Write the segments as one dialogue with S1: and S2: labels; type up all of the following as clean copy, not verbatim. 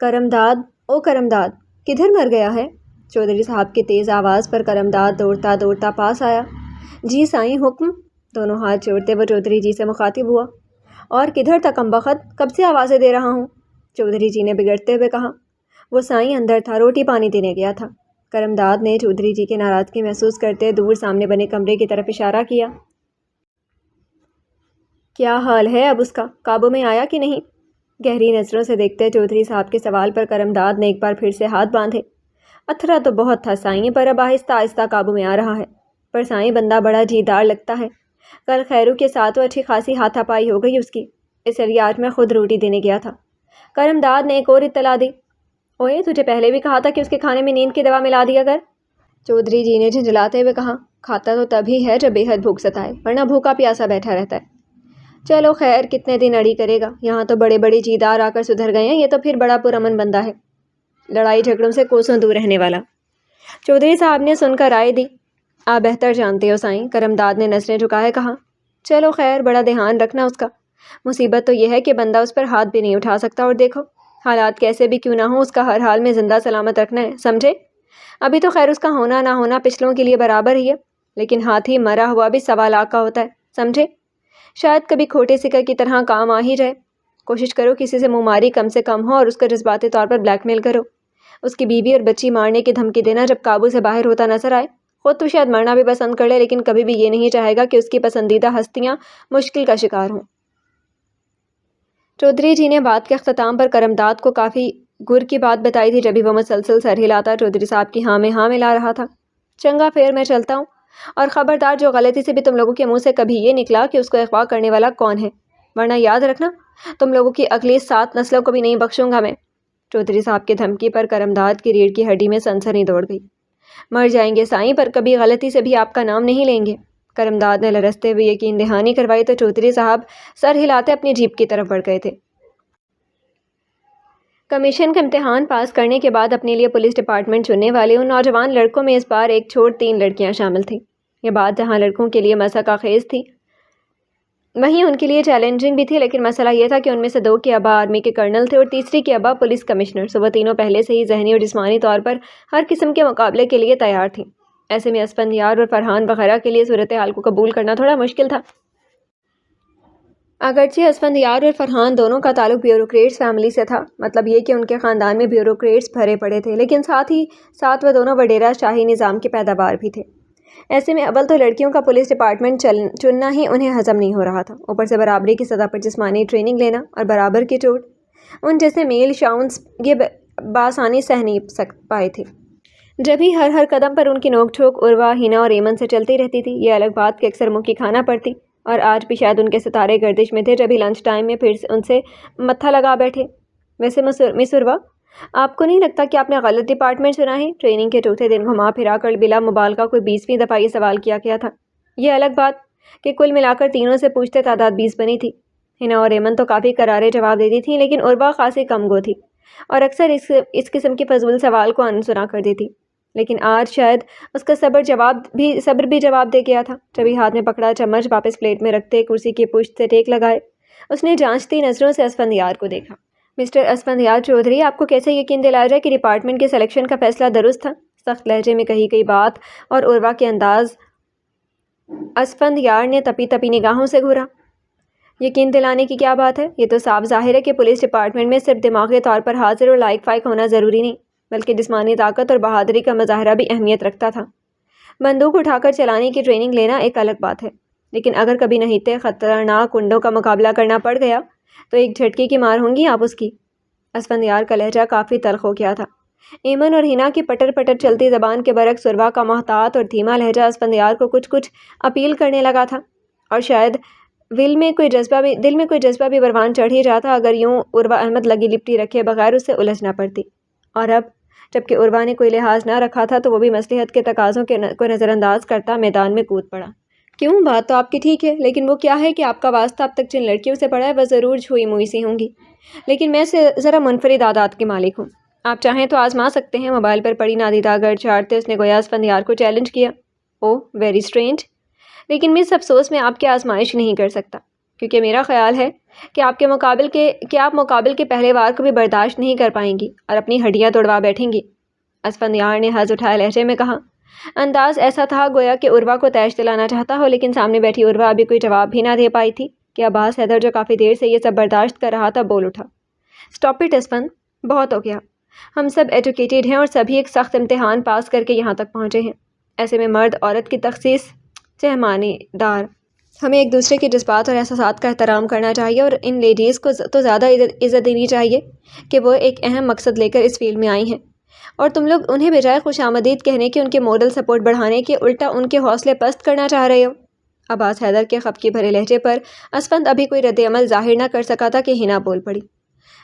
S1: کرم داد، او کرم داد، کدھر مر گیا ہے؟ چودھری صاحب کی تیز آواز پر کرم داد دوڑتا دوڑتا پاس آیا۔ جی سائیں حکم۔ دونوں ہاتھ جوڑتے وہ چودھری جی سے مخاطب ہوا۔ اور کدھر تھا کمبخت، کب سے آوازیں دے رہا ہوں؟ چودھری جی نے بگڑتے ہوئے کہا۔ وہ سائیں اندر تھا، روٹی پانی دینے گیا تھا۔ کرم داد نے چودھری جی کی ناراضگی محسوس کرتے دور سامنے بنے کمرے کی طرف اشارہ کیا۔ کیا حال ہے اب اس کا، قابو میں آیا کہ نہیں؟ گہری نظروں سے دیکھتے چودھری صاحب کے سوال پر کرم داد نے ایک بار پھر سے ہاتھ باندھے۔ اتھرا تو بہت تھا سائیں، پر اب آہستہ آہستہ قابو میں آ رہا ہے۔ پر سائیں بندہ بڑا جیدار لگتا ہے۔ کل خیرو کے ساتھ وہ اچھی خاصی ہاتھا پائی ہو گئی اس کی، اس لیے آج میں خود روٹی دینے گیا تھا۔ کرم داد نے ایک اور اطلاع دی۔ اوئے تجھے پہلے بھی کہا تھا کہ اس کے کھانے میں نیند کی دوا ملا دیا کر۔ چودھری جی نے جھنجھلاتے ہوئے کہا۔ کھاتا تو تبھی ہے جب بے حد بھوک ستائے، ورنہ بھوکا پیاسا بیٹھا رہتا ہے۔ چلو خیر، کتنے دن اڑی کرے گا، یہاں تو بڑے بڑے جیدار آ کر سدھر گئے ہیں، یہ تو پھر بڑا پرامن بندہ ہے، لڑائی جھگڑوں سے کوسوں دور رہنے والا۔ چودھری صاحب نے سن کر رائے دی۔ آپ بہتر جانتے ہو سائیں، کرم داد نے نظریں جھکائے کہا۔ چلو خیر، بڑا دھیان رکھنا اس کا۔ مصیبت تو یہ ہے کہ بندہ اس پر ہاتھ بھی نہیں اٹھا سکتا، اور دیکھو حالات کیسے بھی کیوں نہ ہوں، اس کا ہر حال میں زندہ سلامت رکھنا ہے، سمجھے؟ ابھی تو خیر اس کا ہونا نہ ہونا پچھلوں کے لیے برابر ہی ہے، لیکن ہاتھی مرا ہوا بھی 1.25 کا ہوتا ہے، سمجھے؟ شاید کبھی کھوٹے سکہ کی طرح کام آ ہی جائے۔ کوشش کرو کسی سے منہ ماری کم سے کم ہو، اور اس کو جذباتی طور پر بلیک میل کرو۔ اس کی بیوی اور بچی مارنے کی دھمکی دینا جب قابو سے باہر ہوتا نظر آئے۔ خود تو شاید مرنا بھی پسند کر لے، لیکن کبھی بھی یہ نہیں چاہے گا کہ اس کی پسندیدہ ہستیاں مشکل کا شکار ہوں۔ چودھری جی نے بات کے اختتام پر کرم داد کو کافی گر کی بات بتائی تھی، جبھی وہ مسلسل سر ہلاتا چودھری صاحب کی ہاں میں ہاں ملا رہا تھا۔ چنگا پھر میں چلتا ہوں، اور خبردار جو غلطی سے بھی تم لوگوں کے منہ سے کبھی یہ نکلا کہ اس کو اغوا کرنے والا کون ہے، ورنہ یاد رکھنا تم لوگوں کی اگلی 7 نسلوں کو بھی نہیں بخشوں گا میں۔ چودھری صاحب کی دھمکی پر کرم داد کی ریڑھ کی ہڈی میں سنسنی دوڑ گئی۔ مر جائیں گے سائیں، پر کبھی غلطی سے بھی آپ کا نام نہیں لیں گے۔ کرم داد نے لرزتے ہوئے یقین دہانی کروائی تو چودھری صاحب سر ہلاتے اپنی جیپ کی طرف بڑھ گئے تھے۔ کمیشن کا امتحان پاس کرنے کے بعد اپنے لیے پولیس ڈپارٹمنٹ چننے والے ان نوجوان لڑکوں میں اس بار ایک چھوڑ 3 لڑکیاں شامل تھیں۔ یہ بات جہاں لڑکوں کے لیے مسئلہ خیز تھی، وہیں ان کے لیے چیلنجنگ بھی تھی، لیکن مسئلہ یہ تھا کہ ان میں سے 2 کے ابا آرمی کے کرنل تھے اور تیسری کے ابا پولیس کمشنر، سو وہ تینوں پہلے سے ہی ذہنی اور جسمانی طور پر ہر قسم کے مقابلے کے لیے تیار تھیں۔ ایسے میں اسفندیار اور فرحان وغیرہ کے لیے صورتحال کو قبول کرنا تھوڑا مشکل تھا۔ اگرچہ اسفندیار اور فرحان دونوں کا تعلق بیوروکریٹس فیملی سے تھا، مطلب یہ کہ ان کے خاندان میں بیوروکریٹس بھرے پڑے تھے، لیکن ساتھ ہی ساتھ وہ دونوں وڈیرا شاہی نظام کے پیداوار بھی تھے۔ ایسے میں اول تو لڑکیوں کا پولیس ڈپارٹمنٹ چننا ہی انہیں ہضم نہیں ہو رہا تھا، اوپر سے برابری کی سطح پر جسمانی ٹریننگ لینا اور برابر کی چوٹ، ان جیسے میل شاؤنس یہ بآسانی سہ نہیں پائے تھے۔ جب ہی ہر قدم پر ان کی نوک جھونک عروا، ہنا اور ایمن سے چلتی رہتی تھی، یہ الگ بات کہ اکثر منہ کی کھانا پڑتی، اور آج بھی شاید ان کے ستارے گردش میں تھے، جب ہی لنچ ٹائم میں پھر ان سے متھا لگا بیٹھے۔ ویسے مس عروا، آپ کو نہیں لگتا کہ آپ نے غلط ڈپارٹمنٹ چنا ہے؟ ٹریننگ کے چوتھے دن گھما پھرا کر بلا مبالغہ کوئی 20ویں دفعہ یہ سوال کیا گیا تھا۔ یہ الگ بات کہ کل ملا کر تینوں سے پوچھتے تعداد 20 بنی تھی۔ ہنا اور ایمن تو کافی کرارے جواب دیتی تھیں، لیکن عروا خاصی کم گو تھی اور اکثر اس قسم کے فضول سوال کو انسنا کر دیتی۔ لیکن آج شاید اس کا صبر بھی جواب دے گیا تھا۔ جبھی ہاتھ میں پکڑا چمچ واپس پلیٹ میں رکھتے کرسی کی پشت سے ٹیک لگائے، اس نے جانچتی نظروں سے اسفندیار کو دیکھا۔ مسٹر اسفندیار چودھری، آپ کو کیسے یقین دلایا جائے کہ ڈپارٹمنٹ کے سلیکشن کا فیصلہ درست تھا؟ سخت لہجے میں کہی گئی بات اور عروا کے انداز اسفندیار نے تپی تپی نگاہوں سے گھورا۔ یقین دلانے کی کیا بات ہے؟ یہ تو صاف ظاہر ہے کہ پولیس ڈپارٹمنٹ میں صرف دماغی طور پر حاضر اور لائق فائق ہونا ضروری نہیں، بلکہ جسمانی طاقت اور بہادری کا مظاہرہ بھی اہمیت رکھتا تھا۔ بندوق اٹھا کر چلانے کی ٹریننگ لینا ایک الگ بات ہے، لیکن اگر کبھی نہیتے خطرناک کنڈوں کا مقابلہ کرنا پڑ گیا تو ایک جھٹکے کی مار ہوں گی آپ اس کی۔ اسفندیار کا لہجہ کافی تلخ ہو گیا تھا۔ ایمن اور ہنا کی پٹر پٹر چلتی زبان کے برعکس عروا کا محتاط اور دھیما لہجہ اسفندیار کو کچھ اپیل کرنے لگا تھا، اور شاید دل میں کوئی جذبہ بھی بروان چڑھ ہی جاتا اگر یوں عروا احمد لگی لپٹی رکھے بغیر اس سے الجھ نہ پڑتی۔ اور اب جبکہ عروا نے کوئی لحاظ نہ رکھا تھا تو وہ بھی مصلحت کے تقاضوں کو نظر انداز کرتا میدان میں کود پڑا۔ کیوں؟ بات تو آپ کی ٹھیک ہے، لیکن وہ کیا ہے کہ آپ کا واسطہ اب تک جن لڑکیوں سے پڑا ہے وہ ضرور چھوئی موئی سی ہوں گی، لیکن میں ذرا منفرد عادات کی مالک ہوں۔ آپ چاہیں تو آزما سکتے ہیں۔ موبائل پر پڑی نادیدہ گرد چاڑتے اس نے گویا اسفندیار کو چیلنج کیا۔ اوہ ویری اسٹرینج، لیکن مس افسوس میں آپ کی آزمائش نہیں کر سکتا، کیونکہ میرا خیال ہے کہ آپ مقابل کے پہلے وار کو بھی برداشت نہیں کر پائیں گی اور اپنی ہڈیاں توڑوا بیٹھیں گی۔ اسفندیار نے حز اٹھائے لہجے میں کہا۔ انداز ایسا تھا گویا کہ عروہ کو تیش دلانا چاہتا ہو، لیکن سامنے بیٹھی عروہ ابھی کوئی جواب بھی نہ دے پائی تھی کہ عباس حیدر جو کافی دیر سے یہ سب برداشت کر رہا تھا بول اٹھا۔ اسٹاپ اٹ اسفند، بہت ہو گیا۔ ہم سب ایجوکیٹڈ ہیں اور سبھی ایک سخت امتحان پاس کر کے یہاں تک پہنچے ہیں۔ ایسے میں مرد عورت کی تخصیص چہمانی دار۔ ہمیں ایک دوسرے کے جذبات اور احساسات کا احترام کرنا چاہیے اور ان لیڈیز کو تو زیادہ عزت دینی چاہیے کہ وہ ایک اہم مقصد لے کر اس فیلڈ میں آئی ہیں، اور تم لوگ انہیں بجائے خوش آمدید کہنے کے ان کے مورل سپورٹ بڑھانے کے الٹا ان کے حوصلے پست کرنا چاہ رہے ہو۔ عباس حیدر کے خفگی بھرے لہجے پر اسفند ابھی کوئی رد عمل ظاہر نہ کر سکا تھا کہ ہنا بول پڑی۔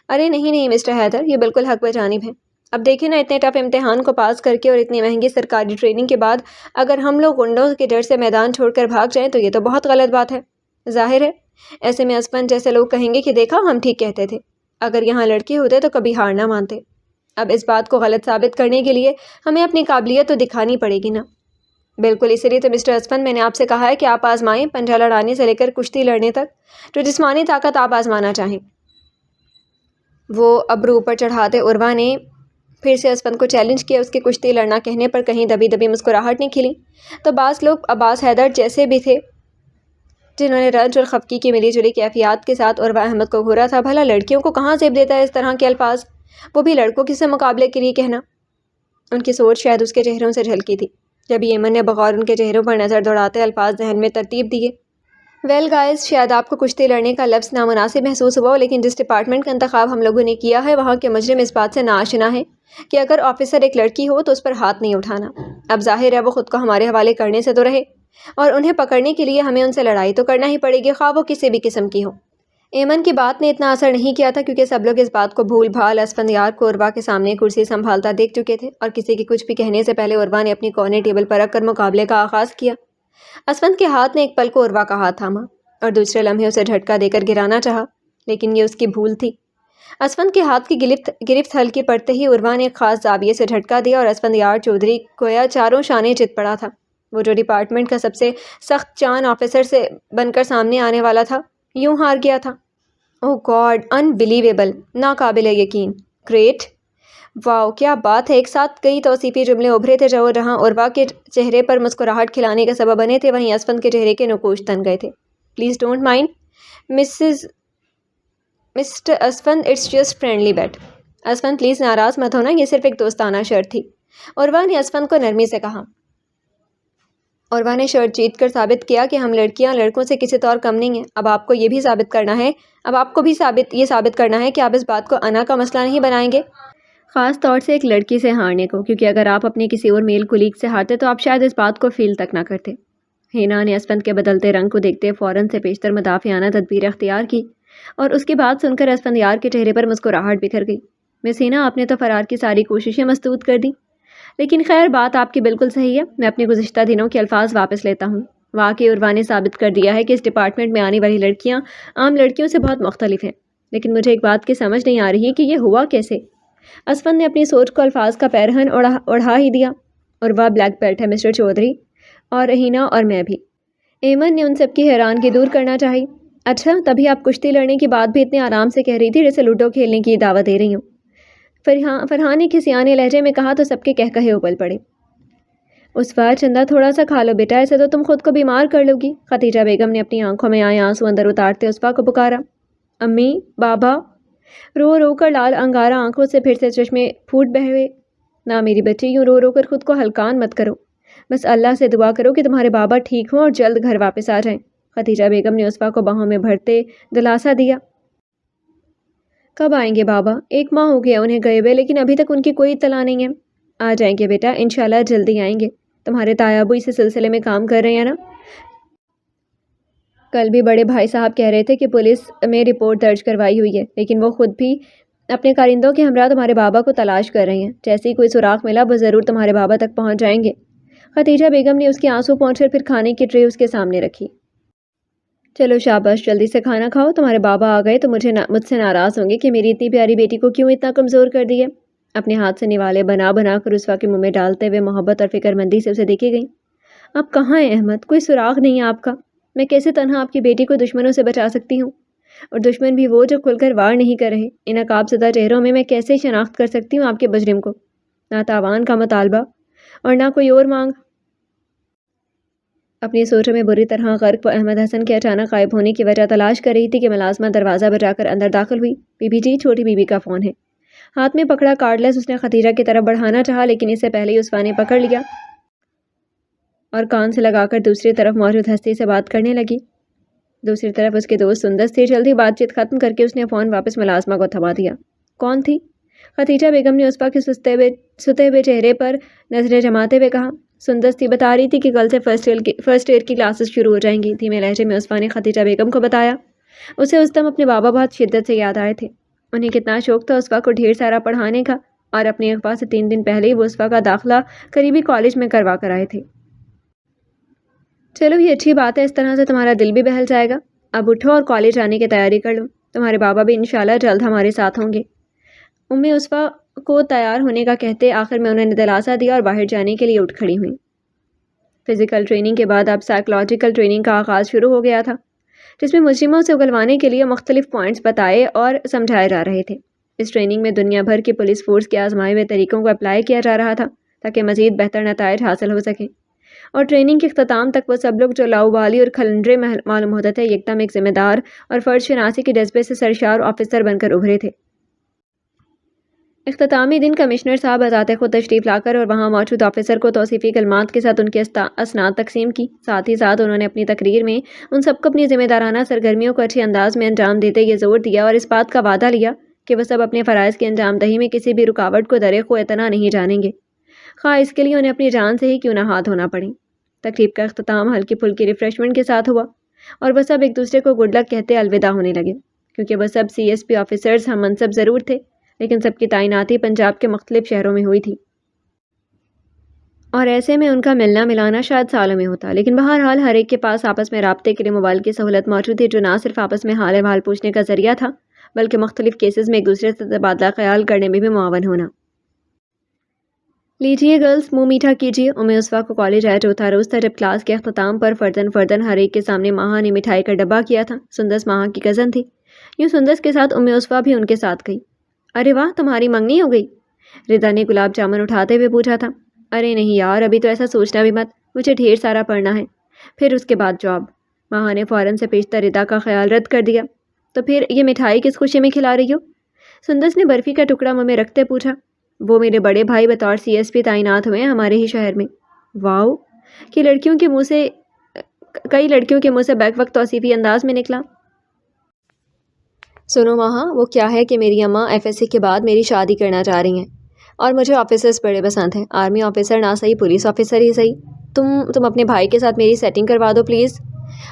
S1: ارے نہیں مسٹر حیدر، یہ بالکل حق بجانب ہے۔ اب دیکھیں نا، اتنے ٹف امتحان کو پاس کر کے اور اتنی مہنگی سرکاری ٹریننگ کے بعد اگر ہم لوگ گنڈوں کے ڈر سے میدان چھوڑ کر بھاگ جائیں تو یہ تو بہت غلط بات ہے۔ ظاہر ہے ایسے میں اسفند جیسے لوگ کہیں گے کہ دیکھا ہم ٹھیک کہتے تھے، اگر یہاں لڑکے ہوتے تو کبھی ہار نہ مانتے۔ اب اس بات کو غلط ثابت کرنے کے لیے ہمیں اپنی قابلیت تو دکھانی پڑے گی نا۔ بالکل، اسی لیے تو مسٹر اسفند میں نے آپ سے کہا ہے کہ آپ آزمائیں، پنجہ لڑانے سے لے کر کشتی لڑنے تک جو جسمانی طاقت آپ آزمانا چاہیں۔ وہ ابرو اوپر چڑھاتے عروہ نے پھر سے اسفند کو چیلنج کیا۔ اس کے کشتی لڑنا کہنے پر کہیں دبی دبی مسکراہٹ نہیں کھلی تو بعض لوگ عباس حیدر جیسے بھی تھے جنہوں نے رنج اور خفگی کی ملی جلی کیفیات کے ساتھ عروہ احمد کو گھورا تھا، بھلا لڑکیوں کو کہاں زیب دیتا ہے اس طرح کے الفاظ، وہ بھی لڑکوں کے سے مقابلے کے لیے کہنا۔ ان کی سوچ شاید اس کے چہروں سے جھلکی تھی جب ایمن نے بغور ان کے چہروں پر نظر دوڑاتے الفاظ ذہن میں ترتیب دیے۔ ویل گائز، شاید آپ کو کشتی لڑنے کا لفظ نامناسب محسوس ہوا، لیکن جس ڈپارٹمنٹ کا انتخاب ہم لوگوں نے کیا ہے وہاں کے مجرم اس بات سے ناآشنا ہے کہ اگر آفیسر ایک لڑکی ہو تو اس پر ہاتھ نہیں اٹھانا۔ اب ظاہر ہے وہ خود کو ہمارے حوالے کرنے سے تو رہے، اور انہیں پکڑنے کے لیے ہمیں ان سے لڑائی تو کرنا ہی پڑے گی، خواہ وہ کسی بھی قسم کی ہو۔ ایمن کی بات نے اتنا اثر نہیں کیا تھا کیونکہ سب لوگ اس بات کو بھول بھال اسفندیار کو عروہ کے سامنے کرسی سنبھالتا دیکھ چکے تھے، اور کسی کے کچھ بھی کہنے سے پہلے عروہ نے اپنی کونے ٹیبل پر رکھ کر مقابلے کا آغاز کیا۔ اسفند کے ہاتھ نے ایک پل کو عروہ کا ہاتھ تھاما اور دوسرے لمحے اسے جھٹکا دے کر گرانا چاہا، لیکن یہ اس کی بھول تھی۔ اسفند کے ہاتھ کی گرفت ہلکی پڑتے ہی عروہ نے ایک خاص زاویے سے جھٹکا دیا اور اسفندیار چودھری گویا چاروں شانے جت پڑا تھا۔ وہ جو ڈپارٹمنٹ کا سب سے سخت چان آفیسر سے بن کر سامنے آنے والا تھا، یوں ہار گیا تھا۔ اوہ گاڈ، انبلیویبل، ناقابل یقین، گریٹ، واو، کیا بات ہے۔ ایک ساتھ کئی توصیفی جملے ابھرے تھے جو جہاں عروہ کے چہرے پر مسکراہٹ کھلانے کا سبب بنے تھے، وہیں اسفند کے چہرے کے نقوش تن گئے تھے۔ Please don't mind mister Asfand, it's just friendly bet. Asfand please ناراض مت ہونا، یہ صرف ایک دوستانہ شرط تھی، عروہ نے اسفند کو نرمی سے کہا۔ عروہ نے شرط جیت کر ثابت کیا کہ ہم لڑکیاں لڑکوں سے کسی طور کم نہیں ہیں۔ اب آپ کو بھی ثابت کرنا ہے کہ آپ اس بات کو انا کا مسئلہ نہیں بنائیں گے، خاص طور سے ایک لڑکی سے ہارنے کو، کیونکہ اگر آپ اپنے کسی اور میل کولیگ سے ہارتے تو آپ شاید اس بات کو فیل تک نہ کرتے۔ ہینا نے اسفند کے بدلتے رنگ کو دیکھتے فوراً سے پیشتر مدافعانہ تدبیر اختیار کی، اور اس کی بات سن کر اسفندیار کے چہرے پر مسکراہٹ بکھر گئی۔ مس ہینا، آپ نے تو فرار کی ساری کوششیں مسدود کر دیں، لیکن خیر بات آپ کی بالکل صحیح ہے۔ میں اپنے گزشتہ دنوں کے الفاظ واپس لیتا ہوں۔ واقعی عروہ نے ثابت کر دیا ہے کہ اس ڈپارٹمنٹ میں آنے والی لڑکیاں عام لڑکیوں سے بہت مختلف ہیں، لیکن مجھے ایک بات کی سمجھ نہیں آ رہی کہ یہ ہوا کیسے۔ اسفند نے اپنی سوچ کو الفاظ کا پیرہن اڑھا ہی دیا۔ عروہ بلیک بیلٹ ہے مسٹر چودھری، اور ہینا اور میں بھی۔ ایمن نے ان سب کی حیرانگی دور کرنا چاہی۔ اچھا، تبھی آپ کشتی لڑنے کی بات بھی اتنے آرام سے کہہ رہی تھی جیسے لوڈو کھیلنے کی دعوت دے رہی ہوں۔ فرحان نے کسی آنے لہجے میں کہا تو سب کے کہکہے ابل پڑے۔ اس بار چندہ تھوڑا سا کھا لو بیٹا، ایسے تو تم خود کو بیمار کر لو گی۔ خدیجہ بیگم نے اپنی آنکھوں میں آئے آنسو اندر اتارتے عصبہ کو پکارا۔ امی، بابا، رو رو کر لال انگارہ آنکھوں سے پھر سے چشمے پھوٹ بہے۔ نہ میری بچی، یوں رو رو کر خود کو ہلکان مت کرو، بس اللہ سے دعا کرو کہ تمہارے بابا ٹھیک ہوں اور جلد گھر واپس آ جائیں۔ خدیجہ بیگم نے عصبہ کو باہوں میں بھرتے دلاسا دیا۔ کب آئیں گے بابا؟ 1 ماہ ہو گیا انہیں گئے ہوئے، لیکن ابھی تک ان کی کوئی اطلاع نہیں ہے۔ آ جائیں گے بیٹا، انشاءاللہ جلدی آئیں گے۔ تمہارے تایا ابو اسی سلسلے میں کام کر رہے ہیں نا؟ کل بھی بڑے بھائی صاحب کہہ رہے تھے کہ پولیس میں رپورٹ درج کروائی ہوئی ہے، لیکن وہ خود بھی اپنے کارندوں کے ہمراہ تمہارے بابا کو تلاش کر رہے ہیں۔ جیسے ہی کوئی سراغ ملا وہ ضرور تمہارے بابا تک پہنچ جائیں گے۔ خدیجہ بیگم نے اس کے آنسو پہنچ کر پھر کھانے کی ٹرے اس کے سامنے رکھی۔ چلو شاباش، جلدی سے کھانا کھاؤ، تمہارے بابا آ گئے تو مجھ سے ناراض ہوں گے کہ میری اتنی پیاری بیٹی کو کیوں اتنا کمزور کر دی ہے۔ اپنے ہاتھ سے نوالے بنا بنا کر رسوا کے منہ میں ڈالتے ہوئے محبت اور فکر مندی سے اسے دیکھی گئی۔ اب کہاں ہے احمد؟ کوئی سراغ نہیں ہے آپ کا؟ میں کیسے تنہا آپ کی بیٹی کو دشمنوں سے بچا سکتی ہوں؟ اور دشمن بھی وہ جو کھل کر وار نہیں کر رہے۔ ان نقاب زدہ چہروں میں کیسے شناخت کر سکتی ہوں آپ کے مجرم کو؟ نہ تاوان کا مطالبہ اور نہ کوئی اور مانگ۔ اپنی سوچوں میں بری طرح غرق وہ احمد حسن کے اچانک غائب ہونے کی وجہ تلاش کر رہی تھی کہ ملازمہ دروازہ بجا کر اندر داخل ہوئی۔ بی بی جی، چھوٹی بی بی کا فون ہے۔ ہاتھ میں پکڑا کارڈلیس اس نے ختیجہ کی طرف بڑھانا چاہا، لیکن اس سے پہلے ہی عثمان نے پکڑ لیا اور کان سے لگا کر دوسری طرف موجود ہستی سے بات کرنے لگی۔ دوسری طرف اس کے دوست سندس تھی۔ جلدی بات چیت ختم کر کے اس نے فون واپس ملازمہ کو تھما دیا۔ کون تھی؟ ختیجہ بیگم نے عصبہ کے ستے ہوئے چہرے پر نظریں جماتے ہوئے کہا۔ سندس تھی، بتا رہی تھی کہ کل سے فرسٹ ایئر کی کلاسز شروع ہو جائیں گی۔ دھیمے لہجے میں عصبہ نے ختیجہ بیگم کو بتایا۔ اسے اس دم اپنے بابا بہت شدت سے یاد آئے تھے۔ انہیں کتنا شوق تھا عصبہ کو ڈھیر سارا پڑھانے کا، اور اپنے اغوا سے 3 دن پہلے ہی وہ عصبہ کا داخلہ قریبی کالج میں کروا کر آئے تھے۔ چلو یہ اچھی بات ہے، اس طرح سے تمہارا دل بھی بہل جائے گا۔ اب اٹھو اور کالج جانے کی تیاری کر لو۔ تمہارے بابا بھی انشاءاللہ جلد ہمارے ساتھ ہوں گے۔ عصبہ کو تیار ہونے کا کہتے آخر میں انہوں نے دلاسا دیا اور باہر جانے کے لیے اٹھ کھڑی ہوئی۔ فزیکل ٹریننگ کے بعد اب سائیکولوجیکل ٹریننگ کا آغاز شروع ہو گیا تھا، جس میں مجرموں سے اگلوانے کے لیے مختلف پوائنٹس بتائے اور سمجھائے جا رہے تھے۔ اس ٹریننگ میں دنیا بھر کی پولیس فورس کے آزمائے ہوئے طریقوں کو اپلائی کیا جا رہا تھا تاکہ مزید بہتر نتائج حاصل ہو سکیں، اور ٹریننگ کے اختتام تک وہ سب لوگ جو لاؤبالی اور کھلنڈرے معلوم ہوتے تھے یکدم ایک ذمہ دار اور فرض شناسی کے جذبے سے سرشار آفیسر بن کر ابھرے تھے۔ اختتامی دن کمشنر صاحب بذات خود تشریف لا کر اور وہاں موجود آفیسر کو توصیفی کلمات کے ساتھ ان کے اسناد تقسیم کی۔ ساتھ ہی ساتھ انہوں نے اپنی تقریر میں ان سب کو اپنی ذمہ دارانہ سرگرمیوں کو اچھے انداز میں انجام دیتے یہ زور دیا اور اس بات کا وعدہ لیا کہ وہ سب اپنے فرائض کی انجام دہی میں کسی بھی رکاوٹ کو درے خواہ اتنا نہیں جانیں گے، خواہ اس کے لیے انہیں اپنی جان سے ہی کیوں نہ ہاتھ دھونا پڑے۔ تقریب کا اختتام ہلکی پھلکی ریفریشمنٹ کے ساتھ ہوا اور وہ سب ایک دوسرے کو گڈ لک کہتے الوداع ہونے لگے، کیونکہ وہ سب سی ایس پی آفیسرز ہم منصب ضرور تھے، لیکن سب کی تعیناتی پنجاب کے مختلف شہروں میں ہوئی تھی، اور ایسے میں ان کا ملنا ملانا شاید سالوں میں ہوتا، لیکن بہرحال ہر ایک کے پاس آپس میں رابطے کے لیے موبائل کی سہولت موجود تھی، جو نہ صرف آپس میں حال احوال پوچھنے کا ذریعہ تھا بلکہ مختلف کیسز میں ایک دوسرے سے تبادلہ خیال کرنے میں بھی معاون ہونا۔ لیجیے گرلز، منہ میٹھا کیجیے۔ عصبہ کو کالج آیا چوتھا روز تھا جب کلاس کے اختتام پر فردن ہر ایک کے سامنے ماہا نے مٹھائی کا ڈبہ کیا تھا۔ سندس ماہا کی کزن تھی، یوں سندس کے ساتھ عصبہ بھی ان کے ساتھ گئی۔ ارے واہ، تمہاری منگنی ہو گئی؟ ردا نے گلاب جامن اٹھاتے ہوئے پوچھا تھا۔ ارے نہیں یار، ابھی تو ایسا سوچنا بھی مت، مجھے ڈھیر سارا پڑھنا ہے، پھر اس کے بعد جاب۔ ماہا نے فوراً سے پیشتر ردا کا خیال رد کر دیا۔ تو پھر یہ مٹھائی کس خوشی میں کھلا رہی ہو؟ سندس نے برفی کا ٹکڑا منہ میں رکھتے پوچھا۔ وہ میرے بڑے بھائی بطور سی ایس پی تعینات ہوئے ہیں ہمارے ہی شہر میں۔ واؤ، کئی لڑکیوں کے منہ سے بیک وقت توصیفی انداز میں نکلا۔ سنو ماہا، وہ کیا ہے کہ میری اماں ایف ایس سی کے بعد میری شادی کرنا چاہ رہی ہیں، اور مجھے آفیسرز بڑے پسند ہیں، آرمی آفیسر نہ صحیح پولیس آفیسر ہی صحیح۔ تم اپنے بھائی کے ساتھ میری سیٹنگ کروا دو پلیز۔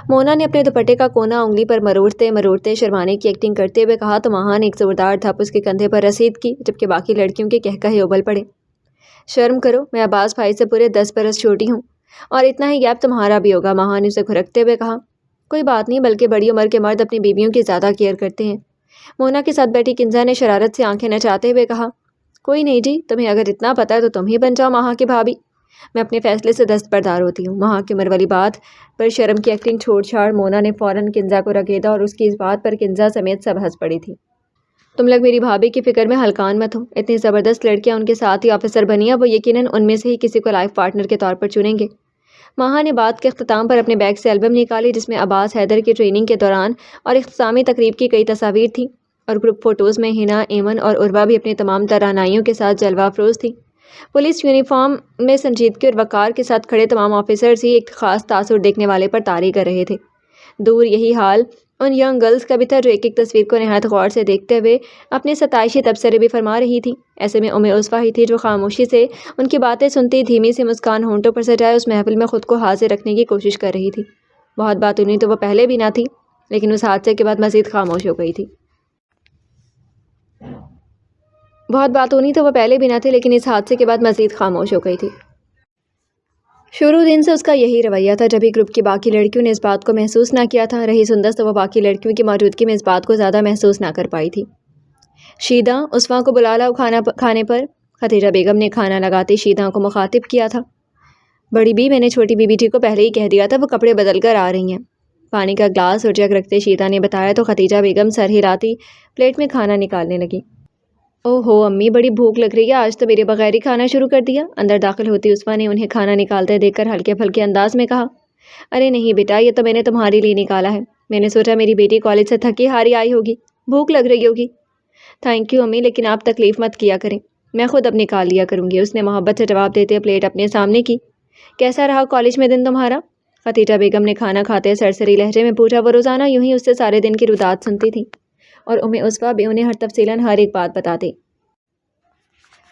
S1: مونا نے اپنے دوپٹے کا کونا انگلی پر مروڑتے شرمانے کی ایکٹنگ کرتے ہوئے کہا تو ماہا نے ایک زوردار دھپ اس کے کندھے پر رسید کی، جبکہ باقی لڑکیوں کے کہکہے ابل پڑے۔ شرم کرو، میں عباس بھائی سے پورے 10 برس چھوٹی ہوں، اور اتنا ہی گیپ تمہارا بھی ہوگا، ماہا نے اسے گھرکتے ہوئے کہا۔ کوئی بات نہیں، بلکہ بڑی عمر کے مرد اپنی بیویوں کی زیادہ کیئر کرتے ہیں۔ مونا کے ساتھ بیٹھی کنزا نے شرارت سے آنکھیں نچاتے ہوئے کہا۔ کوئی نہیں جی، تمہیں اگر اتنا پتہ ہے تو تم ہی بن جاؤ ماہا کی بھابھی، میں اپنے فیصلے سے دستبردار ہوتی ہوں۔ ماہا کی عمر والی بات پر شرم کی ایکٹنگ چھوڑ چھاڑ مونا نے فوراً کنزا کو رگیدا، اور اس کی اس بات پر کنزا سمیت سب ہنس پڑی تھی۔ تم لوگ میری بھابھی کی فکر میں ہلکان مت ہو، اتنی زبردست لڑکیاں ان کے ساتھ ہی آفیسر بنی ہیں، وہ یقیناً ان میں سے ہی کسی کو لائف پارٹنر کے طور پر چنیں گے۔ ماہا نے بات کے اختتام پر اپنے بیگ سے البم نکالی جس میں عباس حیدر کی ٹریننگ کے دوران اور اختتامی تقریب کی کئی تصاویر تھیں، اور گروپ فوٹوز میں ہنا، ایمن اور عروہ بھی اپنی تمام توانائیوں کے ساتھ جلوہ افروز تھیں۔ پولیس یونیفارم میں سنجیدگی اور وقار کے ساتھ کھڑے تمام آفیسرز ہی ایک خاص تاثر دیکھنے والے پر طاری کر رہے تھے۔ دور یہی حال ان ینگ گرلز کا بھی تھا جو ایک ایک تصویر کو نہایت غور سے دیکھتے ہوئے اپنے ستائشی تبصرے بھی فرما رہی تھی۔ ایسے میں عصبہ ہی تھی جو خاموشی سے ان کی باتیں سنتی، دھیمی سی مسکان ہونٹوں پر سجائے اس محفل میں خود کو حاضر رکھنے کی کوشش کر رہی تھی۔ بہت باتونی تو وہ پہلے بھی نہ تھی، لیکن اس حادثے کے بعد مزید خاموش ہو گئی تھی۔ اس حادثے کے بعد مزید خاموش ہو گئی تھی۔ شروع دن سے اس کا یہی رویہ تھا، جب ہی گروپ کی باقی لڑکیوں نے اس بات کو محسوس نہ کیا تھا، رہی سندس تو وہ باقی لڑکیوں کی موجودگی میں اس بات کو زیادہ محسوس نہ کر پائی تھی۔ شیدا، عصبہ کو بلا لاؤ کھانے پر۔ ختیجہ بیگم نے کھانا لگاتے شیدا کو مخاطب کیا تھا۔ بڑی بی، میں نے چھوٹی بی بی جی کو پہلے ہی کہہ دیا تھا، وہ کپڑے بدل کر آ رہی ہیں۔ پانی کا گلاس اور جگ رکھتے شیتا نے بتایا تو ختیجہ بیگم سر ہلاتی پلیٹ میں کھانا نکالنے لگی۔ او ہو امی، بڑی بھوک لگ رہی ہے، آج تو میرے بغیر ہی کھانا شروع کر دیا۔ اندر داخل ہوتی عثمان نے انہیں کھانا نکالتے دیکھ کر ہلکے پھلکے انداز میں کہا، ارے نہیں بیٹا، یہ تو میں نے تمہارے لیے نکالا ہے، میں نے سوچا میری بیٹی کالج سے تھکی ہاری آئی ہوگی، بھوک لگ رہی ہوگی۔ تھینک یو امی، لیکن آپ تکلیف مت کیا کریں، میں خود اب نکال لیا کروں گی، اس نے محبت سے جواب دیتے پلیٹ اپنے سامنے کی۔ کیسا رہا کالج میں دن تمہارا؟ ختیجہ بیگم نے کھانا کھاتے سرسری لہجے میں پوچھا۔ وہ روزانہ یوں ہی اس سے سارے دن کی ردات سنتی تھی اور عثویٰ بھی انہیں ہر تفصیلاً ہر ایک بات بتاتی۔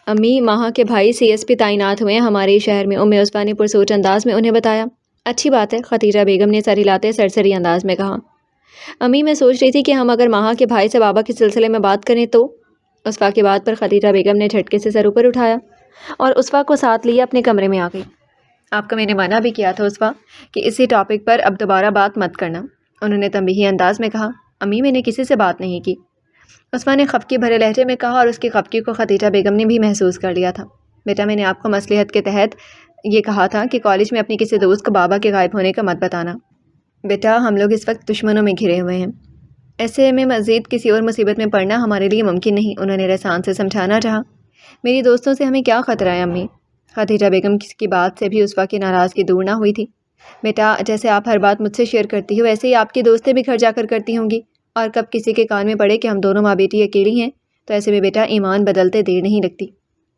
S1: امی، ماہا کے بھائی CSP تعینات ہوئے ہیں ہمارے شہر میں، عثویٰ نے پرسوچ انداز میں انہیں بتایا۔ اچھی بات ہے، ختیجہ بیگم نے سر ہلاتے سرسری انداز میں کہا۔ امی، میں سوچ رہی تھی کہ ہم اگر ماہا کے بھائی سے بابا کے سلسلے میں بات کریں تو؟ عثویٰ کی بات پر ختیجہ بیگم نے جھٹکے سے سر اوپر اٹھایا اور عثویٰ کو ساتھ لیے اپنے کمرے میں آ گئی۔ آپ کو میں نے منع بھی کیا تھا عثویٰ کہ اسی ٹاپک پر اب دوبارہ بات مت کرنا، انہوں نے تنبیہی انداز میں کہا۔ امی، میں نے کسی سے بات نہیں کی، عثویٰ نے خفگی بھرے لہجے میں کہا، اور اس کی خفگی کو ختیجہ بیگم نے بھی محسوس کر لیا تھا۔ بیٹا، میں نے آپ کو مصلحت کے تحت یہ کہا تھا کہ کالج میں اپنی کسی دوست کو بابا کے غائب ہونے کا مت بتانا۔ بیٹا، ہم لوگ اس وقت دشمنوں میں گھرے ہوئے ہیں، ایسے میں مزید کسی اور مصیبت میں پڑنا ہمارے لیے ممکن نہیں، انہوں نے رحسان سے سمجھانا چاہا۔ میری دوستوں سے ہمیں کیا خطرہ ہے امی؟ ختیجہ بیگم کی بات سے بھی عثویٰ کی ناراضگی دور نہ ہوئی تھی۔ بیٹا، جیسے آپ ہر بات مجھ سے شیئر کرتی ہو ویسے ہی آپ کی دوستیں بھی گھر جا کر کرتی ہوں گی، اور کب کسی کے کان میں پڑے کہ ہم دونوں ماں بیٹی اکیلی ہیں تو ایسے میں بیٹا ایمان بدلتے دیر نہیں لگتی۔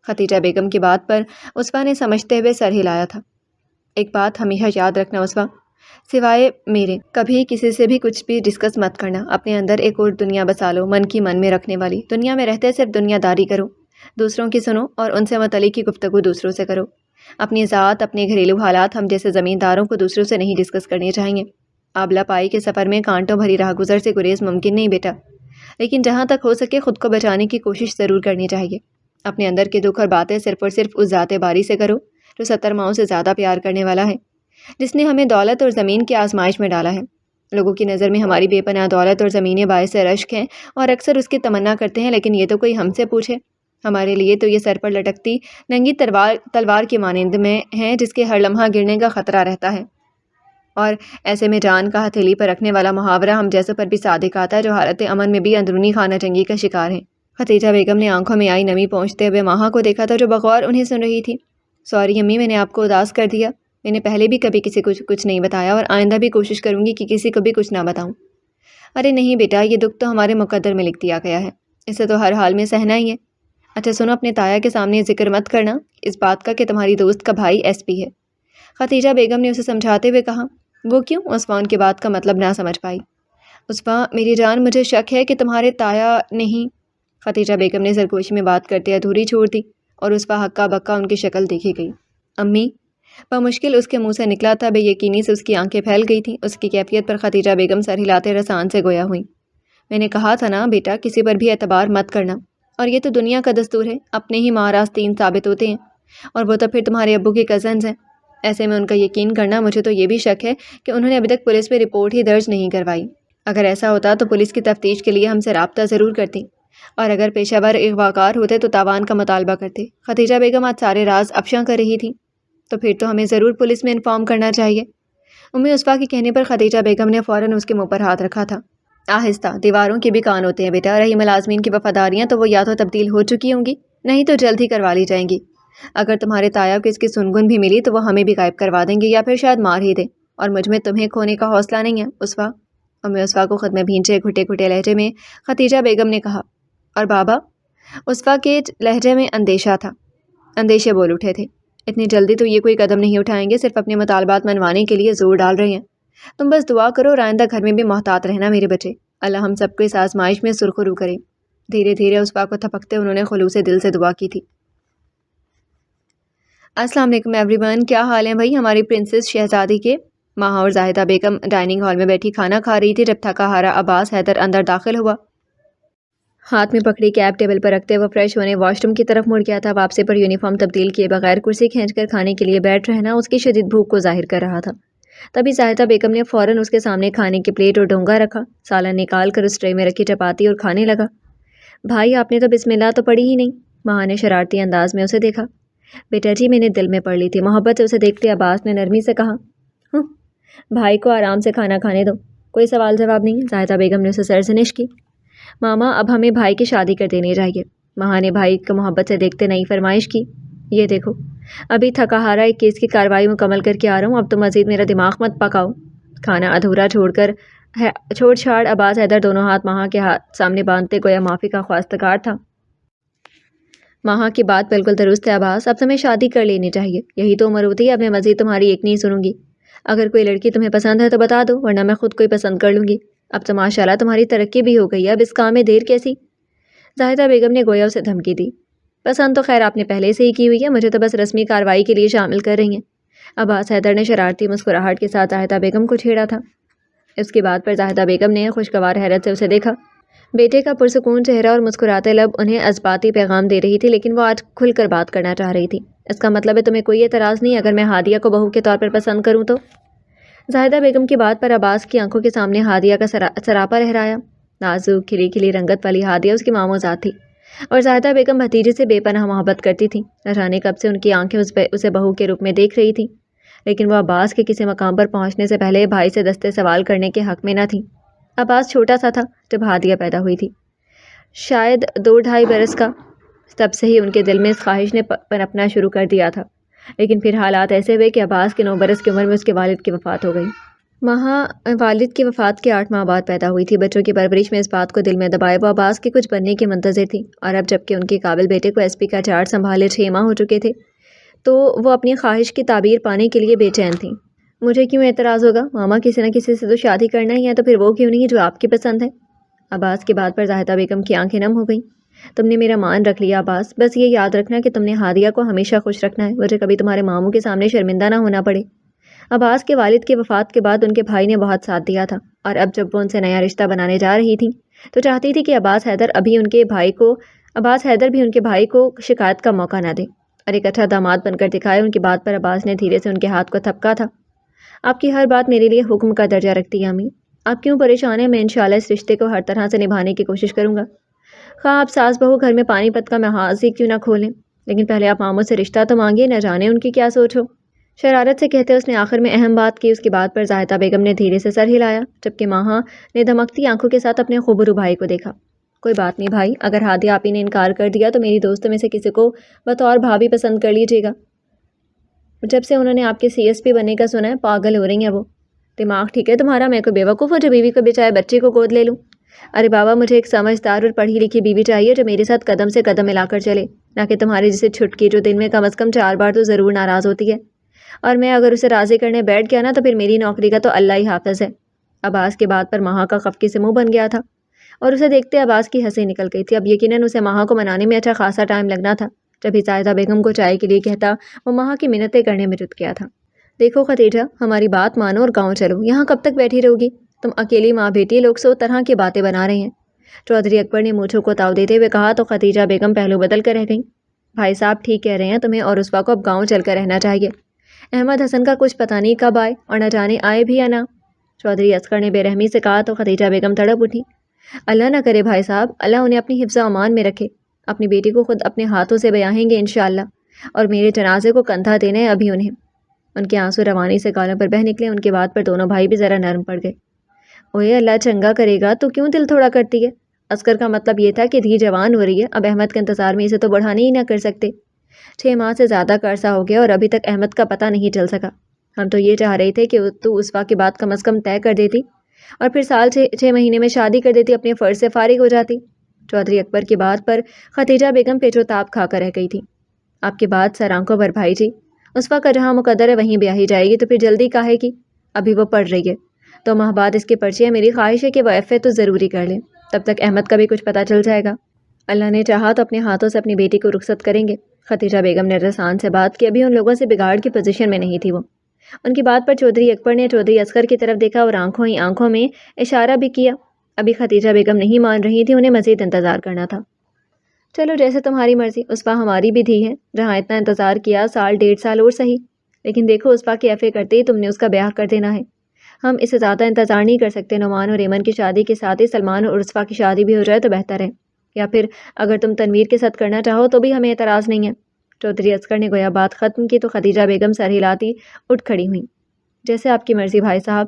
S1: ختیجہ بیگم کی بات پر عثویٰ نے سمجھتے ہوئے سر ہلایا تھا۔ ایک بات ہمیشہ یاد رکھنا عثویٰ، سوائے میرے کبھی کسی سے بھی کچھ بھی ڈسکس مت کرنا، اپنے اندر ایک اور دنیا بسا لو، من کی من میں رکھنے والی، دنیا میں رہتے صرف دنیا داری کرو، دوسروں کی سنو اور ان سے متعلق کی گفتگو دوسروں سے کرو۔ اپنی ذات، اپنے گھریلو حالات ہم جیسے زمینداروں کو دوسروں سے نہیں ڈسکس کرنے چاہیے۔ آبلہ پائی کے سفر میں کانٹوں بھری راہ گزر سے گریز ممکن نہیں بیٹا، لیکن جہاں تک ہو سکے خود کو بچانے کی کوشش ضرور کرنی چاہیے۔ اپنے اندر کے دکھ اور باتیں صرف اور صرف اس ذات باری سے کرو جو 70 ماؤں سے زیادہ پیار کرنے والا ہے، جس نے ہمیں دولت اور زمین کی آزمائش میں ڈالا ہے۔ لوگوں کی نظر میں ہماری بے پناہ دولت اور زمینیں باعث رشک ہیں اور اکثر اس کی تمنا کرتے ہیں، لیکن یہ تو کوئی ہم سے پوچھے، ہمارے لیے تو یہ سر پر لٹکتی ننگی تلوار کی مانند میں ہیں جس کے ہر لمحہ گرنے کا خطرہ رہتا ہے، اور ایسے میں جان کا ہتھیلی پر رکھنے والا محاورہ ہم جیسوں پر بھی صادق آتا ہے جو حالت امن میں بھی اندرونی خانہ جنگی کا شکار ہیں۔ ختیجہ بیگم نے آنکھوں میں آئی نمی پہنچتے ہوئے ماہا کو دیکھا تھا جو بغور انہیں سن رہی تھی۔ سوری امی، میں نے آپ کو اداس کر دیا، میں نے پہلے بھی کبھی کسی کو کچھ نہیں بتایا اور آئندہ بھی کوشش کروں گی کہ کسی کو بھی کچھ نہ بتاؤں۔ ارے نہیں بیٹا، یہ دکھ تو ہمارے مقدر میں لکھ دیا گیا ہے، اسے تو ہر حال میں سہنا ہی ہے۔ اچھا سنو، اپنے تایا کے سامنے ذکر مت کرنا اس بات کا کہ تمہاری دوست کا بھائی SP ہے، ختیجہ بیگم نے اسے سمجھاتے ہوئے کہا۔ وہ کیوں؟ عثویٰ ان کی بات کا مطلب نہ سمجھ پائی۔ عثویٰ میری جان، مجھے شک ہے کہ تمہارے تایا نہیں، ختیجہ بیگم نے سرگوشی میں بات کرتے ادھوری چھوڑ دی اور عثویٰ ہکا بکا ان کی شکل دیکھی گئی۔ امی، بمشکل اس کے منہ سے نکلا تھا، بے یقینی سے اس کی آنکھیں پھیل گئی تھیں۔ اس کی کیفیت پر ختیجہ بیگم سر ہلاتے رسان سے گویا ہوئیں۔ میں نے کہا تھا نا بیٹا، کسی پر بھی اعتبار مت کرنا، اور یہ تو دنیا کا دستور ہے، اپنے ہی ماہ راستین ثابت ہوتے ہیں، اور وہ تو پھر تمہارے ابو کے کزنز ہیں۔ ایسے میں ان کا یقین کرنا، مجھے تو یہ بھی شک ہے کہ انہوں نے ابھی تک پولیس میں رپورٹ ہی درج نہیں کروائی۔ اگر ایسا ہوتا تو پولیس کی تفتیش کے لیے ہم سے رابطہ ضرور کرتی، اور اگر پیشہ ور اغواکار ہوتے تو تاوان کا مطالبہ کرتے۔ ختیجہ بیگم آج سارے راز افشاں کر رہی تھی، تو پھر تو ہمیں ضرور پولیس میں انفارم کرنا چاہیے۔ امی عثویٰ کے کہنے پر ختیجہ بیگم نے فوراً اس کے منہ پر ہاتھ رکھا تھا۔ آہستہ، دیواروں کے بھی کان ہوتے ہیں بیٹا، رہی ملازمین کی وفاداریاں تو وہ یا تو تبدیل ہو چکی ہوں گی، نہیں تو جلد ہی کروا لی جائیں گی۔ اگر تمہارے تایا کو اس کی سنگن بھی ملی تو وہ ہمیں بھی غائب کروا دیں گے یا پھر شاید مار ہی دیں، اور مجھ میں تمہیں کھونے کا حوصلہ نہیں ہے عثویٰ، امی عثویٰ کو خود میں بھینچے گھٹے گھٹے لہجے میں ختیجہ بیگم نے کہا۔ اور بابا؟ عثویٰ کے لہجے میں اندیشہ تھا، اندیشے بول اٹھے تھے۔ اتنی جلدی تو یہ کوئی قدم نہیں اٹھائیں گے، صرف اپنے مطالبات منوانے کے لیے زور ڈال رہے ہیں۔ تم بس دعا کرو اور آئندہ گھر میں بھی محتاط رہنا میرے بچے، اللہ ہم سب کو اس آزمائش میں سرخرو کرے۔ دھیرے دھیرے عثویٰ کو تھپکتے انہوں نے خلوص دل سے دعا کی تھی۔ السلام علیکم ایوری ون، کیا حال ہیں بھائی ہماری پرنسس شہزادی کے؟ ماہا اور زاہدہ بیگم ڈائننگ ہال میں بیٹھی کھانا کھا رہی تھی جب تھکا ہارا عباس حیدر اندر داخل ہوا۔ ہاتھ میں پکڑی کیپ ٹیبل پر رکھتے وہ فریش ہونے واش روم کی طرف مڑ گیا تھا۔ واپسی پر یونیفارم تبدیل کیے بغیر کرسی کھینچ کر کھانے کے لیے بیٹھ رہنا اس کی شدید بھوک کو ظاہر کر رہا تھا۔ تبھی زاہدہ بیگم نے فوراً اس کے سامنے کھانے کی پلیٹ اور ڈونگا رکھا، سالن نکال کر اس ٹرے میں رکھی چپاتی اور کھانے لگا۔ بھائی آپ نے تو بسم اللہ تو پڑھی ہی نہیں، ماہا نے شرارتی انداز میں اسے دیکھا۔ بیٹا جی میں نے دل میں پڑھ لی تھی، محبت سے اسے دیکھتے عباس نے نرمی سے کہا۔ بھائی کو آرام سے کھانا کھانے دو، کوئی سوال جواب نہیں۔ زاہدہ بیگم نے اسے سرزنش کی۔ ماما اب ہمیں بھائی کی شادی کر دینی چاہیے۔ ماں نے بھائی کو محبت سے دیکھتے نئی فرمائش کی۔ یہ دیکھو ابھی تھکا ہارا ایک کیس کی کارروائی مکمل کر کے آ رہا ہوں، اب تو مزید میرا دماغ مت پکاؤ۔ کھانا ادھورا چھوڑ چھاڑ عباس حیدر دونوں ہاتھ ماں کے ہاتھ سامنے باندھتے گویا معافی کا خواستگار تھا۔ ماں کی بات بالکل درست ہے عباس، اب تمہیں شادی کر لینی چاہیے، یہی تو عمر ہوتی ہے، اب میں مزید تمہاری ایک نہیں سنوں گی۔ اگر کوئی لڑکی تمہیں پسند ہے تو بتا دو، ورنہ میں خود کوئی پسند کر لوں گی۔ اب تو ماشاءاللہ تمہاری ترقی بھی ہو گئی ہے، اب اس کام میں دیر کیسی؟ زاہدہ بیگم نے گویا اسے دھمکی دی۔ پسند تو خیر آپ نے پہلے سے ہی کی ہوئی ہے، مجھے تو بس رسمی کارروائی کے لیے شامل کر رہی ہیں۔ عباس حیدر نے شرارتی مسکراہٹ کے ساتھ زاہدہ بیگم کو چھیڑا تھا۔ اس کی بات پر زاہدہ بیگم نے خوشگوار حیرت سے اسے دیکھا۔ بیٹے کا پرسکون چہرہ اور مسکراتے لب انہیں جذباتی پیغام دے رہی تھی، لیکن وہ آج کھل کر بات کرنا چاہ رہی تھی۔ اس کا مطلب ہے تمہیں کوئی اعتراض نہیں اگر میں ہادیہ کو بہو کے طور پر پسند کروں تو؟ زاہدہ بیگم کی بات پر عباس کی آنکھوں کے سامنے ہادیہ کا سراپا لہرایا۔ نازک کھلی کھلی رنگت والی ہادیہ اس کی ماموزاد تھی اور زاہدہ بیگم بھتیجے سے بے پناہ محبت کرتی تھی۔ نہ جانے کب سے ان کی آنکھیں اسے بہو کے روپ میں دیکھ رہی تھیں، لیکن وہ عباس کے کسی مقام پر پہنچنے سے پہلے بھائی سے دستے سوال کرنے کے حق میں نہ تھی۔ عباس چھوٹا سا تھا جب ہادیہ پیدا ہوئی تھی، شاید 2-2.5 برس کا، تب سے ہی ان کے دل میں اس خواہش نے پنپنا شروع کر دیا تھا، لیکن پھر حالات ایسے ہوئے کہ عباس کے 9 برس کی عمر میں اس کے والد کی وفات ہو گئی۔ والد کی وفات کے 8 ماہ بعد پیدا ہوئی تھی۔ بچوں کی پرورش میں اس بات کو دل میں دبائے وہ عباس کے کچھ بننے کی منتظر تھی، اور اب جب کہ ان کے قابل بیٹے کو SP کا چارج سنبھالے 6 ماہ ہو چکے تھے تو وہ اپنی خواہش کی تعبیر پانے کے لیے بے چین تھیں۔ مجھے کیوں اعتراض ہوگا ماما، کسی نہ کسی سے تو شادی کرنا ہی ہے، تو پھر وہ کیوں نہیں جو آپ کی پسند ہے؟ عباس کی بات پر زاہدہ بیگم کی آنکھیں نم ہو گئیں۔ تم نے میرا مان رکھ لیا عباس، بس یہ یاد رکھنا کہ تم نے ہادیہ کو ہمیشہ خوش رکھنا ہے، مجھے کبھی تمہارے ماموں کے سامنے شرمندہ نہ ہونا پڑے۔ عباس کے والد کی وفات کے بعد ان کے بھائی نے بہت ساتھ دیا تھا، اور اب جب وہ ان سے نیا رشتہ بنانے جا رہی تھیں تو چاہتی تھی کہ عباس حیدر بھی ان کے بھائی کو شکایت کا موقع نہ دے اور ایک اچھا داماد بن کر دکھائے۔ ان کی بات پر عباس نے دھیرے سے ان کے ہاتھ کو تھپکا تھا۔ آپ کی ہر بات میرے لیے حکم کا درجہ رکھتی ہے امی، آپ کیوں پریشان ہیں؟ میں انشاءاللہ اس رشتے کو ہر طرح سے نبھانے کی کوشش کروں گا، خواہ آپ ساس بہو گھر میں پانی پت کا محاذ ہی کیوں نہ کھولیں، لیکن پہلے آپ ماموں سے رشتہ تو مانگیے، نہ جانے ان کی کیا سوچ ہو۔ شرارت سے کہتے اس نے آخر میں اہم بات کی۔ اس کی بات پر زاہدہ بیگم نے دھیرے سے سر ہلایا، جبکہ ماں نے دھمکتی آنکھوں کے ساتھ اپنے خوبرو بھائی کو دیکھا۔ کوئی بات نہیں بھائی، اگر ہادیہ آپ ہی نے انکار کر دیا تو میری دوستوں میں سے کسی کو بطور بھابھی پسند کر لیجیے گا۔ جب سے انہوں نے آپ کے CSP بننے کا سنا ہے پاگل ہو رہی ہیں وہ۔ دماغ ٹھیک ہے تمہارا؟ میں کوئی بیوقوف ہوں جو بیوی کو بچائے بچے کو گود لے لوں؟ ارے بابا، مجھے ایک سمجھدار اور پڑھی لکھی بیوی چاہیے جو میرے ساتھ قدم سے قدم ملا کر چلے، نہ کہ تمہاری جیسے چھٹکی جو دن میں کم از کم 4 بار تو ضرور ناراض ہوتی ہے، اور میں اگر اسے راضی کرنے بیٹھ گیا نا تو پھر میری نوکری کا تو اللہ ہی حافظ ہے۔ عباس کی بات پر ماں کا خفقی سے منہ بن گیا تھا اور اسے دیکھتے عباس کی ہنسی نکل گئی تھی۔ اب یقیناً اسے ماں کو منانے میں اچھا خاصا ٹائم لگنا تھا۔ جب ہی زاہدہ بیگم کو چائے کے لیے کہتا وہ ماں کی منتیں کرنے میں جت گیا تھا۔ دیکھو ختیجہ، ہماری بات مانو اور گاؤں چلو، یہاں کب تک بیٹھی رہو گی؟ تم اکیلی ماں بیٹی، لوگ 100 طرح کی باتیں بنا رہے ہیں۔ چودھری اکبر نے مونچھوں کو تاؤ دیتے ہوئے کہا تو ختیجہ بیگم پہلو بدل کر رہ گئیں۔ بھائی صاحب ٹھیک کہہ رہے ہیں، تمہیں اور رسوا کو اب گاؤں چل کر رہنا چاہیے۔ احمد حسن کا کچھ پتہ نہیں کب آئے اور نہ جانے آئے بھی یا نہ، چودھری اصغر نے بے رحمی سے کہا تو ختیجہ بیگم تڑپ اٹھی۔ اللہ نہ کرے بھائی صاحب، اللہ انہیں اپنی حفظ و امان میں رکھے، اپنی بیٹی کو خود اپنے ہاتھوں سے بیاہیں گے انشاءاللہ، اور میرے جنازے کو کندھا دینا ہے ابھی انہیں۔ ان کے آنسو روانی سے گالوں پر بہہ نکلے۔ ان کی بات پر دونوں بھائی بھی ذرا نرم پڑ گئے۔ اوئے اللہ چنگا کرے گا، تو کیوں دل تھوڑا کرتی ہے؟ اصغر کا مطلب یہ تھا کہ دھی جوان ہو رہی ہے، اب احمد کے انتظار میں اسے تو بڑھانے ہی نہ کر سکتے۔ 6 ماہ سے زیادہ کا عرصہ ہو گیا اور ابھی تک احمد کا پتہ نہیں چل سکا۔ ہم تو یہ چاہ رہے تھے کہ تو اسوا کی بات کم از کم طے کر دیتی اور پھر سال 6 مہینے میں شادی کر دیتی، اپنے فرض سے فارغ ہو جاتی۔ چودھری اکبر کی بات پر ختیجہ بیگم پیچو تاب کھا کر رہ گئی تھی۔ آپ کی بات سر آنکھوں پر بھائی جی، اسوا کا جہاں مقدر ہے وہیں بیاہی جائے گی، تو پھر جلدی کاہے کی؟ ابھی وہ پڑھ رہی ہے، 2 ماہ بعد اس کے پرچے ہیں، میری خواہش ہے کہ وہ FA تو ضروری کر لیں، تب تک احمد کا بھی کچھ پتہ چل جائے گا۔ اللہ نے چاہا تو اپنے ہاتھوں سے اپنی بیٹی کو رخصت کریں گے۔ ختیجہ بیگم نے رسان سے بات کی، ابھی ان لوگوں سے بگاڑ کی پوزیشن میں نہیں تھی وہ۔ ان کی بات پر چودھری اکبر نے چودھری اصغر کی طرف دیکھا اور آنکھوں ہی آنکھوں میں اشارہ بھی کیا۔ ابھی ختیجہ بیگم نہیں مان رہی تھی، انہیں مزید انتظار کرنا تھا۔ چلو جیسے تمہاری مرضی، اسوا ہماری بھی دھی ہے، جہاں اتنا انتظار کیا 1.5 سال اور صحیح، لیکن دیکھو اسوا کی FA کرتے ہی تم نے اس کا بیاہ کر دینا ہے۔ ہم اسے زیادہ انتظار نہیں کر سکتے۔ نعمان اور ایمن کی شادی کے ساتھ ہی سلمان اور اسوا کی شادی بھی ہو جائے تو بہتر ہے، یا پھر اگر تم تنویر کے ساتھ کرنا چاہو تو بھی ہمیں اعتراض نہیں ہے۔ چودھری اصغر نے گویا بات ختم کی تو ختیجہ بیگم سر ہلاتی اٹھ کھڑی ہوئیں۔ جیسے آپ کی مرضی بھائی صاحب،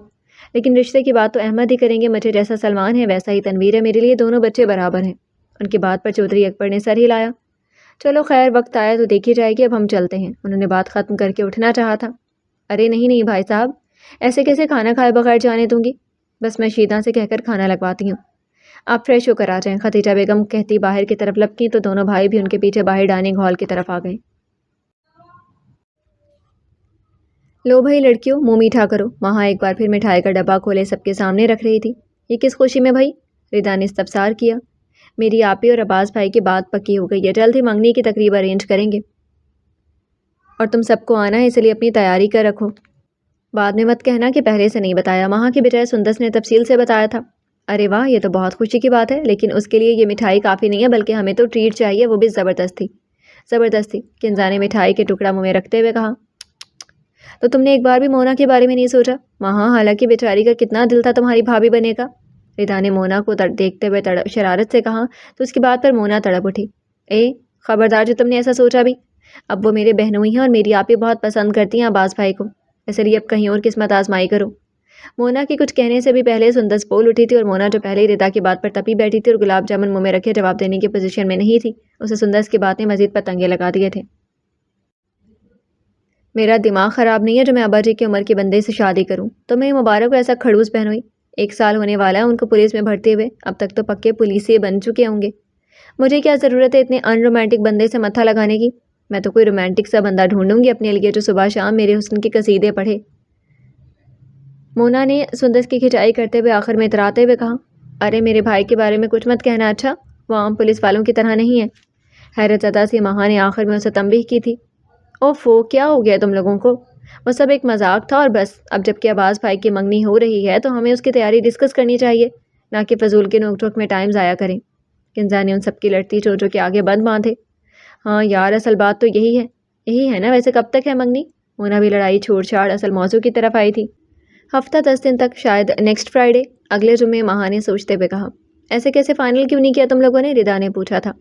S1: لیکن رشتے کی بات تو احمد ہی کریں گے، مجھے جیسا سلمان ہے ویسا ہی تنویر ہے، میرے لیے دونوں بچے برابر ہیں۔ ان کی بات پر چودھری اکبر نے سر ہلایا۔ چلو خیر، وقت آیا تو دیکھی جائے گی، اب ہم چلتے ہیں۔ انہوں نے بات ختم کر کے اٹھنا چاہا تھا۔ ارے نہیں نہیں بھائی صاحب، ایسے کیسے کھانا کھائے بغیر جانے دوں گی؟ بس میں شیدا سے کہہ کر کھانا لگواتی ہوں، آپ فریش ہو کر آ جائیں، خدیجہ بیگم کہتی باہر کی طرف لپکی تو دونوں بھائی بھی ان کے پیچھے باہر ڈائننگ ہال کی طرف آ گئے۔ لو بھائی لڑکیوں، منہ میٹھا کرو، وہاں ایک بار پھر مٹھائی کا ڈبہ کھولے سب کے سامنے رکھ رہی تھی۔ یہ کس خوشی میں بھائی؟ ردا نے استفسار کیا۔ میری آپی اور عباس بھائی کی بات پکی ہو گئی ہے، جلد ہی منگنی کی تقریب ارینج کریں گے، اور تم سب کو آنا ہے، اس لیے اپنی تیاری کر رکھو۔ بعد میں مت کہنا کہ پہلے سے نہیں بتایا، وہاں کی بجائے سندس نے تفصیل سے بتایا تھا۔ ارے واہ، یہ تو بہت خوشی کی بات ہے، لیکن اس کے لیے یہ مٹھائی کافی نہیں ہے، بلکہ ہمیں تو ٹریٹ چاہیے، وہ بھی زبردستی۔ زبردستی؟ کنزا نے مٹھائی کے ٹکڑا منہ میں رکھتے ہوئے کہا۔ تو تم نے ایک بار بھی مونا کے بارے میں نہیں سوچا؟ وہاں حالانکہ بیچاری کا کتنا دل تھا تمہاری بھابھی بنے کا۔ ردا نے مونا کو دیکھتے ہوئے شرارت سے کہا تو اس کی بات پر مونا تڑپ اٹھی۔ اے خبردار جو تم نے ایسا سوچا بھی، اب وہ میرے بہنوئی ہیں اور میری آپی بہت پسند کرتی ہیں عباس بھائی کو، اس لیے اب کہیں اور قسمت آزمائی کرو۔ مونا کے کچھ کہنے سے بھی پہلے سندس بول اٹھی تھی، اور مونا جو پہلے ہی ردا کی بات پر تپی بیٹھی تھی اور گلاب جامن منہ میں رکھے جواب دینے کی پوزیشن میں نہیں تھی، اسے سندس کی باتیں مزید پتنگے لگا دیے تھے۔ میرا دماغ خراب نہیں ہے جو میں ابا جی کی عمر کے بندے سے شادی کروں، تو میں مبارک ہو ایسا کھڑوس بہنوئی، 1 سال ہونے والا ہے ان کو پولیس میں بھرتے ہوئے، اب تک تو پکے پولیسیے بن چکے ہوں گے۔ مجھے کیا ضرورت ہے اتنے ان رومانٹک بندے سے متھا لگانے کی؟ میں تو کوئی رومانٹک سا بندہ ڈھونڈوں گی اپنے لیے جو صبح شام میرے حسن کے قصیدے پڑھے۔ مونا نے سندس کی کھچائی کرتے ہوئے آخر میں اتراتے ہوئے کہا۔ ارے میرے بھائی کے بارے میں کچھ مت کہنا، اچھا؟ وہ عام پولیس والوں کی طرح نہیں ہے۔ حیرت زدہ سی ماہا نے آخر میں اسے تنبیہ کی تھی۔ اوفو، کیا ہو گیا تم لوگوں کو؟ وہ سب ایک مذاق تھا اور بس، اب جب کہ عباس بھائی کی منگنی ہو رہی ہے تو ہمیں اس کی تیاری ڈسکس کرنی چاہیے، نہ کہ فضول کے نوک ٹوک میں ٹائم ضائع کریں۔ کنزا نے ان سب کی لڑتی چوچوں کے آگے بند باندھے۔ ہاں یار، اصل بات تو یہی ہے نا، ویسے کب تک ہے منگنی؟ مونا بھی لڑائی چھوڑ چھاڑ اصل موضوع کی طرف آئی تھی۔ ہفتہ 10 دن تک، شاید نیکسٹ فرائیڈے، اگلے جمعے، ماہا نے سوچتے ہوئے کہا۔ ایسے کیسے فائنل کیوں نہیں کیا تم لوگوں نے؟ ردا نے پوچھا تھا۔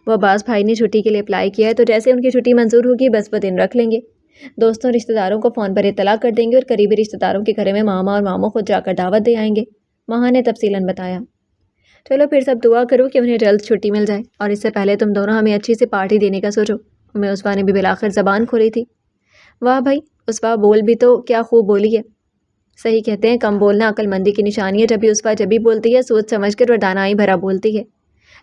S1: وہ عباس بھائی نے چھٹی کے لیے اپلائی کیا ہے، تو جیسے ان کی چھٹی منظور ہوگی بس وہ دن رکھ لیں گے، دوستوں رشتہ داروں کو فون پر اطلاع کر دیں گے اور قریبی رشتہ داروں کے گھر میں ماما اور ماموں خود جا کر دعوت دے آئیں گے، ماہا نے تفصیلاً بتایا۔ چلو پھر سب دعا کرو کہ انہیں جلد چھٹی مل جائے، اور اس سے پہلے تم دونوں ہمیں اچھی سی پارٹی دینے کا سوچو۔ عثوا نے بھی بالآخر زبان کھولی تھی۔ واہ بھائی، عثوا بول بھی تو کیا خوب بولی ہے۔ صحیح کہتے ہیں، کم بولنا عقل مندی کی نشانی ہے، عثوا جب بھی بولتی ہے سوچ سمجھ کر اور دانائی بھرا بولتی ہے۔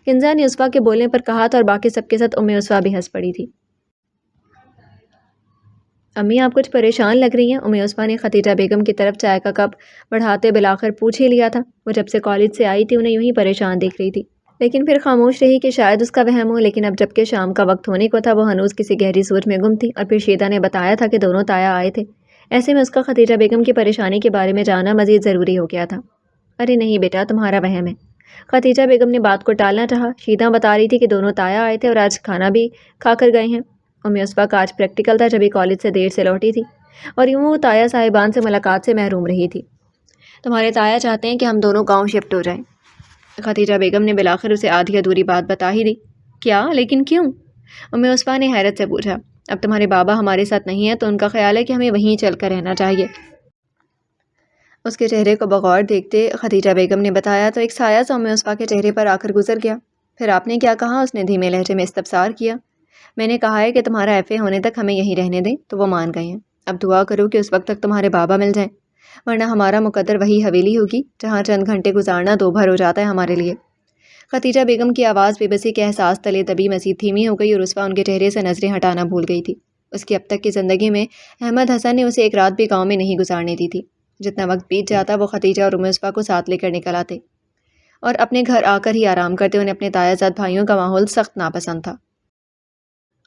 S1: کنزا نے عثوا کے بولنے پر کہا تھا، اور باقی سب کے ساتھ عثوا بھی ہنس پڑی تھی۔ امی آپ کچھ پریشان لگ رہی ہیں؟ عثوا نے خدیجہ بیگم کی طرف چائے کا کپ بڑھاتے بالآخر پوچھ ہی لیا تھا۔ وہ جب سے کالج سے آئی تھی انہیں یوں ہی پریشان دیکھ رہی تھی، لیکن پھر خاموش رہی کہ شاید اس کا وہم ہو، لیکن اب جب کہ شام کا وقت ہونے کو تھا وہ ہنوز کسی گہری سوچ میں گم تھی، اور پھر شیدا نے بتایا تھا کہ دونوں تایا آئے تھے، ایسے میں اس کا خدیجہ بیگم کی پریشانی کے بارے میں جاننا مزید ضروری ہو گیا تھا۔ ارے نہیں بیٹا، تمہارا وہم ہے، خدیجہ بیگم نے بات کو ٹالنا چاہا۔ شیدا بتا رہی تھی کہ دونوں تایا آئے تھے اور آج کھانا بھی کھا کر گئے ہیں۔ عثوا کا آج پریکٹیکل تھا جب یہ کالج سے دیر سے لوٹی تھی، اور یوں وہ تایا صاحبان سے ملاقات سے محروم رہی تھی۔ تمہارے تایا چاہتے ہیں کہ ہم دونوں گاؤں شفٹ ہو جائیں۔ خدیجہ بیگم نے بالآخر اسے آدھی ادھوری بات بتا ہی دی۔ کیا؟ لیکن کیوں؟ عثوا نے حیرت سے پوچھا۔ اب تمہارے بابا ہمارے ساتھ نہیں ہیں تو ان کا خیال ہے کہ ہمیں وہیں چل کر رہنا چاہیے۔ اس کے چہرے کو بغور دیکھتے خدیجہ بیگم نے بتایا تو ایک سایہ سا عثوا کے چہرے پر آ کر گزر گیا۔ پھر آپ نے کیا کہا؟ اس نے دھیمے لہجے میں استفسار کیا۔ میں نے کہا ہے کہ تمہارا ایف اے ہونے تک ہمیں یہیں رہنے دیں، تو وہ مان گئے ہیں۔ اب دعا کرو کہ اس وقت تک تمہارے بابا مل جائیں، ورنہ ہمارا مقدر وہی حویلی ہوگی جہاں چند گھنٹے گزارنا دو بھر ہو جاتا ہے ہمارے لیے۔ خدیجہ بیگم کی آواز بے بسی کے احساس تلے دبی مزید دھیمی ہو گئی، اور عثوا ان کے چہرے سے نظریں ہٹانا بھول گئی تھی۔ اس کی اب تک کی زندگی میں احمد حسن نے اسے ایک رات بھی گاؤں میں نہیں گزارنے دی تھی۔ جتنا وقت بیت جاتا وہ خدیجہ اور عثوا کو ساتھ لے کر نکل آتے، اور اپنے گھر آ کر ہی آرام کرتے۔ انہیں اپنے تایا زاد بھائیوں کا ماحول سخت ناپسند تھا۔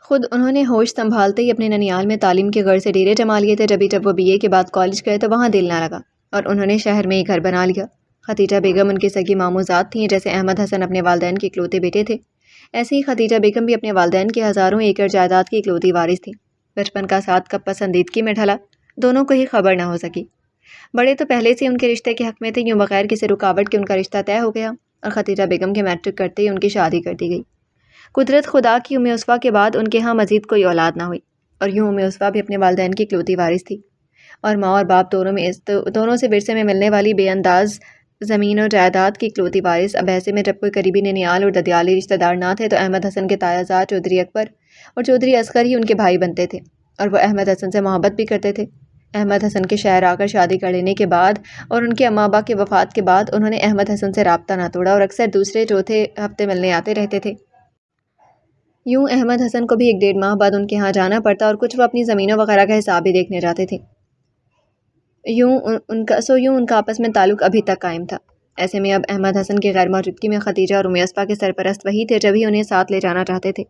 S1: خود انہوں نے ہوش سنبھالتے ہی اپنے ننیال میں تعلیم کے غرض سے ڈیرے جما لیے تھے۔ جب وہ بی اے کے بعد کالج گئے تو وہاں دل نہ لگا، اور انہوں نے شہر میں ہی گھر بنا لیا۔ خدیجہ بیگم ان کی سگی ماموزاد تھیں، جیسے احمد حسن اپنے والدین کے اکلوتے بیٹے تھے، ایسے ہی خدیجہ بیگم بھی اپنے والدین کے ہزاروں ایکڑ جائیداد کی اکلوتی وارث تھیں۔ بچپن کا ساتھ کب پسندیدگی میں ڈھلا، دونوں کو ہی خبر نہ ہو سکی۔ بڑے تو پہلے سے ان کے رشتے کے حق میں تھے، یوں بغیر کسی رکاوٹ کے ان کا رشتہ طے ہو گیا، اور خدیجہ بیگم کے میٹرک کرتے ہی ان کی شادی کر دی گئی۔ قدرت خدا کی عثوا کے بعد ان کے ہاں مزید کوئی اولاد نہ ہوئی، اور یوں عثوا بھی اپنے والدین کی اکلوتی وارث تھی۔ اور ماں اور باپ دونوں سے ورثے میں ملنے والی بے انداز زمین اور جائیداد کی اکلوتی وارث۔ اب ایسے میں جب کوئی قریبی ننیال اور ددیالی رشتہ دار نہ تھے تو احمد حسن کے تایا زاد چودھری اکبر اور چودھری اصغر ہی ان کے بھائی بنتے تھے، اور وہ احمد حسن سے محبت بھی کرتے تھے۔ احمد حسن کے شہر آ کر شادی کر لینے کے بعد اور ان کے اماں ابا کی وفات کے بعد انہوں نے احمد حسن سے رابطہ نہ توڑا اور اکثر دوسرے چوتھے ہفتے ملنے آتے رہتے تھے۔ یوں احمد حسن کو بھی 1 ڈیڑھ ماہ بعد ان کے ہاں جانا پڑتا اور کچھ وہ اپنی زمینوں وغیرہ کا حساب بھی دیکھنے جاتے تھے۔ یوں ان کا آپس میں تعلق ابھی تک قائم تھا۔ ایسے میں اب احمد حسن کی غیر موجودگی میں خدیجہ اور اصفا کے سرپرست وہی تھے جب ہی انہیں ساتھ لے جانا چاہتے تھے،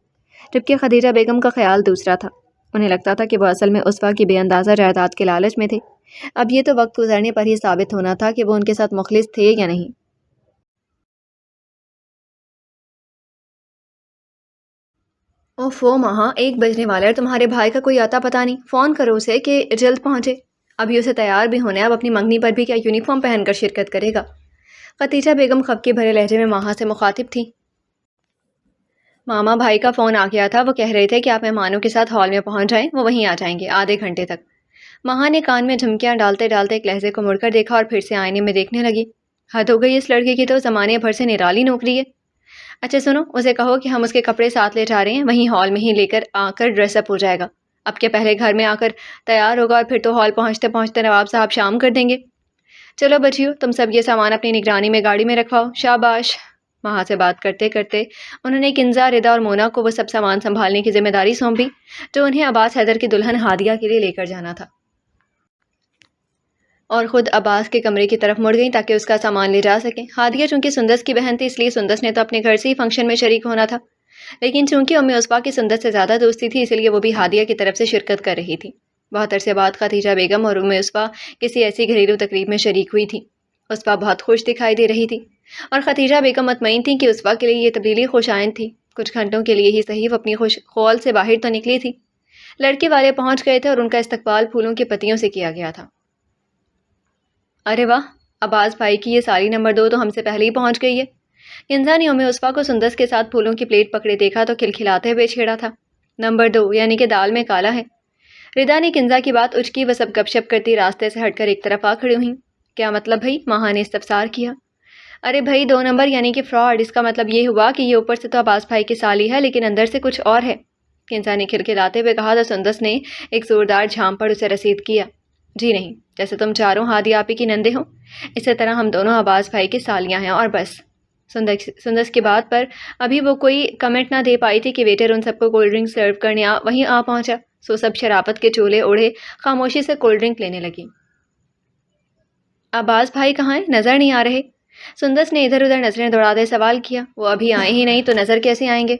S1: جبکہ خدیجہ بیگم کا خیال دوسرا تھا۔ انہیں لگتا تھا کہ وہ اصل میں اصفا کی بے اندازہ جائیداد کے لالچ میں تھے۔ اب یہ تو وقت گزرنے پر ہی ثابت ہونا تھا کہ وہ ان کے ساتھ مخلص تھے یا نہیں۔ اوفو ماہا، 1 بجنے والا ہے، تمہارے بھائی کا کوئی آتا پتہ نہیں، فون کرو اسے کہ جلد پہنچے۔ ابھی اسے تیار بھی ہونا ہے، اب اپنی منگنی پر بھی کیا یونیفارم پہن کر شرکت کرے گا؟ خدیجہ بیگم خفگی بھرے لہجے میں ماہا سے مخاطب تھی۔ ماما بھائی کا فون آ گیا تھا، وہ کہہ رہے تھے کہ آپ مہمانوں کے ساتھ ہال میں پہنچ جائیں، وہ وہیں آ جائیں گے آدھے گھنٹے تک۔ ماہا نے کان میں جھمکیاں ڈالتے ڈالتے ایک لہجے کو مڑ کر دیکھا اور پھر سے آئینے میں دیکھنے لگی۔ حد ہو گئی اس لڑکے کی، تو زمانے بھر سے نرالی نوکری ہے۔ اچھا سنو، اسے کہو کہ ہم اس کے کپڑے ساتھ لے جا رہے ہیں، وہیں ہال میں ہی لے کر آ کر ڈریس اپ ہو جائے گا۔ اب کیا پہلے گھر میں آ کر تیار ہوگا اور پھر تو ہال پہنچتے پہنچتے نواب صاحب شام کر دیں گے۔ چلو بچیو، تم سب یہ سامان اپنی نگرانی میں گاڑی میں رکھواؤ، شاباش۔ ماہا سے بات کرتے کرتے انہوں نے کنزا، ردا اور مونا کو وہ سب سامان سنبھالنے کی ذمہ داری سونپی جو انہیں عباس حیدر کی دلہن ہادیہ کے لیے لے کر جانا تھا، اور خود عباس کے کمرے کی طرف مڑ گئیں تاکہ اس کا سامان لے جا سکیں۔ ہادیہ چونکہ سندس کی بہن تھی، اس لیے سندس نے تو اپنے گھر سے ہی فنکشن میں شریک ہونا تھا، لیکن چونکہ اصفا کی سندس سے زیادہ دوستی تھی، اس لیے وہ بھی ہادیہ کی طرف سے شرکت کر رہی تھی۔ بہت عرصے بعد خدیجہ بیگم اور اصفا کسی ایسی گھریلو تقریب میں شریک ہوئی تھی۔ اصفا بہت خوش دکھائی دے رہی تھی اور خدیجہ بیگم مطمئن تھی کہ اصفا کے لیے یہ تبدیلی خوش آئند تھی۔ کچھ گھنٹوں کے لیے ہی صحیح وہ اپنی خوش خول سے باہر تو نکلی تھی۔ لڑکے والے پہنچ گئے تھے اور ان کا استقبال پھولوں کی پتیوں سے کیا گیا تھا۔ ارے واہ، عباس بھائی کی یہ سالی نمبر 2 تو ہم سے پہلے ہی پہنچ گئی ہے۔ کنزا نے اصفا کو سندس کے ساتھ پھولوں کی پلیٹ پکڑے دیکھا تو کھلکھلاتے ہوئے چھیڑا تھا، نمبر 2 یعنی کہ دال میں کالا ہے۔ ردا نے کنزا کی بات اچکی، وہ سب گپ شپ کرتی راستے سے ہٹ کر ایک طرف آ کھڑی ہوئیں۔ کیا مطلب بھائی؟ ماہا نے استفسار کیا۔ ارے بھائی 2 نمبر یعنی کہ فراڈ، اس کا مطلب یہ ہوا کہ یہ اوپر سے تو عباس بھائی کی سالی ہے لیکن اندر سے کچھ اور ہے، کنزا نے کھلکھلاتے ہوئے کہا تو سندس نے ایک زوردار جھام پر اسے رسید کیا۔ جی نہیں، جیسے تم چاروں ہادی آپی کی نندے ہو، اسی طرح ہم دونوں عباس بھائی کی سالیاں ہیں اور بس۔ سندس کی بات پر ابھی وہ کوئی کمنٹ نہ دے پائی تھی کہ ویٹر ان سب کو کولڈ ڈرنک سرو کرنے وہیں آ پہنچا، سو سب شرافت کے چولے اوڑھے خاموشی سے کولڈ ڈرنک لینے لگی۔ عباس بھائی کہاں ہیں؟ نظر نہیں آ رہے۔ سندس نے ادھر ادھر نظریں دوڑاتے سوال کیا۔ وہ ابھی آئے ہی نہیں تو نظر کیسے آئیں گے؟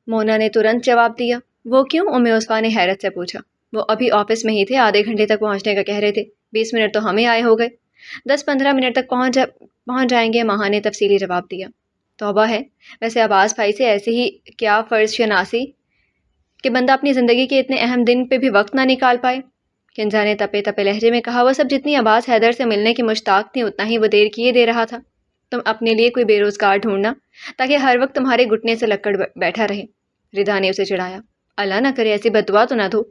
S1: مونا نے ترنت جواب دیا۔ وہ کیوں؟ اصفا نے حیرت سے پوچھا۔ وہ ابھی آفس میں ہی تھے، آدھے گھنٹے تک پہنچنے کا کہہ رہے تھے، 20 منٹ تو ہمیں آئے ہو گئے، 10-15 منٹ تک پہنچ جائیں گے، ماہا نے تفصیلی جواب دیا۔ توبہ ہے، ویسے عباس بھائی سے ایسی ہی کیا فرض شناسی کہ بندہ اپنی زندگی کے اتنے اہم دن پہ بھی وقت نہ نکال پائے۔ کنزا نے تپے تپے لہجے میں کہا۔ وہ سب جتنی عباس حیدر سے ملنے کی مشتاق تھیں اتنا ہی وہ دیر کیے دے رہا تھا۔ تم اپنے لیے کوئی بے روزگار ڈھونڈنا تاکہ ہر وقت تمہارے گھٹنے سے لگ کر بیٹھا رہے۔ ردا نے اسے چڑھایا۔ اللہ نہ کرے ایسی بد دعا تو نہ دو۔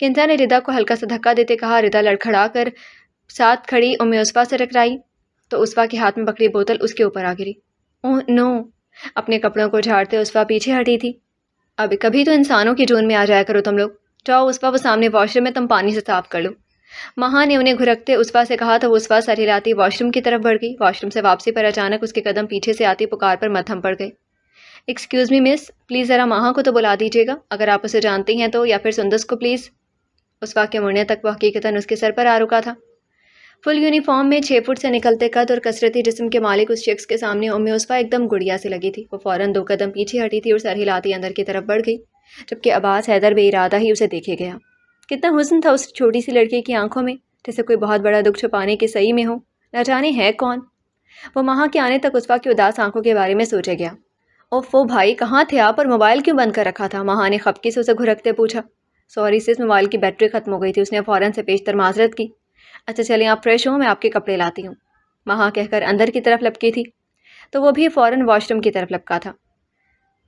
S1: کنزا نے ردا کو ہلکا سا دھکا دیتے کہا۔ ردا لڑکھڑا کر ساتھ کھڑی اصفا سے ٹکرائی تو اصفا کے ہاتھ میں پکڑی بوتل اس کے اوپر آ گری۔ اوہ نو! اپنے کپڑوں کو جھاڑتے اصفا پیچھے ہٹی تھی۔ اب کبھی تو انسانوں کی جون میں آ جایا کرو تم لوگ۔ جاؤ اصفا، وہ سامنے واش روم میں، تم پانی سے صاف کر لو۔ ماہا نے انہیں گھرکتے اصفا سے کہا تو وہ اصفا سر ہلاتی واش روم کی طرف بڑھ گئی۔ واش روم سے واپسی پر اچانک اس کے قدم پیچھے سے آتی پکار پر مدھم پڑ گئے۔ ایکسکیوز می مس، پلیز ذرا ماہا کو تو بلا دیجیے گا، اگر آپ اسے جانتی ہیں تو، یا پھر سندس کو پلیز۔ اصفا کے مڑنے تک وہ حقیقتاً اس کے سر پر آ رکا تھا۔ فل یونیفارم میں 6 فٹ سے نکلتے قد اور کثرتی جسم کے مالک اس شخص کے سامنے اصفا ایک دم گڑیا سے لگی تھی۔ وہ فوراً 2 قدم پیچھے ہٹی تھی اور سر ہلاتی اندر کی طرف بڑھ گئی، جبکہ عباس حیدر بے ارادہ ہی اسے دیکھے گیا۔ کتنا حسن تھا اس چھوٹی سی لڑکی کی آنکھوں میں، جیسے کوئی بہت بڑا دکھ چھپانے کی سعی میں ہو، نہ جانے ہے کون۔ وہ ماہا کے آنے تک اصفا کی اداس آنکھوں کے بارے میں سوچے گیا۔ اوفو بھائی، کہاں تھے آپ اور موبائل کیوں بند کر رکھا تھا؟ ماہا نے خفگی سے اسے گھرکتے پوچھا۔ سوری سس، موبائل کی بیٹری ختم ہو گئی تھی، اس نے فوراً سے پیشتر معذرت کی۔ اچھا چلیں آپ فریش ہوں، میں آپ کے کپڑے لاتی ہوں، ماہا کہہ کر اندر کی طرف لپکی تھی تو وہ بھی فوراً واش روم کی طرف لپکا تھا۔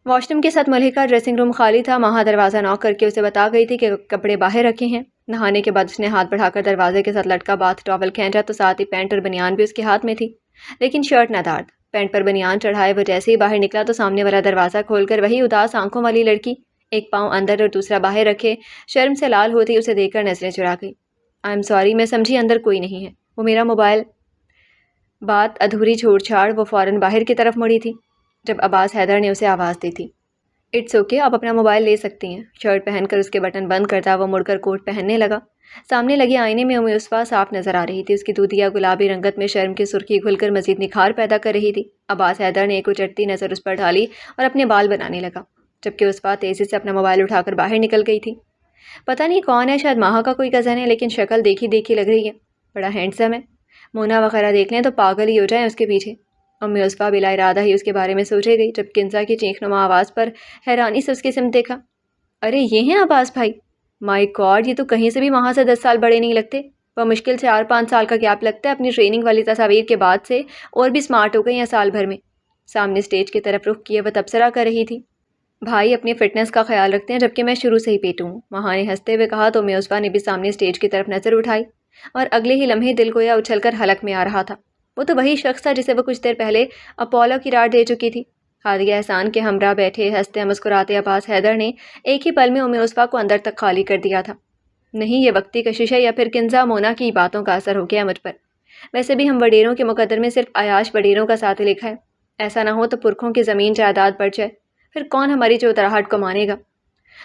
S1: واش روم کے ساتھ ملحقہ ڈریسنگ روم خالی تھا۔ ماہا دروازہ ناک کر کے اسے بتا گئی تھی کہ کپڑے باہر رکھے ہیں۔ نہانے کے بعد اس نے ہاتھ بڑھا کر دروازے کے ساتھ لٹکا باتھ ٹاول کھینچا تو ساتھ ہی پینٹ اور بنیان بھی اس کے ہاتھ میں تھی، لیکن شرٹ نہ دار۔ پینٹ پر بنیان چڑھائے وہ جیسے ہی باہر نکلا تو سامنے والا دروازہ کھول کر وہی اداس آنکھوں والی لڑکی ایک پاؤں اندر اور دوسرا باہر رکھے شرم سے لال ہوتی اسے دیکھ کر نظریں چرا گئی۔ آئی ایم سوری، میں سمجھی اندر کوئی نہیں ہے، وہ میرا موبائل۔ بات ادھوری چھوڑ چھاڑ وہ فوراً باہر کی طرف مڑی تھی جب عباس حیدر نے اسے آواز دی تھی، اٹس اوکے، آپ اپنا موبائل لے سکتی ہیں۔ شرٹ پہن کر اس کے بٹن بند کرتا وہ مڑ کر کوٹ پہننے لگا۔ سامنے لگے آئینے میں یسریٰ صاف نظر آ رہی تھی۔ اس کی دودھیا گلابی رنگت میں شرم کی سرخی گھل کر مزید نکھار پیدا کر رہی تھی۔ عباس حیدر نے ایک اچٹتی نظر اس پر ڈالی اور اپنے بال بنانے لگا، جبکہ یسریٰ تیزی سے اپنا موبائل اٹھا کر باہر نکل گئی تھی۔ پتہ نہیں کون ہے، شاید ماہا کا کوئی کزن ہے، لیکن شکل دیکھی دیکھی لگ رہی ہے، بڑا ہینڈسم ہے۔ مونا وغیرہ دیکھ لیں تو پاگل ہی ہو جائیں اس کے پیچھے۔ امی یسریٰ بلا ارادہ ہی اس کے بارے میں سوچے گئی جب کنزا کی چیخ نما آواز پر حیرانی سے اس کی سمت دیکھا۔ ارے یہ ہیں عباس بھائی! مائی گاڈ، یہ تو کہیں سے بھی ماہا سے 10 سال بڑے نہیں لگتے۔ وہ مشکل سے 4-5 سال کا گیپ لگتا ہے۔ اپنی ٹریننگ والی تصاویر کے بعد سے اور بھی سمارٹ ہو گئی ہیں سال بھر میں۔ سامنے اسٹیج کی طرف رخ کیے وہ تبصرہ کر رہی تھی، بھائی اپنی فٹنس کا خیال رکھتے ہیں جبکہ میں شروع سے ہی پیٹوں ہوں، ماہا نے ہنستے ہوئے کہا تو امی یسریٰ نے بھی سامنے اسٹیج کی طرف نظر اٹھائی اور اگلے ہی لمحے دل گویا اچھل کر حلق میں آ رہا تھا۔ وہ تو وہی شخص تھا جسے وہ کچھ دیر پہلے اپولو کی راڈ دے چکی تھی۔ ہادیہ احسان کے ہمراہ بیٹھے ہنستے مسکراتے عباس حیدر نے ایک ہی پل میں امی یسریٰ کو اندر تک خالی کر دیا تھا۔ نہیں، یہ وقتی کشش ہے یا پھر کنزا مونا کی باتوں کا اثر ہو گیا مجھ پر۔ ویسے بھی ہم وڈیروں کے مقدر میں صرف عیاش وڈیروں کا ساتھ لکھا ہے، ایسا نہ ہو تو پرکھوں کی زمین جائیداد بڑھ جائے، پھر کون ہماری چوتراہٹ کو مانے گا۔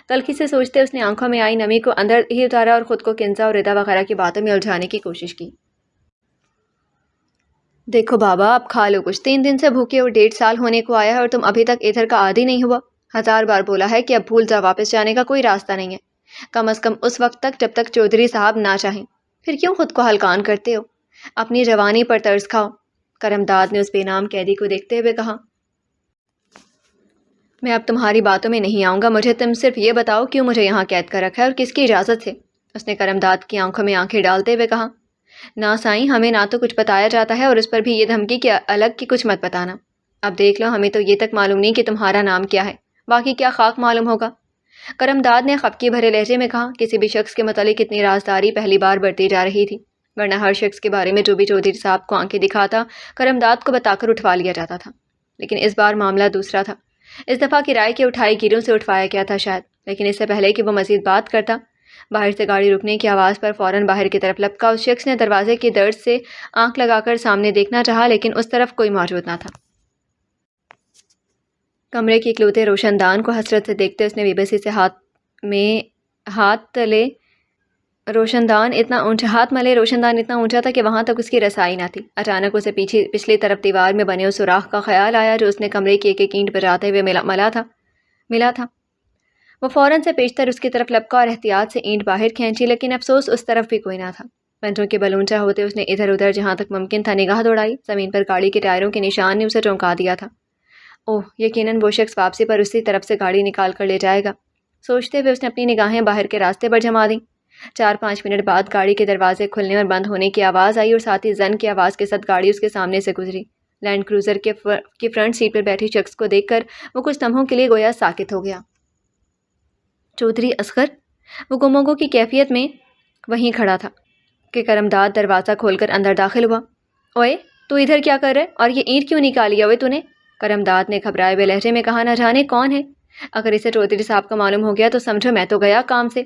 S1: تلخی سے سوچتے اس نے آنکھوں میں آئی نمی کو اندر ہی اتارا اور خود کو کنزا اور ردا وغیرہ کی باتوں میں الجھانے کی کوشش کی۔ دیکھو بابا، اب کھا لو کچھ، 3 دن سے بھوکے اور 1.5 سال ہونے کو آیا ہے اور تم ابھی تک ادھر کا عادی نہیں ہوا۔ 1000 بار بولا ہے کہ اب بھول جا، واپس جانے کا کوئی راستہ نہیں ہے، کم از کم اس وقت تک جب تک چودھری صاحب نہ چاہیں۔ پھر کیوں خود کو ہلکان کرتے ہو؟ اپنی جوانی پر ترس کھاؤ۔ کرم داد نے اس بے نام قیدی کو دیکھتے ہوئے کہا، میں اب تمہاری باتوں میں نہیں آؤں گا، مجھے تم صرف یہ بتاؤ کیوں مجھے یہاں قید کر رکھا ہے اور کس کی اجازت سے؟ اس نے کرم داد کی آنکھوں میں آنکھیں ڈالتے ہوئے کہا، نہ سائیں، ہمیں نہ تو کچھ بتایا جاتا ہے اور اس پر بھی یہ دھمکی کہ الگ کی کچھ مت بتانا۔ اب دیکھ لو، ہمیں تو یہ تک معلوم نہیں کہ تمہارا نام کیا ہے، باقی کیا خاک معلوم ہوگا۔ کرم داد نے خفگی بھرے لہجے میں کہا، کسی بھی شخص کے متعلق اتنی رازداری پہلی بار برتی جا رہی تھی، ورنہ ہر شخص کے بارے میں جو بھی چودھری صاحب کو آنکھیں دکھاتا کرم داد کو بتا کر اٹھوا لیا جاتا تھا، لیکن اس بار معاملہ دوسرا تھا۔ اس دفعہ کرائے کے اٹھائے گیروں سے اٹھوایا گیا تھا شاید، لیکن اس سے پہلے کہ وہ مزید بات کرتا، باہر سے گاڑی رکنے کی آواز پر فوراً باہر کی طرف لپکا اس شخص نے دروازے کی درز سے آنکھ لگا کر سامنے دیکھنا چاہا، لیکن اس طرف کوئی موجود نہ تھا۔ کمرے کے اکلوتے روشن دان کو حسرت سے دیکھتے اس نے بے بسی سے ہاتھ ملے روشن دان اتنا اونچا تھا کہ وہاں تک اس کی رسائی نہ تھی۔ اچانک اسے پچھلی طرف دیوار میں بنے اس سوراخ کا خیال آیا جو اس نے کمرے کی ایک اینٹ بجاتے ہوئے ملا تھا۔ وہ فوراً سے پیشتر اس کی طرف لپکا اور احتیاط سے اینٹ باہر کھینچی، لیکن افسوس اس طرف بھی کوئی نہ تھا۔ پنجوں کے بل اونچا ہوتے اس نے ادھر ادھر جہاں تک ممکن تھا نگاہ دوڑائی۔ زمین پر گاڑی کے ٹائروں کے نشان نے اسے چونکا دیا تھا۔ اوہ، یقیناً وہ شخص واپسی پر اسی طرف سے گاڑی نکال کر لے جائے گا، سوچتے ہوئے اس نے اپنی نگاہیں باہر کے راستے پر جما دیں۔ 4-5 منٹ بعد گاڑی کے دروازے کھلنے اور بند ہونے کی آواز آئی اور ساتھ ہی زن کی آواز کے ساتھ گاڑی اس کے سامنے سے گزری۔ لینڈ کروزر کی فرنٹ سیٹ پر بیٹھے شخص کو دیکھ کر وہ کچھ لمحوں کے لیے گویا ساکت ہو گیا۔ چودھری اصغر؟ وہ گموگو کی کیفیت میں وہیں کھڑا تھا کہ کرم داد دروازہ کھول کر اندر داخل ہوا۔ اوئے، تو ادھر کیا کر رہے اور یہ اینٹ کیوں نکالی ہوئے تو نے؟ کرم داد نے گھبرائے ہوئے لہجے میں کہا، نہ جانے کون ہے، اگر اسے چودھری صاحب کا معلوم ہو گیا تو سمجھو میں تو گیا کام سے۔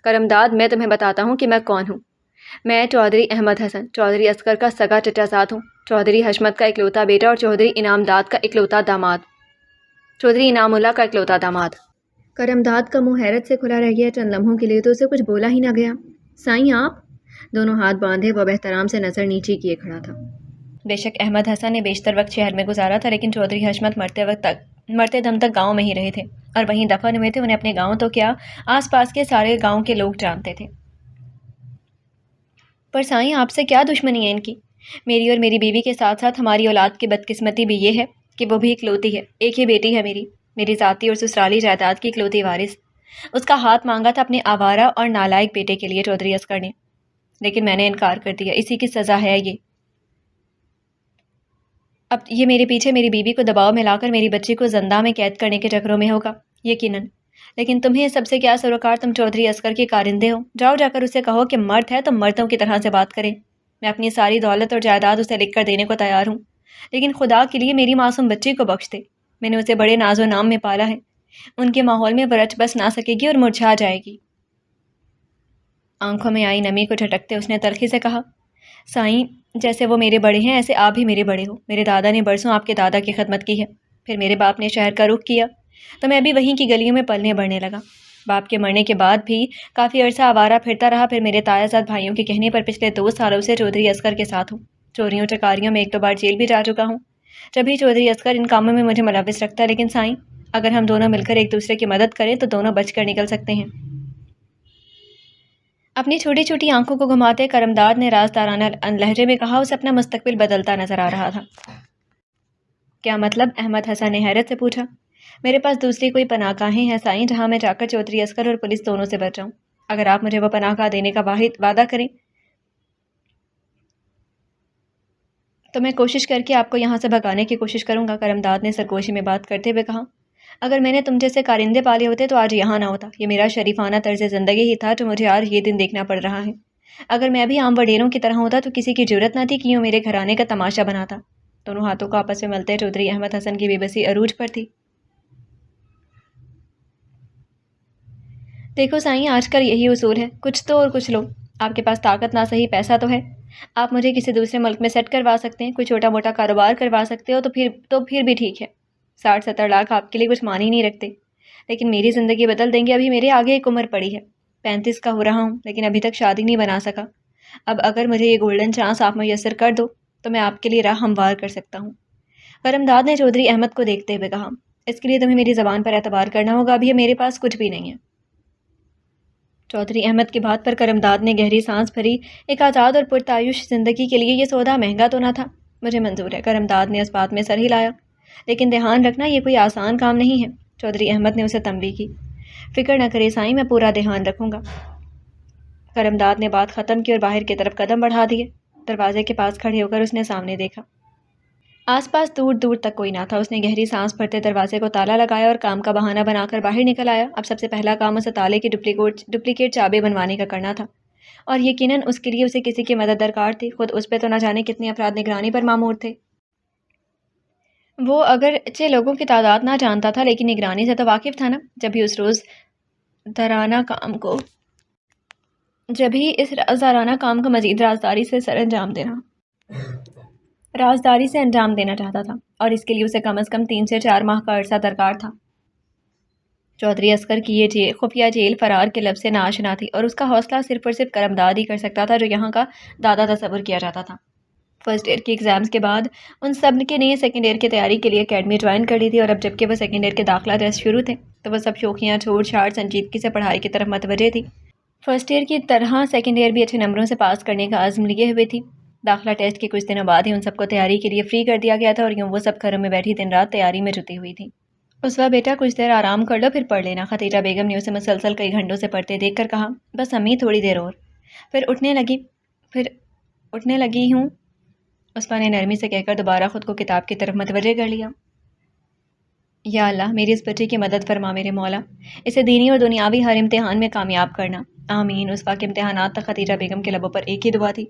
S1: کرم داد، میں تمہیں بتاتا ہوں کہ میں کون ہوں۔ میں چودھری احمد حسن، چودھری اصغر کا سگا چچا زاد ہوں، چودھری حشمت کا اکلوتا بیٹا اور چودھری انعام داد کا اکلوتا داماد، چودھری انعام اللہ کا اکلوتا داماد۔ کرم داد کا منہ حیرت سے کھلا رہ گیا، چند لمحوں کے لیے تو اسے کچھ بولا ہی نہ گیا۔ سائیں آپ؟ دونوں ہاتھ باندھے وہ باحترام سے نظر نیچے کیے کھڑا تھا۔ بے شک احمد حسن نے بیشتر وقت شہر میں گزارا تھا، لیکن چودھری حشمت مرتے دم تک گاؤں میں ہی رہے تھے اور وہیں دفن ہوئے تھے۔ انہیں اپنے گاؤں تو کیا، آس پاس کے سارے گاؤں کے لوگ جانتے تھے۔ پر سائیں، آپ سے کیا دشمنی ہے ان کی؟ میری اور میری بیوی کے ساتھ ساتھ ہماری اولاد کی بدقسمتی بھی یہ ہے کہ وہ بھی اکلوتی ہے، ایک ہی بیٹی ہے میری ذاتی اور سسرالی جائیداد کی اکلوتی وارث۔ اس کا ہاتھ مانگا تھا اپنے آوارہ اور نالائق بیٹے کے لیے چودھری اصغر نے، لیکن میں نے انکار کر دیا، اسی کی سزا ہے یہ۔ اب یہ میرے پیچھے میری بیوی کو دباؤ میں لا کر میری بچی کو زندہ میں قید کرنے کے چکروں میں ہوگا، یقیناً۔ لیکن تمہیں سب سے کیا سروکار، تم چودھری اصغر کے کارندے ہو۔ جاؤ جا کر اسے کہو کہ مرد ہے تو مردوں کی طرح سے بات کرے۔ میں اپنی ساری دولت اور جائیداد اسے لکھ کر دینے کو تیار ہوں، لیکن خدا کے لیے میری معصوم بچی کو بخش دے۔ میں نے اسے بڑے ناز و نام میں پالا ہے، ان کے ماحول میں برچ بس نہ سکے گی اور مرجھا جائے گی۔ آنکھوں میں آئی نمی کو جھٹکتے اس نے تلخی سے کہا، سائیں، جیسے وہ میرے بڑے ہیں ایسے آپ بھی میرے بڑے ہو۔ میرے دادا نے برسوں آپ کے دادا کی خدمت کی ہے، پھر میرے باپ نے شہر کا رخ کیا تو میں بھی وہیں کی گلیوں میں پلنے بڑھنے لگا۔ باپ کے مرنے کے بعد بھی کافی عرصہ آوارہ پھرتا رہا، پھر میرے تایا زاد بھائیوں کے کہنے پر پچھلے 2 سالوں سے چودھری اصغر کے ساتھ ہوں۔ چوریوں چکاریوں میں 1-2 بار جیل بھی جا چکا ہوں، جب بھی چودھری اصغر ان کاموں میں مجھے ملوث رکھتا ہے۔ لیکن سائیں، اگر ہم دونوں مل کر ایک دوسرے کی مدد کریں تو دونوں بچ کر نکل سکتے ہیں۔ اپنی چھوٹی چھوٹی آنکھوں کو گھماتے کرمداد نے رازدارانہ لہجے میں کہا، اسے اپنا مستقبل بدلتا نظر آ رہا تھا۔ کیا مطلب؟ احمد حسن نے حیرت سے پوچھا۔ میرے پاس دوسری کوئی پناہ گاہیں ہیں سائیں، جہاں میں جا کر چودھری اصغر اور پولیس دونوں سے بچ جاؤں۔ اگر آپ مجھے وہ پناہ گاہ دینے کا وعدہ کریں تو میں کوشش کر کے آپ کو یہاں سے بھگانے کی کوشش کروں گا، کرمداد نے سرگوشی میں بات کرتے ہوئے کہا۔ اگر میں نے تم جیسے کارندے پالے ہوتے تو آج یہاں نہ ہوتا۔ یہ میرا شریفانہ طرز زندگی ہی تھا جو مجھے آج یہ دن دیکھنا پڑ رہا ہے۔ اگر میں بھی عام وڈیروں کی طرح ہوتا تو کسی کی جرت نہ تھی کہ یوں میرے گھرانے کا تماشا بناتا۔ دونوں ہاتھوں کو آپس میں ملتے چودھری احمد حسن کی بے بسی عروج پر تھی۔ دیکھو سائیں، آج کل یہی اصول ہے، کچھ تو اور کچھ لو۔ آپ کے پاس طاقت نہ صحیح پیسہ تو ہے، آپ مجھے کسی دوسرے ملک میں سیٹ کروا سکتے ہیں، کوئی چھوٹا موٹا کاروبار کروا سکتے ہو تو پھر بھی ٹھیک ہے۔ 60-70 لاکھ آپ کے لیے کچھ معنی نہیں رکھتے، لیکن میری زندگی بدل دیں گے۔ ابھی میرے آگے ایک عمر پڑی ہے، 35 کا ہو رہا ہوں، لیکن ابھی تک شادی نہیں بنا سکا۔ اب اگر مجھے یہ گولڈن چانس آپ میسر کر دو تو میں آپ کے لیے راہ ہموار کر سکتا ہوں۔ کرمداد نے چودھری احمد کو دیکھتے ہوئے کہا، اس کے لیے تمہیں میری زبان پر اعتبار کرنا ہوگا، ابھی میرے پاس کچھ بھی نہیں ہے۔ چودھری احمد کی بات پر کرمداد نے گہری سانس بھری۔ ایک آزاد اور پرتعیش زندگی کے لیے یہ سودا مہنگا تو نہ تھا۔ مجھے منظور ہے، کرمداد نے اس بات میں سر ہلایا، لیکن دھیان رکھنا یہ کوئی آسان کام نہیں ہے۔ چودھری احمد نے اسے تنبیہ کی۔ فکر نہ کرے سائیں، میں پورا دھیان رکھوں گا۔ کرمداد نے بات ختم کی اور باہر کی طرف قدم بڑھا دیے۔ دروازے کے پاس کھڑے ہو کر اس نے سامنے دیکھا۔ آس پاس دور دور تک کوئی نہ تھا۔ اس نے گہری سانس بھرتے دروازے کو تالا لگایا اور کام کا بہانہ بنا کر باہر نکل آیا۔ اب سب سے پہلا کام اسے تالے کی ڈپلیکیٹ چابی بنوانے کا کرنا تھا، اور یقیناً اس کے لیے اسے کسی کی مدد درکار تھی۔ خود اس پہ تو نہ جانے کتنے افراد نگرانی پر مامور تھے۔ وہ اگرچہ لوگوں کی تعداد نہ جانتا تھا، لیکن نگرانی سے تو واقف تھا نا۔ جب ہی اس رازدارانہ کام کو مزید رازداری سے انجام دینا چاہتا تھا، اور اس کے لیے اسے کم از کم 3 سے 4 ماہ کا عرصہ درکار تھا۔ چودھری اصغر کی یہ خفیہ جیل فرار کے لفظ سے ناآشنا تھی، اور اس کا حوصلہ صرف اور صرف کرمداد ہی کر سکتا تھا، جو یہاں کا دادا تصور کیا جاتا تھا۔ فرسٹ ایئر کی ایگزامز کے بعد ان سب کے نے سیکنڈ ایئر کی تیاری کے لیے اکیڈمی جوائن کر لی تھی، اور اب جب کہ وہ سیکنڈ ایئر کے داخلہ ٹیسٹ شروع تھے تو وہ سب شوخیاں چھوڑ چھاڑ سنجیدگی سے پڑھائی کی طرف متوجہ تھی۔ فرسٹ ایئر کی طرح سیکنڈ ایئر بھی اچھے نمبروں سے پاس کرنے کا عزم لیے ہوئے تھی۔ داخلہ ٹیسٹ کے کچھ دنوں بعد ہی ان سب کو تیاری کے لیے فری کر دیا گیا تھا، اور یوں وہ سب گھروں میں بیٹھی دن رات تیاری میں جٹی ہوئی تھی۔ اسوا بیٹا، کچھ دیر آرام کر لو، پھر پڑھ لینا۔ خدیجہ بیگم نے اسے مسلسل کئی گھنٹوں سے پڑھتے دیکھ کر کہا۔ بس امی، تھوڑی دیر اور۔ پھر اٹھنے لگی ہوں، اسوا نے نرمی سے کہہ کر دوبارہ خود کو کتاب کی طرف متوجہ کر لیا۔ یا اللہ، میری اس بچی کی مدد فرما میرے مولا، اسے دینی اور دنیاوی ہر امتحان میں کامیاب کرنا، آمین۔ اسوا کے امتحانات تک خدیجہ بیگم کے لبوں پر ایک ہی دعا تھی۔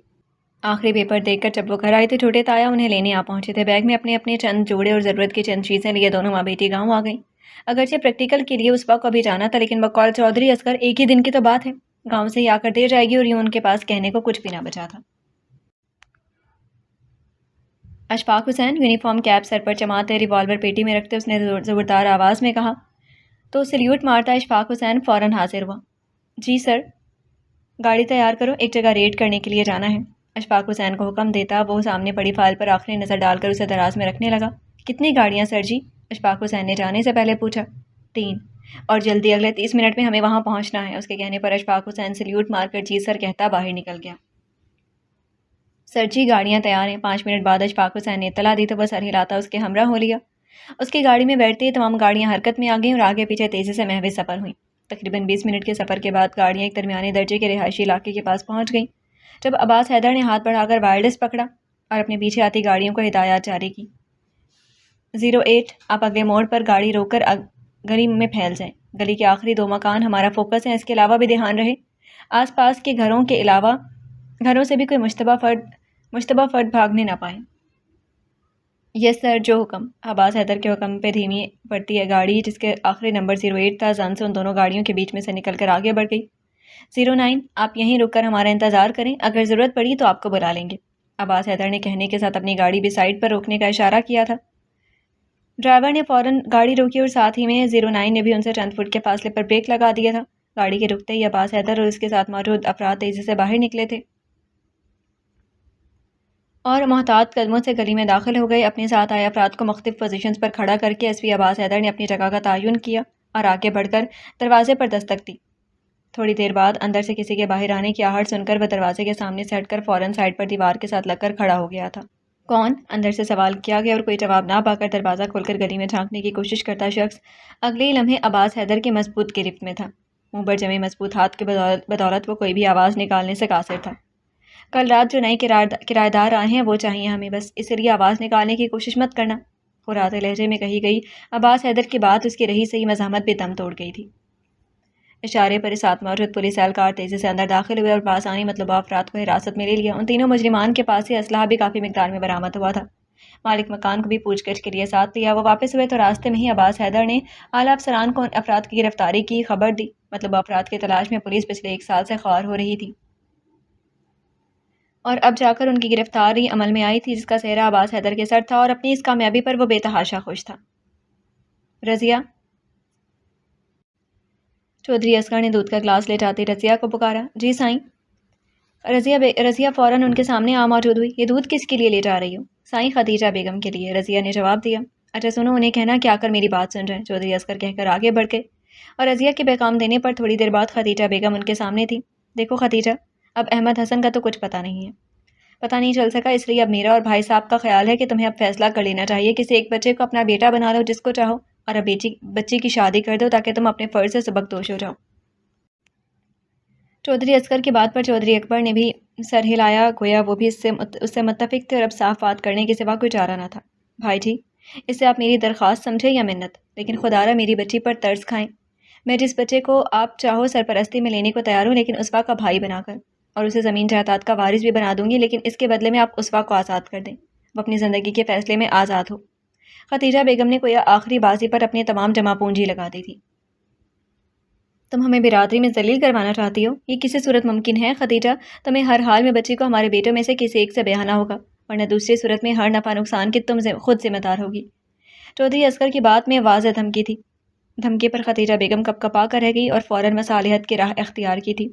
S1: آخری پیپر دیکھ کر جب وہ گھر آئے تھے، چھوٹے تایا انہیں لینے آ پہنچے تھے۔ بیگ میں اپنے چند جوڑے اور ضرورت کی چند چیزیں لیے دونوں ماں بیٹی گاؤں آ گئیں۔ اگرچہ پریکٹیکل کے لیے اسوا کو ابھی جانا تھا، لیکن بقول چودھری اصغر ایک ہی دن کی تو بات ہے، گاؤں سے ہی آ کر دے جائے گی، اور یوں ان کے پاس کہنے کو کچھ بھی نہ بچا تھا۔ اشفاق حسین، یونیفارم کیپ سر پر چماتے ریوالور پیٹی میں رکھتے اس نے زوردار آواز میں کہا۔ تو سلیوٹ مارتا اشفاق حسین فوراً حاضر ہوا۔ جی سر۔ گاڑی تیار کرو، ایک جگہ ریڈ کرنے کے لیے جانا ہے۔ اشفاق حسین کو حکم دیتا وہ سامنے پڑی فائل پر آخری نظر ڈال کر اسے دراز میں رکھنے لگا۔ کتنی گاڑیاں سر جی؟ اشفاق حسین نے جانے سے پہلے پوچھا۔ 3، اور جلدی، اگلے 30 منٹ میں ہمیں وہاں پہنچنا ہے۔ اس کے کہنے پر اشفاق حسین سلیوٹ مار کر جی سر کہتا باہر نکل گیا۔ سر جی، گاڑیاں تیار ہیں۔ 5 منٹ بعد اشفاق حسین نے اطلاع دی تو وہ سر ہلاتا اس کے ہمراہ ہو لیا۔ اس کی گاڑی میں بیٹھتے ہی تمام گاڑیاں حرکت میں آ گئیں اور آگے پیچھے تیزی سے محو سفر ہوئیں۔ تقریباً 20 منٹ کے سفر کے بعد گاڑیاں ایک درمیانے درجے کے رہائشی علاقے کے پاس پہنچ گئیں۔ جب عباس حیدر نے ہاتھ بڑھا کر وائرلیس پکڑا اور اپنے پیچھے آتی گاڑیوں کو ہدایات جاری کی، 08 آپ اگلے موڑ پر گاڑی روک کر گلی میں پھیل جائیں۔ گلی کے آخری 2 مکان ہمارا فوکس ہیں، اس کے علاوہ بھی دھیان رہے آس پاس کے گھروں سے بھی کوئی مشتبہ فرد بھاگنے نہ پائے۔ یس سر، جو حکم۔ عباس حیدر کے حکم پہ دھیمی پڑتی ہے گاڑی جس کے آخری نمبر 08 تھا، زن سے ان دونوں گاڑیوں کے بیچ میں سے نکل کر آگے بڑھ گئی۔ 09 آپ یہیں رک کر ہمارا انتظار کریں، اگر ضرورت پڑی تو آپ کو بلا لیں گے۔ عباس حیدر نے کہنے کے ساتھ اپنی گاڑی بھی سائڈ پر روکنے کا اشارہ کیا تھا۔ ڈرائیور نے فوراً گاڑی روکی اور ساتھ ہی میں 09 نے بھی ان سے چند فٹ کے فاصلے پر بریک لگا دیا تھا۔ گاڑی کے رکتے ہی عباس حیدر اور اس کے ساتھ موجود افراد تیزی سے باہر نکلے تھے اور محتاط قدموں سے گلی میں داخل ہو گئے۔ اپنے ساتھ آئے افراد کو مختلف پوزیشنز پر کھڑا کر کے ایس پی عباس حیدر نے اپنی جگہ کا تعین کیا اور آگے بڑھ کر دروازے پر دستک دی۔ تھوڑی دیر بعد اندر سے کسی کے باہر آنے کی آہٹ سن کر وہ دروازے کے سامنے سے ہٹ کر فوراً سائڈ پر دیوار کے ساتھ لگ کر کھڑا ہو گیا تھا۔ کون؟ اندر سے سوال کیا گیا اور کوئی جواب نہ پا کر دروازہ کھول کر گلی میں جھانکنے کی کوشش کرتا شخص اگلے ہی لمحے عباس حیدر کی مضبوط گرفت میں تھا۔ منہ پر جمے مضبوط ہاتھ کے بدولت وہ کوئی بھی آواز نکالنے سے قاصر تھا۔ کل رات جو نئے کرایہ دار آئے ہیں وہ چاہیے ہمیں، بس اس لیے آواز نکالنے کی کوشش مت کرنا۔ خراتے لہجے میں کہی گئی عباس حیدر کی بات اس کی رہی صحیح مزاحمت بھی دم توڑ گئی تھی۔ اشارے پر ساتھ موجود پولیس اہلکار تیزی سے اندر داخل ہوئے اور بآسانی مطلوبہ افراد کو حراست میں لے لیا۔ ان تینوں مجرمان کے پاس سے اسلحہ بھی کافی مقدار میں برآمد ہوا تھا۔ مالک مکان کو بھی پوچھ گچھ کے لیے ساتھ لیا۔ وہ واپس ہوئے تو راستے میں ہی عباس حیدر نے اعلیٰ افسران کو ان افراد کی گرفتاری کی خبر دی۔ مطلوبہ افراد کی تلاش میں پولیس پچھلے 1 سال سے خوار ہو رہی تھی اور اب جا کر ان کی گرفتاری عمل میں آئی تھی، جس کا سہرا عباس حیدر کے سر تھا اور اپنی اس کامیابی پر وہ بے تحاشا خوش تھا۔ رضیہ، چودھری اصغر نے دودھ کا گلاس لے جاتے رضیہ کو پکارا۔ جی سائیں۔ رضیہ فوراً ان کے سامنے آ موجود ہوئی۔ یہ دودھ کس کے لیے لے جا رہی ہو؟ سائیں، خدیجہ بیگم کے لیے، رضیہ نے جواب دیا۔ اچھا سنو، انہیں کہنا کہ آ کر میری بات سن رہے ہیں، چودھری اصغر کہہ کر آگے بڑھ گئے اور رضیہ کے پیغام دینے پر تھوڑی دیر بعد خدیجہ بیگم ان کے سامنے تھی۔ دیکھو خدیجہ، اب احمد حسن کا تو کچھ پتہ نہیں ہے، پتہ نہیں چل سکا، اس لیے اب میرا اور بھائی صاحب کا خیال ہے کہ تمہیں اب فیصلہ کر لینا چاہیے۔ کسی ایک بچے کو اپنا بیٹا بنا لو جس کو چاہو، اور اب بچی کی شادی کر دو تاکہ تم اپنے فرض سے سبکدوش ہو جاؤ۔ چودھری اصغر کی بات پر چودھری اکبر نے بھی سر ہلایا، گویا وہ بھی اس سے متفق تھے اور اب صاف بات کرنے کے سوا کوئی چارہ نہ تھا۔ بھائی جی، اسے آپ میری درخواست سمجھے یا منت، لیکن خدا را میری بچی پر ترس کھائیں۔ میں جس بچے کو آپ چاہو سرپرستی میں لینے کو تیار ہوں، لیکن اسوا کا بھائی بنا کر، اور اسے زمین جائیداد کا وارث بھی بنا دوں گی، لیکن اس کے بدلے میں آپ اسوا کو آزاد کر دیں، وہ اپنی زندگی کے فیصلے میں آزاد ہو۔ خدیجہ بیگم نے کوئی آخری بازی پر اپنے تمام جمع پونجی لگا دی تھی۔ تم ہمیں برادری میں ذلیل کروانا چاہتی ہو؟ یہ کسی صورت ممکن ہے خدیجہ؟ تمہیں ہر حال میں بچی کو ہمارے بیٹوں میں سے کسی ایک سے بیاہنا ہوگا، ورنہ دوسری صورت میں ہر نفع نقصان کی تم خود ذمہ دار ہوگی۔ چودھری اصغر کی بات میں واضح دھمکی تھی۔ دھمکی پر خدیجہ بیگم کپ کپا کر رہ گئی اور فوراً مصالحت کی راہ اختیار کی تھی۔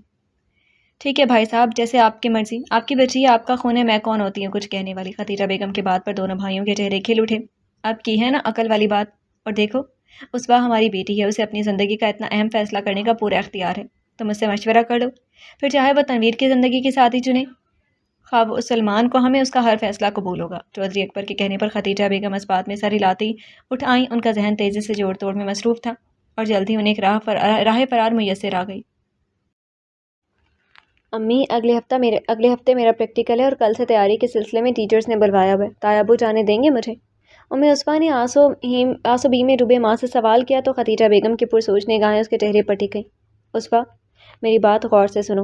S1: ٹھیک ہے بھائی صاحب، جیسے آپ کی مرضی، آپ کی بچی ہے، آپ کا خون ہے، میں کون ہوتی ہوں کچھ کہنے والی؟ خدیجہ بیگم کی بات پر دونوں بھائیوں کے چہرے کھل اٹھے۔ اب کی ہے نا عقل والی بات؟ اور دیکھو، اسوا ہماری بیٹی ہے، اسے اپنی زندگی کا اتنا اہم فیصلہ کرنے کا پورا اختیار ہے، تم اس سے مشورہ کر لو، پھر چاہے وہ تنویر کی زندگی کے ساتھ ہی چنے، خواب سلمان کو، ہمیں اس کا ہر فیصلہ قبول ہوگا۔ چودھری اکبر کے کہنے پر خدیجہ بیگم اس بات میں سر ہلاتی اٹھ آئیں۔ ان کا ذہن تیزی سے جوڑ توڑ میں مصروف تھا اور جلد ہی انہیں ایک راہ فرار میسر آ گئی۔ امی، اگلے ہفتے میرا پریکٹیکل ہے اور کل سے تیاری کے سلسلے میں ٹیچرز نے بلوایا ہوا ہے، تایا ابو جانے دیں گے مجھے؟ امی اسوا نے آنسو بی میں ڈوبے ماں سے سوال کیا تو خدیجہ بیگم کی پرسوچ نگاہیں اس کے چہرے پر ٹک گئیں۔ اسوا، میری بات غور سے سنو،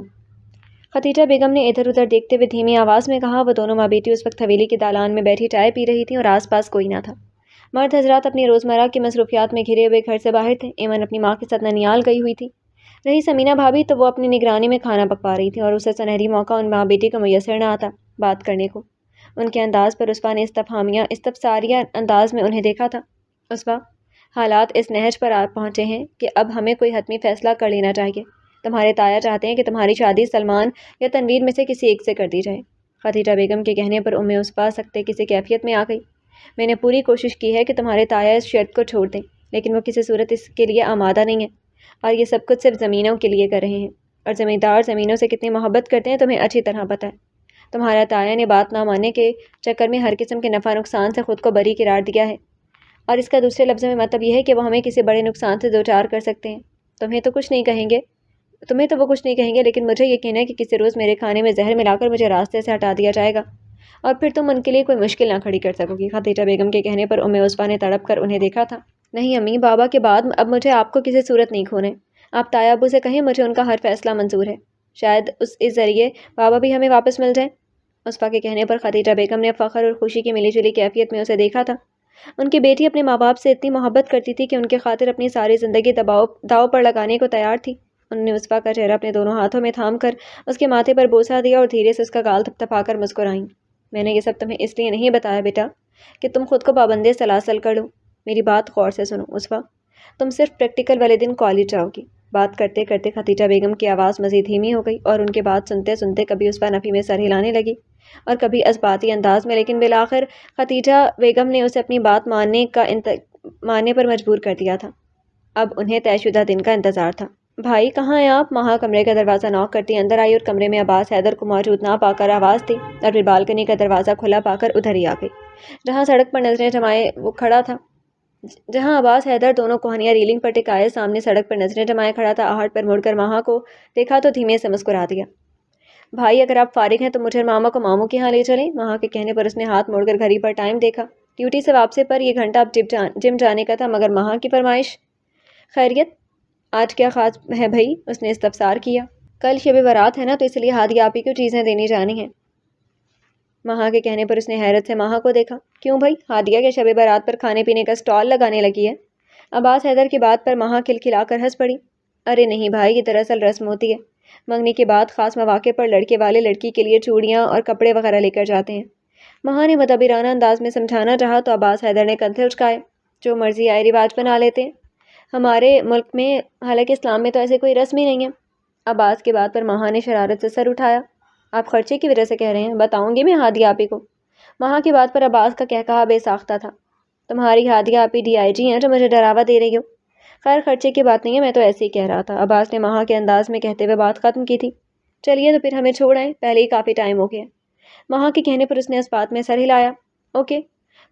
S1: خدیجہ بیگم نے ادھر ادھر دیکھتے ہوئے دھیمی آواز میں کہا۔ وہ دونوں ماں بیٹی اس وقت حویلی کی دالان میں بیٹھی چائے پی رہی تھیں اور آس پاس کوئی نہ تھا۔ مرد حضرات اپنی روزمرہ کی مصروفیات میں گھرے ہوئے گھر سے باہر تھے۔ ایمن اپنی ماں کے ساتھ ننیال گئی ہوئی تھی۔ رہی سمینہ بھابھی تو وہ اپنی نگرانی میں کھانا پکوا رہی تھی اور اسے سنہری موقع ان ماں بیٹی کو میسر نہ آتا بات کرنے کو۔ ان کے انداز پر اسوا نے استفساریہ انداز میں انہیں دیکھا تھا۔ اسوا، حالات اس نہج پر آ پہنچے ہیں کہ اب ہمیں کوئی حتمی فیصلہ کر لینا چاہیے۔ تمہارے تایا چاہتے ہیں کہ تمہاری شادی سلمان یا تنویر میں سے کسی ایک سے کر دی جائے۔ خدیجہ بیگم کے کہنے پر اسوا سکتے کسی کیفیت میں آ گئی۔ میں نے پوری کوشش کی ہے کہ تمہارے تایا اس شرط کو چھوڑ دیں، لیکن وہ کسی صورت اس کے لیے آمادہ نہیں ہے، اور یہ سب کچھ صرف زمینوں کے لیے کر رہے ہیں، اور زمیندار زمینوں سے کتنی محبت کرتے ہیں تمہیں اچھی طرح پتہ ہے۔ تمہارا تایا نے بات نہ ماننے کے چکر میں ہر قسم کے نفع نقصان سے خود کو بری قرار دیا ہے، اور اس کا دوسرے لفظوں میں مطلب یہ ہے کہ وہ ہمیں کسی بڑے نقصان سے دوچار کر سکتے ہیں۔ تمہیں تو وہ کچھ نہیں کہیں گے، لیکن مجھے یقین ہے کہ کسی روز میرے کھانے میں زہر ملا کر مجھے راستے سے ہٹا دیا جائے گا، اور پھر تم ان کے لیے کوئی مشکل نہ کھڑی کر سکو گی۔ خدیجہ بیگم کے کہنے پر عصبہ نے تڑپ کر انہیں دیکھا تھا۔ نہیں امی، بابا کے بعد اب مجھے آپ کو کسی صورت نہیں کھونا ہے۔ آپ تایا ابو سے کہیں مجھے ان کا ہر فیصلہ منظور ہے، شاید اس ذریعے بابا بھی ہمیں واپس مل جائیں۔ عصبہ کے کہنے پر خدیجہ بیگم نے فخر اور خوشی کی ملی جلی کیفیت میں اسے دیکھا تھا۔ ان کی بیٹی اپنے ماں باپ سے اتنی محبت کرتی تھی کہ ان کے خاطر اپنی ساری زندگی داؤ پر لگانے کو تیار تھی۔ انہوں نے عصبہ کا چہرہ اپنے دونوں ہاتھوں میں تھام کر اس کے ماتھے پر بوسہ دیا اور دھیرے سے اس کا گال تھپتھپا کر مسکرائیں۔ میں نے یہ سب تمہیں اس لیے نہیں بتایا بیٹا کہ تم خود کو پابند سلاسل کر لو۔ میری بات غور سے سنو عصبہ، تم صرف پریکٹیکل والے دن کالج جاؤ گی۔ بات کرتے کرتے خدیجہ بیگم کی آواز مزید دھیمی ہو گئی اور ان کے بات سنتے سنتے کبھی عصبہ نفی میں سر ہلانے لگی اور کبھی اثباتی انداز میں، لیکن بالآخر خدیجہ بیگم نے اسے اپنی بات ماننے پر مجبور کر دیا تھا۔ اب انہیں طے شدہ دن کا انتظار تھا۔ بھائی کہاں ہیں آپ؟ مہا کمرے کا دروازہ نوک کرتی اندر آئی اور کمرے میں عباس حیدر کو موجود نہ پا کر آواز دی اور پھر بالکنی کا دروازہ کھلا پا کر ادھر ہی آ گئی جہاں سڑک پر نظریں جمائے وہ کھڑا تھا۔ جہاں عباس حیدر دونوں کوہنیاں ریلنگ پر ٹکائے سامنے سڑک پر نظریں جمائے کھڑا تھا، آہٹ پر مڑ کر مہا کو دیکھا تو دھیمے سے مسکرا دیا۔ بھائی اگر آپ فارغ ہیں تو مجھے ماما کو ماموں کے ہاں لے چلیں۔ مہا کے کہنے پر اس نے ہاتھ موڑ کر گھڑی پر ٹائم دیکھا۔ ڈیوٹی سے واپسی پر یہ گھنٹہ اب جم جانے کا تھا، مگر مہا کی فرمائش۔ خیریت؟ آج کیا خاص ہے بھائی؟ اس نے استفسار کیا۔ کل شب برات ہے نا، تو اس لیے ہادیہ آپی کو چیزیں دینی جانی ہیں۔ مہا کے کہنے پر اس نے حیرت سے مہا کو دیکھا۔ کیوں بھائی، ہادیہ کے شب برات پر کھانے پینے کا اسٹال لگانے لگی ہے؟ عباس حیدر کی بات پر مہا کھلکھلا کر ہنس پڑی۔ ارے نہیں بھائی، یہ دراصل رسم ہوتی ہے۔ منگنی کے بعد خاص مواقع پر لڑکے والے لڑکی کے لیے چوڑیاں اور کپڑے وغیرہ لے کر جاتے ہیں۔ مہا نے مدبرانہ انداز میں سمجھانا چاہا تو عباس حیدر نے کندھے اچکائے۔ جو مرضی آئے رواج بنا لیتے ہیں ہمارے ملک میں، حالانکہ اسلام میں تو ایسے کوئی رسم ہی نہیں ہے۔ عباس کی بات پر مہا نے شرارت سے سر اٹھایا۔ آپ خرچے کی وجہ سے کہہ رہے ہیں؟ بتاؤں گی میں ہادیہ آپی کو۔ مہا کی بات پر عباس کا کہا بے ساختہ تھا۔ تمہاری ہادیہ آپی DIG ہیں جو مجھے ڈراوا دے رہی ہو؟ خیر خرچے کی بات نہیں ہے، میں تو ایسے ہی کہہ رہا تھا، عباس نے مہا کے انداز میں کہتے ہوئے بات ختم کی تھی۔ چلیے تو پھر ہمیں چھوڑ آئیں، پہلے ہی کافی ٹائم ہو گیا۔ مہا کے کہنے پر اس نے اس بات میں سر ہلایا۔ اوکے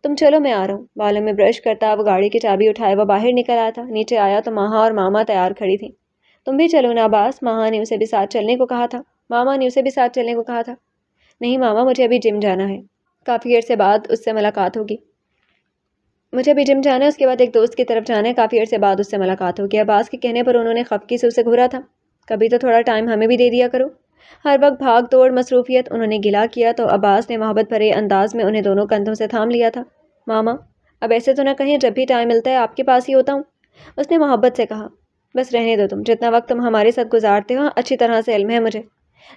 S1: تم چلو، میں آ رہا ہوں۔ بالوں میں برش کرتا وہ گاڑی کی چابی اٹھائے وہ باہر نکل آیا تھا۔ نیچے آیا تو مہا اور ماما تیار کھڑی تھیں۔ تم بھی چلو نا عباس، مہا نے اسے بھی ساتھ چلنے کو کہا تھا۔ ماما نے اسے بھی ساتھ چلنے کو کہا تھا۔ نہیں ماما، مجھے ابھی جم جانا ہے، کافی عرصے بعد اس سے ملاقات ہوگی۔ مجھے بھی جم جانا ہے، اس کے بعد ایک دوست کی طرف جانا ہے، کافی عرصے بعد اس سے ملاقات ہوگی۔ عباس کے کہنے پر انہوں نے خفگی سے اسے گھورا تھا۔ کبھی تو تھوڑا ٹائم ہمیں بھی دے دیا کرو، ہر وقت بھاگ دوڑ مصروفیت۔ انہوں نے گلا کیا تو عباس نے محبت بھرے انداز میں انہیں دونوں کندھوں سے تھام لیا تھا۔ ماما اب ایسے تو نہ کہیں، جب بھی ٹائم ملتا ہے آپ کے پاس ہی ہوتا ہوں، اس نے محبت سے کہا۔ بس رہنے دو تم، جتنا وقت تم ہمارے ساتھ گزارتے ہو اچھی طرح سے علم ہے مجھے،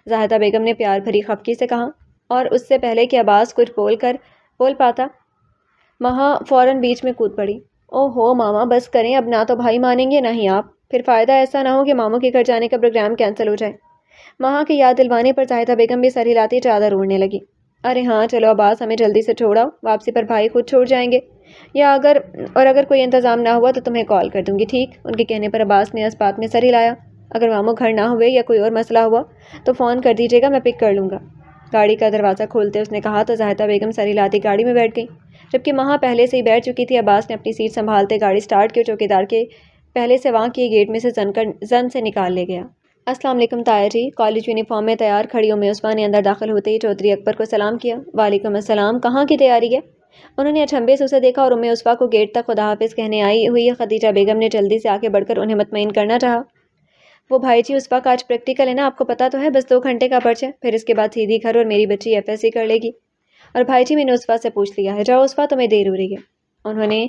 S1: زاہدہ بیگم نے پیار بھری خفگی سے کہا، اور اس سے پہلے کہ عباس کچھ بول پاتا مہا فوراً بیچ میں کود پڑی۔ او ہو ماما بس کریں اب، نہ تو بھائی مانیں گے نہ ہی آپ، پھر فائدہ ایسا نہ ہو کہ ماموں کے گھر جانے کا پروگرام کینسل ہو جائے۔ مہا کی یاد دلوانے پر زاہدہ بیگم بھی سر ہلاتی چادر اوڑھنے لگی۔ ارے ہاں چلو عباس، ہمیں جلدی سے چھوڑاؤ، واپسی پر بھائی خود چھوڑ جائیں گے، یا اگر کوئی انتظام نہ ہوا تو تمہیں کال کر دوں گی، ٹھیک؟ ان کے کہنے پر عباس نے اس بات میں سر ہلایا۔ اگر ماموں گھر نہ ہوئے یا کوئی اور مسئلہ ہوا تو فون کر دیجیے گا، میں پک کر لوں گا۔ گاڑی کا دروازہ کھولتے اس نے کہا تو زاہدہ بیگم سر ہلاتی گاڑی میں بیٹھ گئی، جبکہ مہا پہلے سے ہی بیٹھ چکی تھی۔ عباس نے اپنی سیٹ سنبھالتے گاڑی سٹارٹ کی اور چوکیدار کے پہلے سے وہاں کیے گیٹ میں سے زن سے نکال لے گیا۔ السلام علیکم تایا جی۔ کالج یونیفارم میں تیار کھڑی عصبہ نے اندر داخل ہوتے ہی چودھری اکبر کو سلام کیا۔ وعلیکم السلام، کہاں کی تیاری ہے؟ انہوں نے اچنبھے سے اسے دیکھا اور عصبہ کو گیٹ تک خدا حافظ کہنے آئی ہوئی خدیجہ بیگم نے جلدی سے آگے بڑھ کر انہیں مطمئن کرنا چاہا۔ وہ بھائی جی عصبہ کا آج پریکٹیکل ہے نا، آپ کو پتہ تو ہے، بس 2 گھنٹے کا پرچہ، پھر اس کے بعد سیدھی گھر اور میری بچی FSC کر لے گی۔ اور بھائی جی میں نے عصبہ سے پوچھ لیا ہے، جاؤ عصبہ تمہیں دیر ہو رہی ہے۔ انہوں نے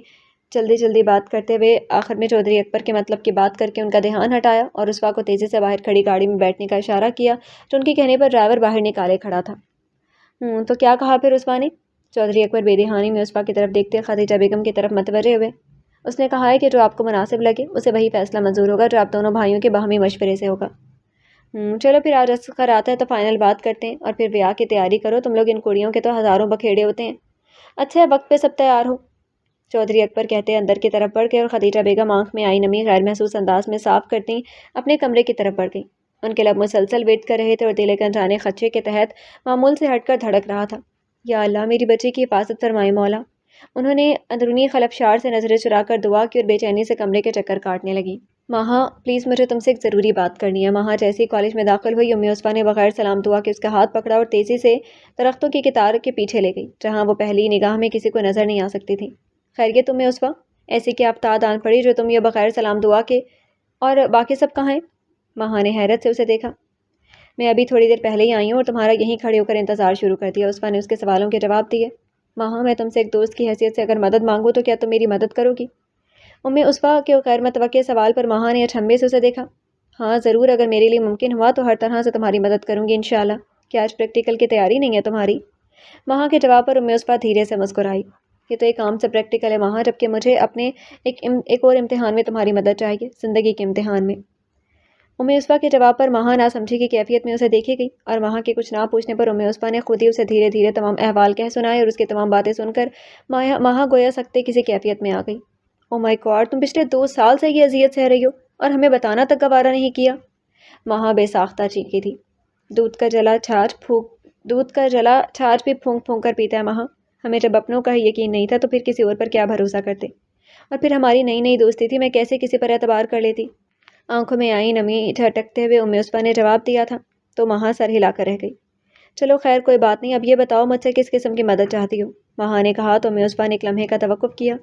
S1: جلدی بات کرتے ہوئے آخر میں چودھری اکبر کے مطلب کی بات کر کے ان کا دھیان ہٹایا اور عصبہ کو تیزی سے باہر کھڑی گاڑی میں بیٹھنے کا اشارہ کیا جو ان کے کہنے پر ڈرائیور باہر نکالے کھڑا تھا۔ تو کیا کہا پھر عصبہ نے؟ چودھری اکبر بے دہانی میں عصبہ کی طرف دیکھتے خدیجہ بیگم کی طرف متوجہ ہوئے۔ اس نے کہا ہے کہ جو آپ کو مناسب لگے اسے وہی فیصلہ منظور ہوگا جو آپ دونوں بھائیوں کے باہمی مشورے سے ہوگا۔ چلو پھر آج اصغر آتا ہے تو فائنل بات کرتے ہیں، اور پھر بیاہ کی تیاری کرو، تم لوگ ان کڑیوں کے تو ہزاروں بکھیڑے ہوتے ہیں۔ اچھا وقت پہ سب تیار ہو، چودھری اکبر کہتے اندر کی طرف بڑھ گئے اور خدیجہ بیگم آنکھ میں آئی نمی غیر محسوس انداز میں صاف کرتی اپنے کمرے کی طرف بڑھ گئی۔ ان کے لب مسلسل ویٹ کر رہے تھے اور دل ایک انجانے خدشے کے تحت معمول سے ہٹ کر دھڑک رہا تھا۔ یا اللہ میری بچی کی حفاظت فرمائے مولا۔ انہوں نے اندرونی خلفشار سے نظریں چرا کر دعا کی اور بے چینی سے کمرے کے چکر کاٹنے لگی۔ ماہا پلیز مجھے تم سے ایک ضروری بات کرنی ہے۔ ماہا جیسے ہی کالج میں داخل ہوئی امی عصفہ نے بغیر سلام دعا کے اس کا ہاتھ پکڑا اور تیزی سے درختوں کی قطار کے پیچھے لے گئی، جہاں وہ پہلی نگاہ میں کسی کو نظر نہیں آ سکتی تھی۔ خیریت امی عصفہ؟ ایسی کیا آفتاب آن پڑی جو تم یہ بغیر سلام دعا کے؟ اور باقی سب کہاں ہیں؟ ماہا نے حیرت سے اسے دیکھا۔ میں ابھی تھوڑی دیر پہلے ہی آئی ہوں اور تمہارا یہیں کھڑے ہو کر انتظار شروع کر دیا۔ عصفہ نے اس کے سوالوں کے جواب دیے۔ ماہا میں تم سے ایک دوست کی حیثیت سے اگر مدد مانگوں تو کیا تم میری مدد کرو گی؟ امی عصفہ کے غیر متوقع سوال پر ماہا نے اچنبھے سے اسے دیکھا۔ ہاں ضرور، اگر میرے لیے ممکن ہوا تو ہر طرح سے تمہاری مدد کروں گی انشاءاللہ۔ کیا آج پریکٹیکل کی تیاری نہیں ہے تمہاری؟ ماہا کے جواب پر امی عصفہ دھیرے سے مسکرائی۔ یہ تو ایک عام سے پریکٹیکل ہے ماہا، جبکہ مجھے اپنے ایک اور امتحان میں تمہاری مدد چاہیے، زندگی کے امتحان میں۔ امی عصفہ کے جواب پر ماہا ناسمجھی کی کیفیت میں اسے دیکھی گئی، اور ماہا کے کچھ نہ پوچھنے پر امی عصفہ نے خود ہی اسے دھیرے دھیرے تمام احوال کہہ سنائے، اور اس کی تمام باتیں سن کر ماہا گویا سکتے کسی کیفیت میں آ گئی۔ او مائی گاڈ، تم پچھلے 2 سال سے یہ اذیت سہ رہی ہو اور ہمیں بتانا تک گوارا نہیں کیا؟ ماہا بے ساختہ چیخی تھی۔ دودھ کا جلا چھاچھ بھی پھونک پھونک کر پیتا ہے ماہا۔ ہمیں جب اپنوں کا ہی یقین نہیں تھا تو پھر کسی اور پر کیا بھروسہ کرتے؟ اور پھر ہماری نئی نئی دوستی تھی، میں کیسے کسی پر اعتبار کر لیتی؟ آنکھوں میں آئی نمی جھٹکتے ہوئے امی عصفہ نے جواب دیا تھا تو ماہا سر ہلا کر رہ گئی۔ چلو خیر، کوئی بات نہیں، اب یہ بتاؤ مجھ سے کس قسم کی مدد چاہتی ہو؟ ماہا نے کہا تو امی عصفہ نے ایک لمحے کا توقف کیا۔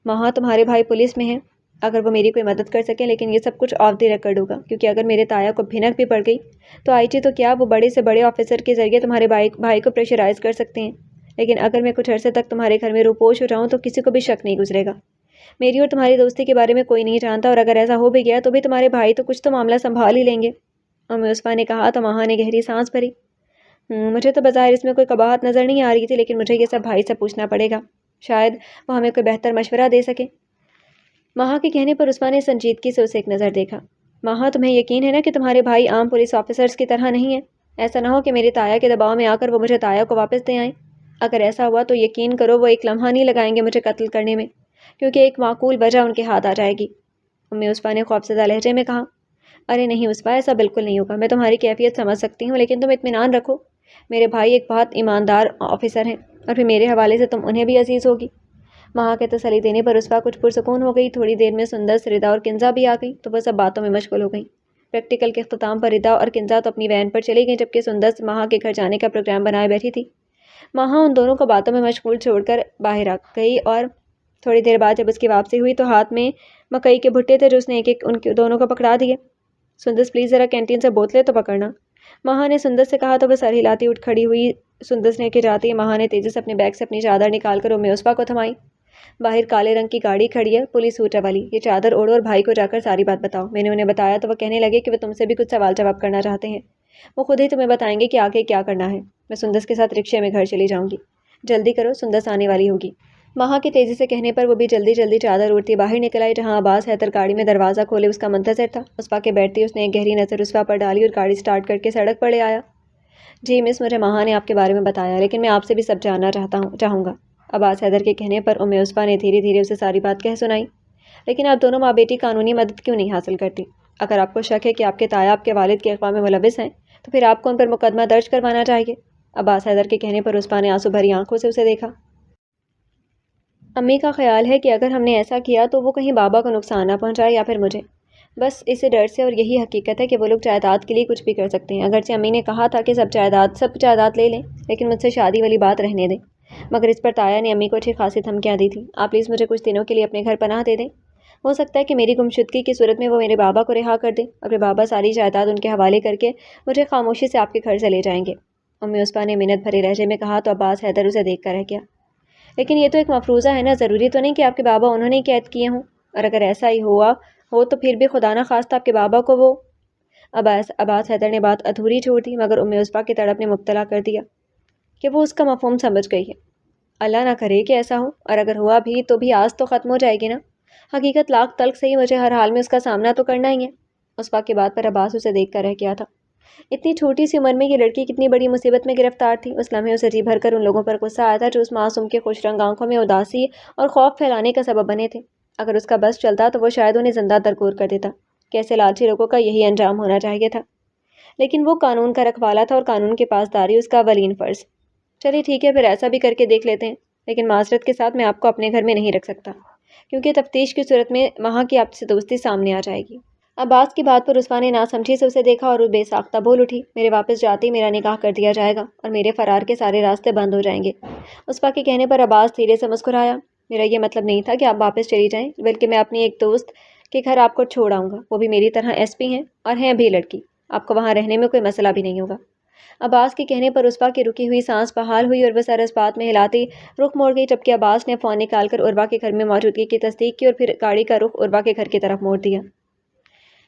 S1: ماہا، تمہارے بھائی پولیس میں ہیں، اگر وہ میری کوئی مدد کر سکیں، لیکن یہ سب کچھ آف دی ریکارڈ ہوگا، کیونکہ اگر میرے تایا کو بھنک بھی پڑ گئی تو آئی جی تو کیا وہ بڑے سے بڑے آفیسر کے ذریعے تمہارے بھائی کو پریشرائز کر سکتے ہیں، لیکن اگر میں کچھ عرصے تک تمہارے گھر میں روپوش ہو جاؤں تو کسی کو بھی شک نہیں گزرے گا۔ میری اور تمہاری دوستی کے بارے میں کوئی نہیں جانتا، اور اگر ایسا ہو بھی گیا تو بھی تمہارے بھائی تو کچھ تو معاملہ سنبھال ہی لیں گے۔ امی عصفہ نے کہا تو ماہا نے گہری سانس بھری۔ مجھے تو بظاہر اس میں کوئی قباحت نظر نہیں آ رہی تھی، لیکن مجھے یہ سب بھائی سے پوچھنا پڑے گا، شاید وہ ہمیں کوئی بہتر مشورہ دے سکے۔ ماہا کے کہنے پر عصفہ نے سنجیدگی سے اسے ایک نظر دیکھا۔ ماہا، تمہیں یقین ہے نا کہ تمہارے بھائی عام پولیس آفیسرز کی طرح نہیں ہیں؟ ایسا نہ ہو کہ میرے تایا کے دباؤ میں آ کر وہ مجھے تایا کو واپس دے آئیں۔ اگر ایسا ہوا تو یقین کرو وہ ایک لمحہ نہیں لگائیں گے مجھے قتل کرنے میں، کیونکہ ایک معقول وجہ ان کے ہاتھ آ جائے گی۔ امی عصفہ نے خوفزدہ لہجے میں کہا۔ ارے نہیں عصفہ، ایسا بالکل نہیں ہوگا، میں تمہاری کیفیت سمجھ سکتی ہوں، لیکن تم اطمینان رکھو، میرے بھائی ایک بہت ایماندار آفیسر ہیں، اور پھر میرے حوالے سے تم انہیں بھی عزیز ہوگی۔ ماہا کے تسلی دینے پر عصفہ کچھ پرسکون ہو گئی۔ تھوڑی دیر میں سندس، ردا اور کنزا بھی آ گئی تو وہ سب باتوں میں مشغول ہو گئیں۔ پریکٹیکل کے اختتام پر ردا اور کنزا تو اپنی وین پر چلی گئیں، جبکہ سندس ماہا کے گھر جانے کا پروگرام بنائے بیٹھی تھی۔ ماہا ان دونوں کو باتوں میں مشغول چھوڑ کر باہر آ گئی، اور تھوڑی دیر بعد جب اس کی واپسی ہوئی تو ہاتھ میں مکئی کے بھٹے تھے جو اس نے ایک ایک ان دونوں کو پکڑا دیے۔ سندس پلیز ذرا کینٹین سے بوتلیں تو پکڑنا، ماہا نے سندس سے کہا تو وہ سر ہلاتی اٹھ کھڑی ہوئی۔ سندس نے کہ جاتی ہے ماہا نے تیزی سے اپنے بیگ سے اپنی چادر نکال کر امی عصفہ کو تھمائی۔ باہر کالے رنگ کی گاڑی کھڑی ہے، پولیس ہوٹر والی، یہ چادر اوڑھو اور بھائی کو جا کر ساری بات بتاؤ۔ میں نے انہیں بتایا تو وہ کہنے لگے کہ وہ تم سے بھی کچھ سوال جواب کرنا چاہتے ہیں، وہ خود ہی تمہیں بتائیں گے کہ آگے کیا کرنا ہے۔ میں سندس کے ساتھ رکشے میں گھر چلی جاؤں گی، جلدی کرو، سندس آنے والی ہوگی۔ ماہا کے تیزی سے کہنے پر وہ بھی جلدی جلدی چادر اوڑھتی باہر نکل آئی، جہاں عباس حیدر گاڑی میں دروازہ کھولے اس کا منتظر تھا۔ عصفہ کے بیٹھتے اس نے ایک گہری نظر عصفہ پر ڈالی اور گاڑی سٹارٹ کر کے سڑک پر لے آیا۔ جی مس، مجھے ماہا نے آپ کے بارے میں بتایا، لیکن میں آپ سے بھی سب جاننا چاہوں گا۔ عباس حیدر کے کہنے پر امی عصفہ نے دھیرے دھیرے اسے ساری بات کہہ سنائی۔ لیکن آپ دونوں ماں بیٹی قانونی مدد کیوں نہیں حاصل کرتی؟ اگر آپ کو شک ہے کہ آپ کے تایا آپ کے والد کے اغوا میں ملوث ہیں تو پھر آپ کو ان پر مقدمہ درج کروانا چاہیے۔ عباس حیدر کے کہنے پر عصفہ نے آنسو بھری آنکھوں سے اسے دیکھا۔ امی کا خیال ہے کہ اگر ہم نے ایسا کیا تو وہ کہیں بابا کو نقصان نہ پہنچائے یا پھر مجھے، بس اسی ڈر سے، اور یہی حقیقت ہے کہ وہ لوگ جائیداد کے لیے کچھ بھی کر سکتے ہیں۔ اگرچہ امی نے کہا تھا کہ سب جائیداد لے لیں، لیکن مجھ سے شادی والی بات رہنے دیں، مگر اس پر تایا نے امی کو اچھی خاصی دھمکیاں دی تھیں۔ آپ پلیز مجھے کچھ دنوں کے لیے اپنے گھر پناہ دے دیں، ہو سکتا ہے کہ میری گمشدگی کی صورت میں وہ میرے بابا کو رہا کر دیں، اور پھر بابا ساری جائیداد ان کے حوالے کر کے مجھے خاموشی سے آپ کے گھر سے لے جائیں گے۔ امی عصفہ نے منت بھرے لہجے میں کہا تو عباس حیدر اسے دیکھ کر رہ گیا۔ لیکن یہ تو ایک مفروضہ ہے نا، ضروری تو نہیں کہ آپ کے بابا انہوں نے قید کیے ہوں، اور اگر ایسا ہی ہوا ہو تو پھر بھی خدا نہ خواستہ آپ کے بابا کو وہ… عباس حیدر نے بات ادھوری چھوڑ دی، مگر امی عصفہ کی تڑپ نے مبتلا کر دیا کہ وہ اس کا مفہوم سمجھ گئی ہے۔ اللہ نہ کرے کہ ایسا ہو، اور اگر ہوا بھی تو بھی آس تو ختم ہو جائے گی نا۔ حقیقت لاکھ تلخ سے ہی مجھے ہر حال میں اس کا سامنا تو کرنا ہی ہے۔ عصفہ کی بات پر عباس اسے دیکھ کر رہ گیا تھا۔ اتنی چھوٹی سی عمر میں یہ لڑکی کتنی بڑی مصیبت میں گرفتار تھی۔ اس لمحے اسے جی بھر کر ان لوگوں پر غصہ آیا تھا جو اس معصوم کے خوش رنگ آنکھوں میں اداسی اور خوف پھیلانے کا سبب بنے تھے۔ اگر اس کا بس چلتا تو وہ شاید انہیں زندہ درگور کر دیتا، کہ ایسے لالچی لوگوں کا یہی انجام ہونا چاہیے تھا، لیکن وہ قانون کا رکھوالا تھا اور قانون کی پاسداری اس کا اولین فرض۔ چلیے ٹھیک ہے، پھر ایسا بھی کر کے دیکھ لیتے ہیں، لیکن معذرت کے ساتھ میں آپ کو اپنے گھر میں نہیں رکھ سکتا۔ کیونکہ تفتیش کی صورت میں وہاں کی آپ سے دوستی سامنے آ جائے گی۔ عباس کی بات پر عثمان نے ناسمجھی سے اسے دیکھا اور وہ بے ساختہ بول اٹھی، میرے واپس جاتے ہی میرا نکاح کر دیا جائے گا اور میرے فرار کے سارے راستے بند ہو جائیں گے۔ عصفہ کے کہنے پر عباس دھیرے سے مسکرایا، میرا یہ مطلب نہیں تھا کہ آپ واپس چلی جائیں، بلکہ میں اپنی ایک دوست کے گھر آپ کو چھوڑ آؤں گا، وہ بھی میری طرح ایس پی ہیں اور ہیں بھی لڑکی، آپ کو وہاں رہنے میں کوئی مسئلہ بھی نہیں ہوگا۔ عباس کے کہنے پر عصفہ کی رکی ہوئی سانس بحال ہوئی اور وہ سر اس بات میں ہلاتی رخ موڑ گئی، جبکہ عباس نے فون نکال کر عروہ کے گھر میں موجودگی کی تصدیق کی اور پھر گاڑی کا رخ عروہ کے گھر کی طرف موڑ دیا۔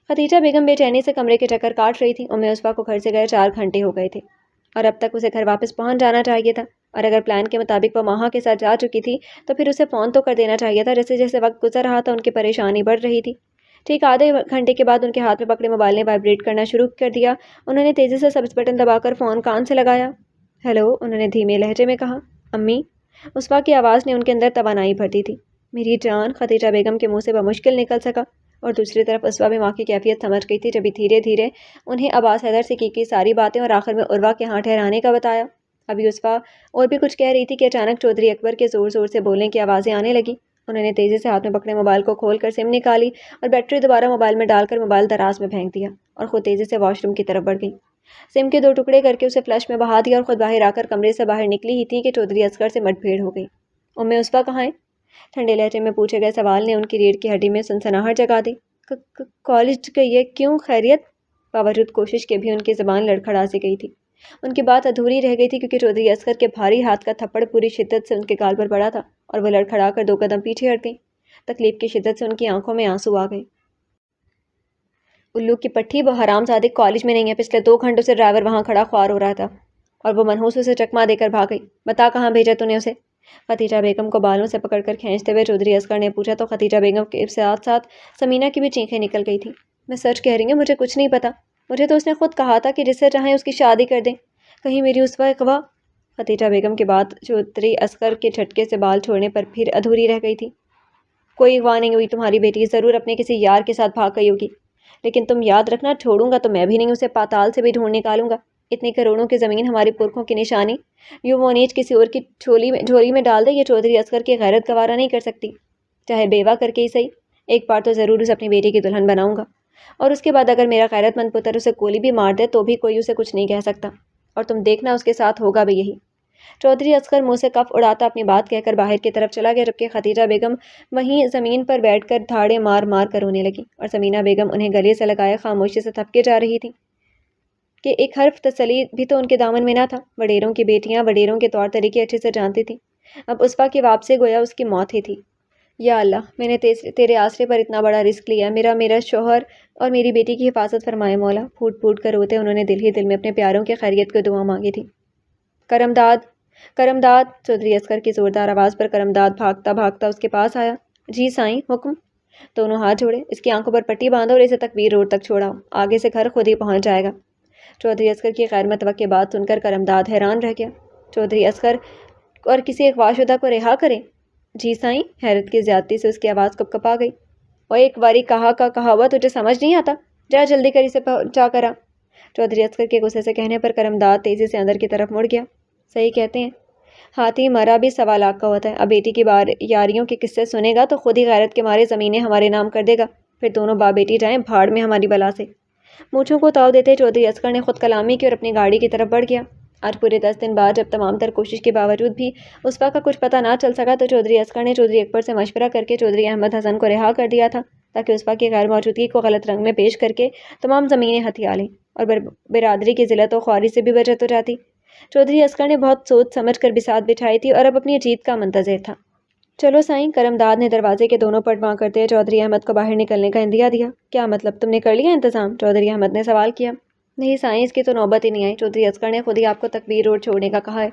S1: خدیجہ بیگم بے چینی سے کمرے کے چکر کاٹ رہی تھی۔ عصفہ کو گھر سے گئے 4 گھنٹے ہو گئے تھے اور اب تک اسے گھر واپس پہنچ جانا چاہیے تھا، اور اگر پلان کے مطابق وہ ماہا کے ساتھ جا چکی تھی تو پھر اسے فون تو کر دینا چاہیے تھا۔ جیسے جیسے وقت گزر رہا تھا ان کی پریشانی بڑھ رہی تھی۔ ٹھیک آدھے گھنٹے کے بعد ان کے ہاتھ میں پکڑے موبائل نے وائبریٹ کرنا شروع کر دیا۔ انہوں نے تیزی سے سبز بٹن دبا کر فون کان سے لگایا۔ ہیلو، انہوں نے دھیمے لہجے میں کہا۔ امی؟ عصفہ کی آواز نے ان کے اندر توانائی بھر دی تھی۔ میری جان، خدیجہ بیگم کے منہ سے بمشکل نکل سکا، اور دوسری طرف عصفہ بھی ماں کی کیفیت سمجھ گئی تھی، جبھی دھیرے دھیرے انہیں عباس حیدر سے کی ساری باتیں اور آخر میں عروہ کے ہاں ٹھہرانے کا بتایا۔ ابھی عصفہ اور بھی کچھ کہہ رہی تھی کہ اچانک چودھری اکبر کے زور زور سے بولنے کی آوازیں آنے لگی۔ انہوں نے تیزی سے ہاتھ میں پکڑے موبائل کو کھول کر سم نکالی اور بیٹری دوبارہ موبائل میں ڈال کر موبائل دراز میں پھینک دیا اور خود تیزی سے واش روم کی طرف بڑھ گئی۔ سم کے 2 ٹکڑے کر کے اسے فلش میں بہا دیا اور خود باہر آ کر کمرے سے باہر نکلی ہی تھی کہ چودھری اصغر سے مٹ بھیڑ ہو گئی۔ عصفہ کہاں ہے؟ ٹھنڈے لہجے میں پوچھے گئے سوال نے ان کی ریڑھ کی ہڈی میں سنسناہٹ جگا دی۔ کالج گئی ہے، کیوں؟ خیریت؟ باوجود کوشش کے بھی ان کی زبان لڑکھڑا سی گئی تھی۔ ان کی بات ادھوری رہ گئی تھی کیونکہ چودھری اصغر کے بھاری ہاتھ کا تھپڑ پوری شدت سے ان کے گال پر پڑا تھا اور وہ لڑکھڑا کر 2 قدم پیچھے ہٹ گئی۔ تکلیف کی شدت سے ان کی آنکھوں میں آنسو آ گئے۔ الو کی پٹھی، وہ حرام زادی کالج میں نہیں ہے، پچھلے 2 گھنٹوں سے ڈرائیور وہاں کھڑا خوار ہو رہا تھا اور وہ منحوس اسے چکما دے کر بھاگ گئی۔ بتا کہاں بھیجا تو نے اسے؟ خدیجہ بیگم کو بالوں سے پکڑ کر کھینچتے ہوئے چودھری اصغر نے پوچھا تو خدیجہ بیگم کے ساتھ ساتھ سمینہ کی بھی چینخیں نکل گئی تھیں۔ میں سچ کہہ رہی ہوں، مجھے کچھ نہیں پتا، مجھے تو اس نے خود کہا تھا کہ جس سے چاہیں اس کی شادی کر دیں، کہیں میری عصفہ اغوا؟ خدیجہ بیگم کی بات چودھری اصغر کے جھٹکے سے بال چھوڑنے پر پھر ادھوری رہ گئی تھی۔ کوئی اغوا نہیں ہوئی، تمہاری بیٹی ضرور اپنے کسی یار کے ساتھ بھاگ گئی ہوگی، لیکن تم یاد رکھنا، چھوڑوں گا تو میں بھی نہیں، اسے پاتال سے بھی ڈھونڈ نکالوں گا۔ اتنی کروڑوں کی زمین ہماری پرکھوں کی نشانی یوں وہ نیچ کسی اور کی جھولی میں ڈال دے، یہ چودھری اصغر کی غیرت گوارا نہیں کر سکتی، چاہے بیوہ کر کے ہی صحیح۔ ایک بار تو ضرور اسے اپنی بیٹی کی دلہن بناؤں گا، اور اس کے بعد اگر میرا غیرت مند پتر اسے گولی بھی مار دے تو بھی کوئی اسے کچھ نہیں کہہ سکتا، اور تم دیکھنا اس کے ساتھ ہوگا بھی یہی۔ چودھری اصغر منہ سے کف اڑاتا اپنی بات کہہ کر باہر کی طرف چلا گیا، جبکہ خدیجہ بیگم وہیں زمین پر بیٹھ کر دھاڑے مار مار کر رونے لگی اور سمینہ بیگم انہیں گلے سے لگائے خاموشی سے تھپکے جا رہی تھی کہ ایک حرف تسلی بھی تو ان کے دامن میں نہ تھا۔ وڈیروں کی بیٹیاں وڈیروں کے طور طریقے اچھے سے جانتی تھیں۔ اب عصفہ کی واپسی گویا اس کی موت ہی تھی۔ یا اللہ، میں نے تیرے آسرے پر اتنا بڑا رسک لیا، میرا شوہر اور میری بیٹی کی حفاظت فرمائے مولا۔ پھوٹ پھوٹ کر روتے انہوں نے دل ہی دل میں اپنے پیاروں کی خیریت کو دعا مانگی تھی۔ کرمداد، کرمداد! چودھری اصغر کی زوردار آواز پر کرمداد بھاگتا بھاگتا اس کے پاس آیا۔ جی سائیں، حکم؟ دونوں ہاتھ جوڑے، اس کی آنکھوں پر پٹی باندھو اور اسے تکبیر روڈ تک چھوڑاؤ، آگے سے گھر خود ہی پہنچ جائے گا۔ چودھری اصغر کی غیر متوقع بات سن کر کرمداد حیران رہ گیا۔ چودھری اصغر اور کسی اغوا شدہ کو رہا کریں؟ جی سائیں! حیرت کی زیادتی سے اس کی آواز کپکپا گئی۔ اور ایک باری کہا کا کہا ہوا تجھے سمجھ نہیں آتا؟ جا جلدی کر اسے پہنچا کرا۔ چودھری اصغر کے غصے سے کہنے پر کرمداد تیزی سے اندر کی طرف مڑ گیا۔ صحیح کہتے ہیں، ہاتھی مرا بھی 1.25 لاکھ کا ہوتا ہے۔ اب بیٹی کی یاریوں کے قصے سنے گا تو خود ہی غیرت کے مارے زمینیں ہمارے نام کر دے گا، پھر دونوں باپ بیٹی جائیں بھاڑ میں ہماری بلا سے۔ مونچھوں کو تاؤ دیتے چودھری اصغر نے خود کلامی کی اور اپنی گاڑی کی طرف بڑھ گیا۔ آج پورے 10 دن بعد جب تمام تر کوشش کے باوجود بھی عصفہ کا کچھ پتہ نہ چل سکا تو چودھری اصغر نے چودھری اکبر سے مشورہ کر کے چودھری احمد حسن کو رہا کر دیا تھا تاکہ عصفہ کی غیر موجودگی کو غلط رنگ میں پیش کر کے تمام زمینیں ہتھیا لیں اور برادری کی ذلت و خواری سے بھی بچت ہو جاتی۔ چودھری اصغر نے بہت سوچ سمجھ کر بساط بچھائی تھی اور اب اپنی جیت کا منتظر تھا۔ چلو سائیں، کرمداد نے دروازے کے دونوں پٹ وہاں کرتے چودھری احمد کو باہر نکلنے کا اندیا دیا۔ کیا مطلب، تم نے کر لیا انتظام؟ چودھری احمد نے سوال کیا۔ نہیں سائیں، اس کی تو نوبت ہی نہیں آئی، چودھری اصغر نے خود ہی آپ کو تکبیر روڈ چھوڑنے کا کہا ہے۔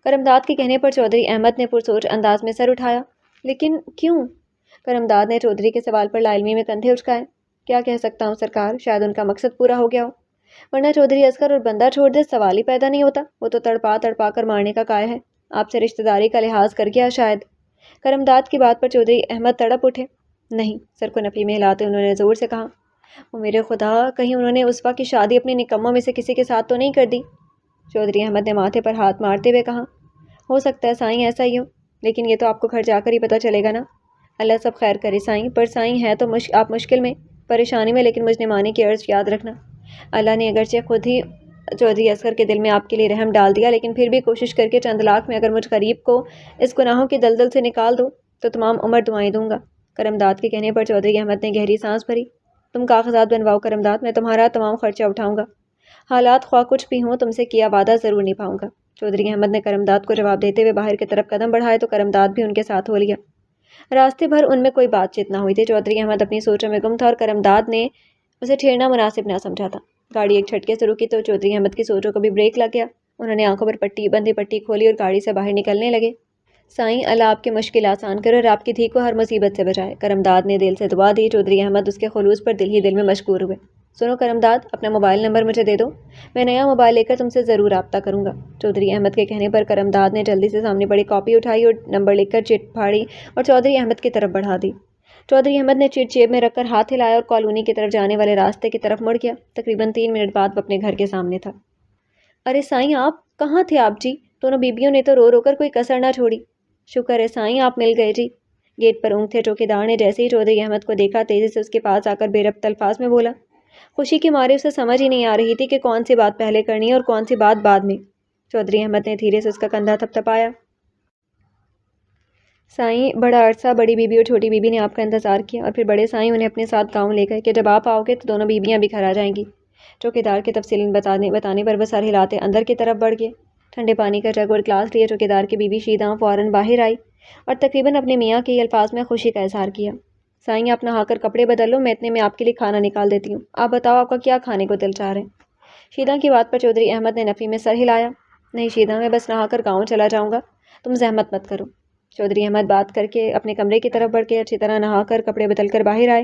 S1: کرمداد کے کہنے پر چودھری احمد نے پرسوچ انداز میں سر اٹھایا۔ لیکن کیوں؟ کرمداد نے چودھری کے سوال پر لا علمی میں کندھے اچکائے۔ کیا کہہ سکتا ہوں سرکار، شاید ان کا مقصد پورا ہو گیا ہو، ورنہ چودھری اصغر اور بندہ چھوڑ دے سوال ہی پیدا نہیں ہوتا، وہ تو تڑپا تڑپا کر مارنے کا قائل ہے، آپ سے رشتہ داری کا لحاظ کر گیا شاید۔ کرمداد کی بات پر چودھری احمد تڑپ اٹھے۔ نہیں، سر کو نفی میں ہلاتے انہوں نے زور سے کہا۔ وہ میرے خدا، کہیں انہوں نے عصفہ کی شادی اپنے نکموں میں سے کسی کے ساتھ تو نہیں کر دی؟ چودھری احمد نے ماتھے پر ہاتھ مارتے ہوئے کہا۔ ہو سکتا ہے سائیں ایسا ہی ہو، لیکن یہ تو آپ کو گھر جا کر ہی پتہ چلے گا نا۔ اللہ سب خیر کرے سائیں، پر سائیں ہے تو آپ مشکل میں، پریشانی میں، لیکن مجھ نمانے کی عرض یاد رکھنا۔ اللہ نے اگرچہ خود ہی چودھری اصغر کے دل میں آپ کے لیے رحم ڈال دیا، لیکن پھر بھی کوشش کر کے چند لاکھ میں اگر مجھ غریب کو اس گناہوں کی دلدل سے نکال دو تو تمام عمر دعائیں دوں گا۔ کرمداد کے کہنے پر چودھری احمد نے گہری سانس بھری۔ تم کاغذات بنواؤ کرمداد، میں تمہارا تمام خرچہ اٹھاؤں گا، حالات خواہ کچھ بھی ہوں تم سے کیا وعدہ ضرور نبھاؤں گا۔ چودھری احمد نے کرمداد کو جواب دیتے ہوئے باہر کی طرف قدم بڑھائے تو کرمداد بھی ان کے ساتھ ہو لیا۔ راستے بھر ان میں کوئی بات چیت نہ ہوئی تھی۔ چودھری احمد اپنی سوچوں میں گم تھا اور کرمداد نے اسے چھیڑنا مناسب نہ سمجھا تھا۔ گاڑی ایک جھٹکے سے رکی تو چودھری احمد کی سوچوں کو بھی بریک لگ گیا۔ انہوں نے آنکھوں پر بندھی پٹی کھولی اور گاڑی سے باہر نکلنے لگے۔ سائیں اللہ آپ کی مشکل آسان کرے اور آپ کی دھی کو ہر مصیبت سے بچائے، کرمداد نے دل سے دعا دی۔ چودھری احمد اس کے خلوص پر دل ہی دل میں مشکور ہوئے۔ سنو کرمداد، اپنا موبائل نمبر مجھے دے دو، میں نیا موبائل لے کر تم سے ضرور رابطہ کروں گا۔ چودھری احمد کے کہنے پر کرمداد نے جلدی سے سامنے پڑی کاپی اٹھائی اور نمبر لکھ کر چٹ پھاڑی اور چودھری احمد کی طرف بڑھا دی۔ چودھری احمد نے چٹ جیب میں رکھ کر ہاتھ ہلایا اور کالونی کی طرف جانے والے راستے کی طرف مڑ گیا۔ تقریباً 3 منٹ بعد وہ اپنے گھر کے سامنے تھا۔ ارے سائیں آپ کہاں تھے آپ جی؟ دونوں بیبیوں نے تو رو رو کر کوئی کسر نہ چھوڑی۔ شکر ہے سائیں آپ مل گئے جی۔ گیٹ پر اونگتے چوکیدار نے جیسے ہی چودھری احمد کو دیکھا تیزی سے اس کے پاس آ کر بے ربط الفاظ میں بولا۔ خوشی کے مارے اسے سمجھ ہی نہیں آ رہی تھی کہ کون سی بات پہلے کرنی ہے اور کون سی بات بعد میں۔ چودھری احمد نے دھیرے سے اس کا کندھا تھپتھپایا۔ سائیں بڑا عرصہ بڑی بیوی اور چھوٹی بیوی نے آپ کا انتظار کیا اور پھر بڑے سائیں انہیں اپنے ساتھ گاؤں لے گئے کہ جب آپ آؤ گے تو دونوں بیویاں بھی گھر آ جائیں گی۔ چوکیدار کے تفصیل بتانے پر وہ سر ہلاتے اندر کی طرف بڑھ گئے۔ ٹھنڈے پانی کا جگ اور گلاس لیے چوکیدار کی بیوی شیداں فوراً باہر آئی اور تقریباً اپنے میاں کے الفاظ میں خوشی کا اظہار کیا۔ سائیں آپ نہا کر کپڑے بدل لو، میں اتنے میں آپ کے لیے کھانا نکال دیتی ہوں۔ آپ بتاؤ آپ کا کیا کھانے کو دل چاہ رہے ہیں؟ شیداں کی بات پر چودھری احمد نے نفی میں سر ہلایا۔ نہیں شیداں، میں بس نہا کر گاؤں چلا جاؤں گا، تم زحمت مت کرو۔ چودھری احمد بات کر کے اپنے کمرے کی طرف بڑھ کے اچھی طرح نہا کر کپڑے بدل کر باہر آئے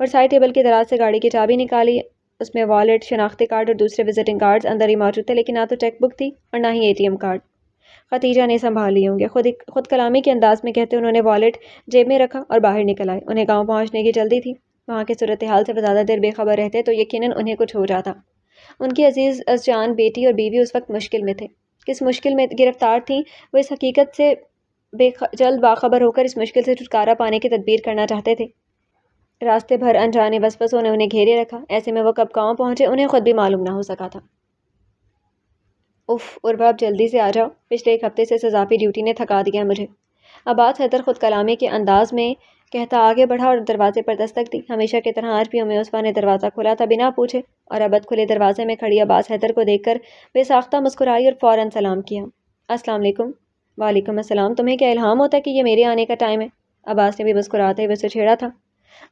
S1: اور سائڈ ٹیبل کی دراز سے گاڑی کی چابی نکالی۔ اس میں والیٹ، شناختی کارڈ اور دوسرے وزٹنگ کارڈز اندر ہی موجود تھے، لیکن نہ تو چیک بک تھی اور نہ ہی ATM کارڈ۔ ختیجہ نے سنبھال لیے ہوں گے، خود کلامی کے انداز میں کہتے انہوں نے والیٹ جیب میں رکھا اور باہر نکل آئے۔ انہیں گاؤں پہنچنے کی جلدی تھی۔ وہاں کی صورتحال سے وہ زیادہ دیر بے خبر رہتے تو یقیناً انہیں کچھ ہو جاتا۔ ان کی عزیز جان بیٹی اور بیوی اس وقت مشکل میں تھے۔ کس مشکل میں گرفتار تھیں وہ اس حقیقت سے جلد باخبر ہو کر اس مشکل سے چھٹکارا پانے کی تدبیر کرنا چاہتے تھے۔ راستے بھر انجانے وسوسوں نے انہیں گھیرے رکھا، ایسے میں وہ کب گاؤں پہنچے انہیں خود بھی معلوم نہ ہو سکا تھا۔ اف عربا اب جلدی سے آ جاؤ، پچھلے 1 ہفتے سے اس اضافی ڈیوٹی نے تھکا دیا مجھے۔ عباس حیدر خود کلامی کے انداز میں کہتا آگے بڑھا اور دروازے پر دستک دی۔ ہمیشہ کی طرح آج بھی عثمان نے دروازہ کھولا تھا بنا پوچھے، اور ابد کھلے دروازے میں کھڑی عباس حیدر کو دیکھ کر بے ساختہ مسکرائی اور فوراً سلام کیا۔ السلام علیکم۔ وعلیکم السلام، تمہیں کیا الہام ہوتا ہے کہ یہ میرے آنے کا ٹائم ہے؟ عباس نے بھی مسکراتے ہوئے اسے چھیڑا تھا۔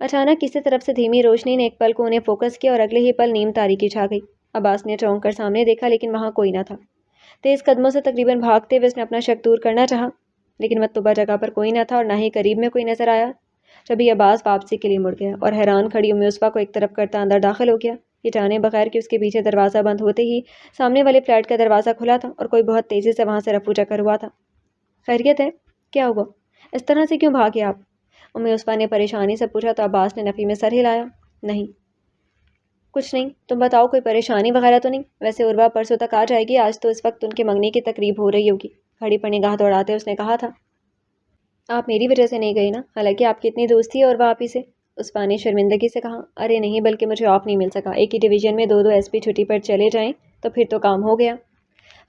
S1: اچانک کسی طرف سے دھیمی روشنی نے ایک پل کو انہیں فوکس کیا اور اگلے ہی پل نیم تاریکی چھا گئی۔ عباس نے چونک کر سامنے دیکھا لیکن وہاں کوئی نہ تھا۔ تیز قدموں سے تقریباً بھاگتے ہوئے اس نے اپنا شک دور کرنا چاہا، لیکن مطلوبہ جگہ پر کوئی نہ تھا اور نہ ہی قریب میں کوئی نظر آیا۔ جبھی عباس واپسی کے لیے مڑ گیا اور حیران کھڑی عصبہ کو ایک طرف کرتا اندر داخل ہو گیا، یہ جانے بغیر کہ اس کے پیچھے دروازہ بند ہوتے ہی سامنے والے فلیٹ کا دروازہ کھلا تھا اور کوئی بہت تیزی سے وہاں سے رفو چکر ہوا تھا۔ خیریت ہے؟ کیا ہوا؟ اس طرح سے کیوں بھاگے آپ؟ عصبہ نے پریشانی سے پوچھا تو عباس نے نفی میں سر ہلایا۔ نہیں کچھ نہیں، تم بتاؤ کوئی پریشانی وغیرہ تو نہیں؟ ویسے عروا پرسوں تک آ جائے گی، آج تو اس وقت ان کے منگنی کی تقریب ہو رہی ہوگی، گھڑی پر نگاہ دوڑاتے اس نے کہا تھا۔ آپ میری وجہ سے نہیں گئی نا؟ حالانکہ آپ کی اتنی دوستی ہے عروا آپی سے، عصبہ نے شرمندگی سے کہا۔ ارے نہیں، بلکہ مجھے آف نہیں مل سکا، ایک ہی ڈویژن میں 2 SP چھٹی پر چلے جائیں تو پھر تو کام ہو گیا،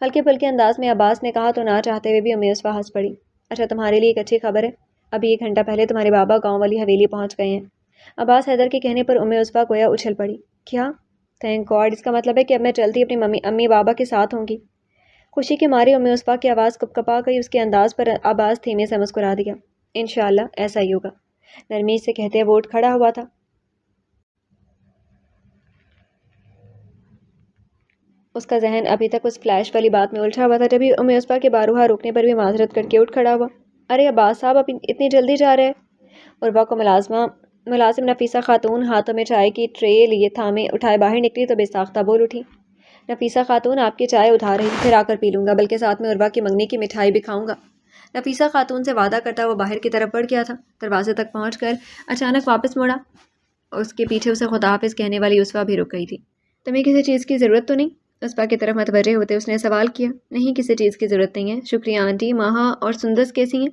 S1: ہلکے پھلکے انداز میں عباس نے کہا تو نہ چاہتے ہوئے بھی عصبہ ہنس پڑی۔ اچھا تمہارے لیے ایک اچھی خبر ہے، ابھی 1 گھنٹہ پہلے تمہارے بابا گاؤں والی حویلی پہنچ گئے ہیں۔ عباس حیدر کے کہنے پر عصبہ گویا اچھل پڑی۔ کیا؟ تھینک گاڈ، اس کا مطلب ہے کہ اب میں جلدی اپنی امی بابا کے ساتھ ہوں گی۔ خوشی کے مارے عصبہ کی آواز کپکپا گئی، اس کے انداز پر عباس دھیمے سے مسکرا دیا۔ انشاءاللہ ایسا ہی ہوگا، نرمی سے کہتے وہ اٹھ کھڑا ہوا تھا۔ اس کا ذہن ابھی تک اس فلیش والی بات میں الجھا ہوا تھا، جبھی عصبہ کے باروہا روکنے پر بھی معذرت کر کے اٹھ کھڑا ہوا۔ ارے عباس صاحب اب اتنی جلدی جا رہے ہیں؟ عروا کو ملازم نفیسہ خاتون ہاتھوں میں چائے کی ٹرے لیے تھامے اٹھائے باہر نکلی تو بے ساختہ بول اٹھی۔ نفیسہ خاتون آپ کی چائے ادھار رہی، پھر آ کر پی لوں گا، بلکہ ساتھ میں عروا کی منگنی کی مٹھائی بھی کھاؤں گا۔ نفیسہ خاتون سے وعدہ کرتا وہ باہر کی طرف بڑھ گیا تھا۔ دروازے تک پہنچ کر اچانک واپس مڑا، اس کے پیچھے اسے خدا حافظ کہنے والی عصبہ بھی رک گئی تھی۔ تمہیں کسی چیز کی ضرورت تو نہیں؟ عصبہ کی طرف متوجہ ہوتے اس نے سوال کیا۔ نہیں کسی چیز کی ضرورت نہیں ہے، شکریہ آنٹی۔ ماہا اور سندس کیسی ہیں؟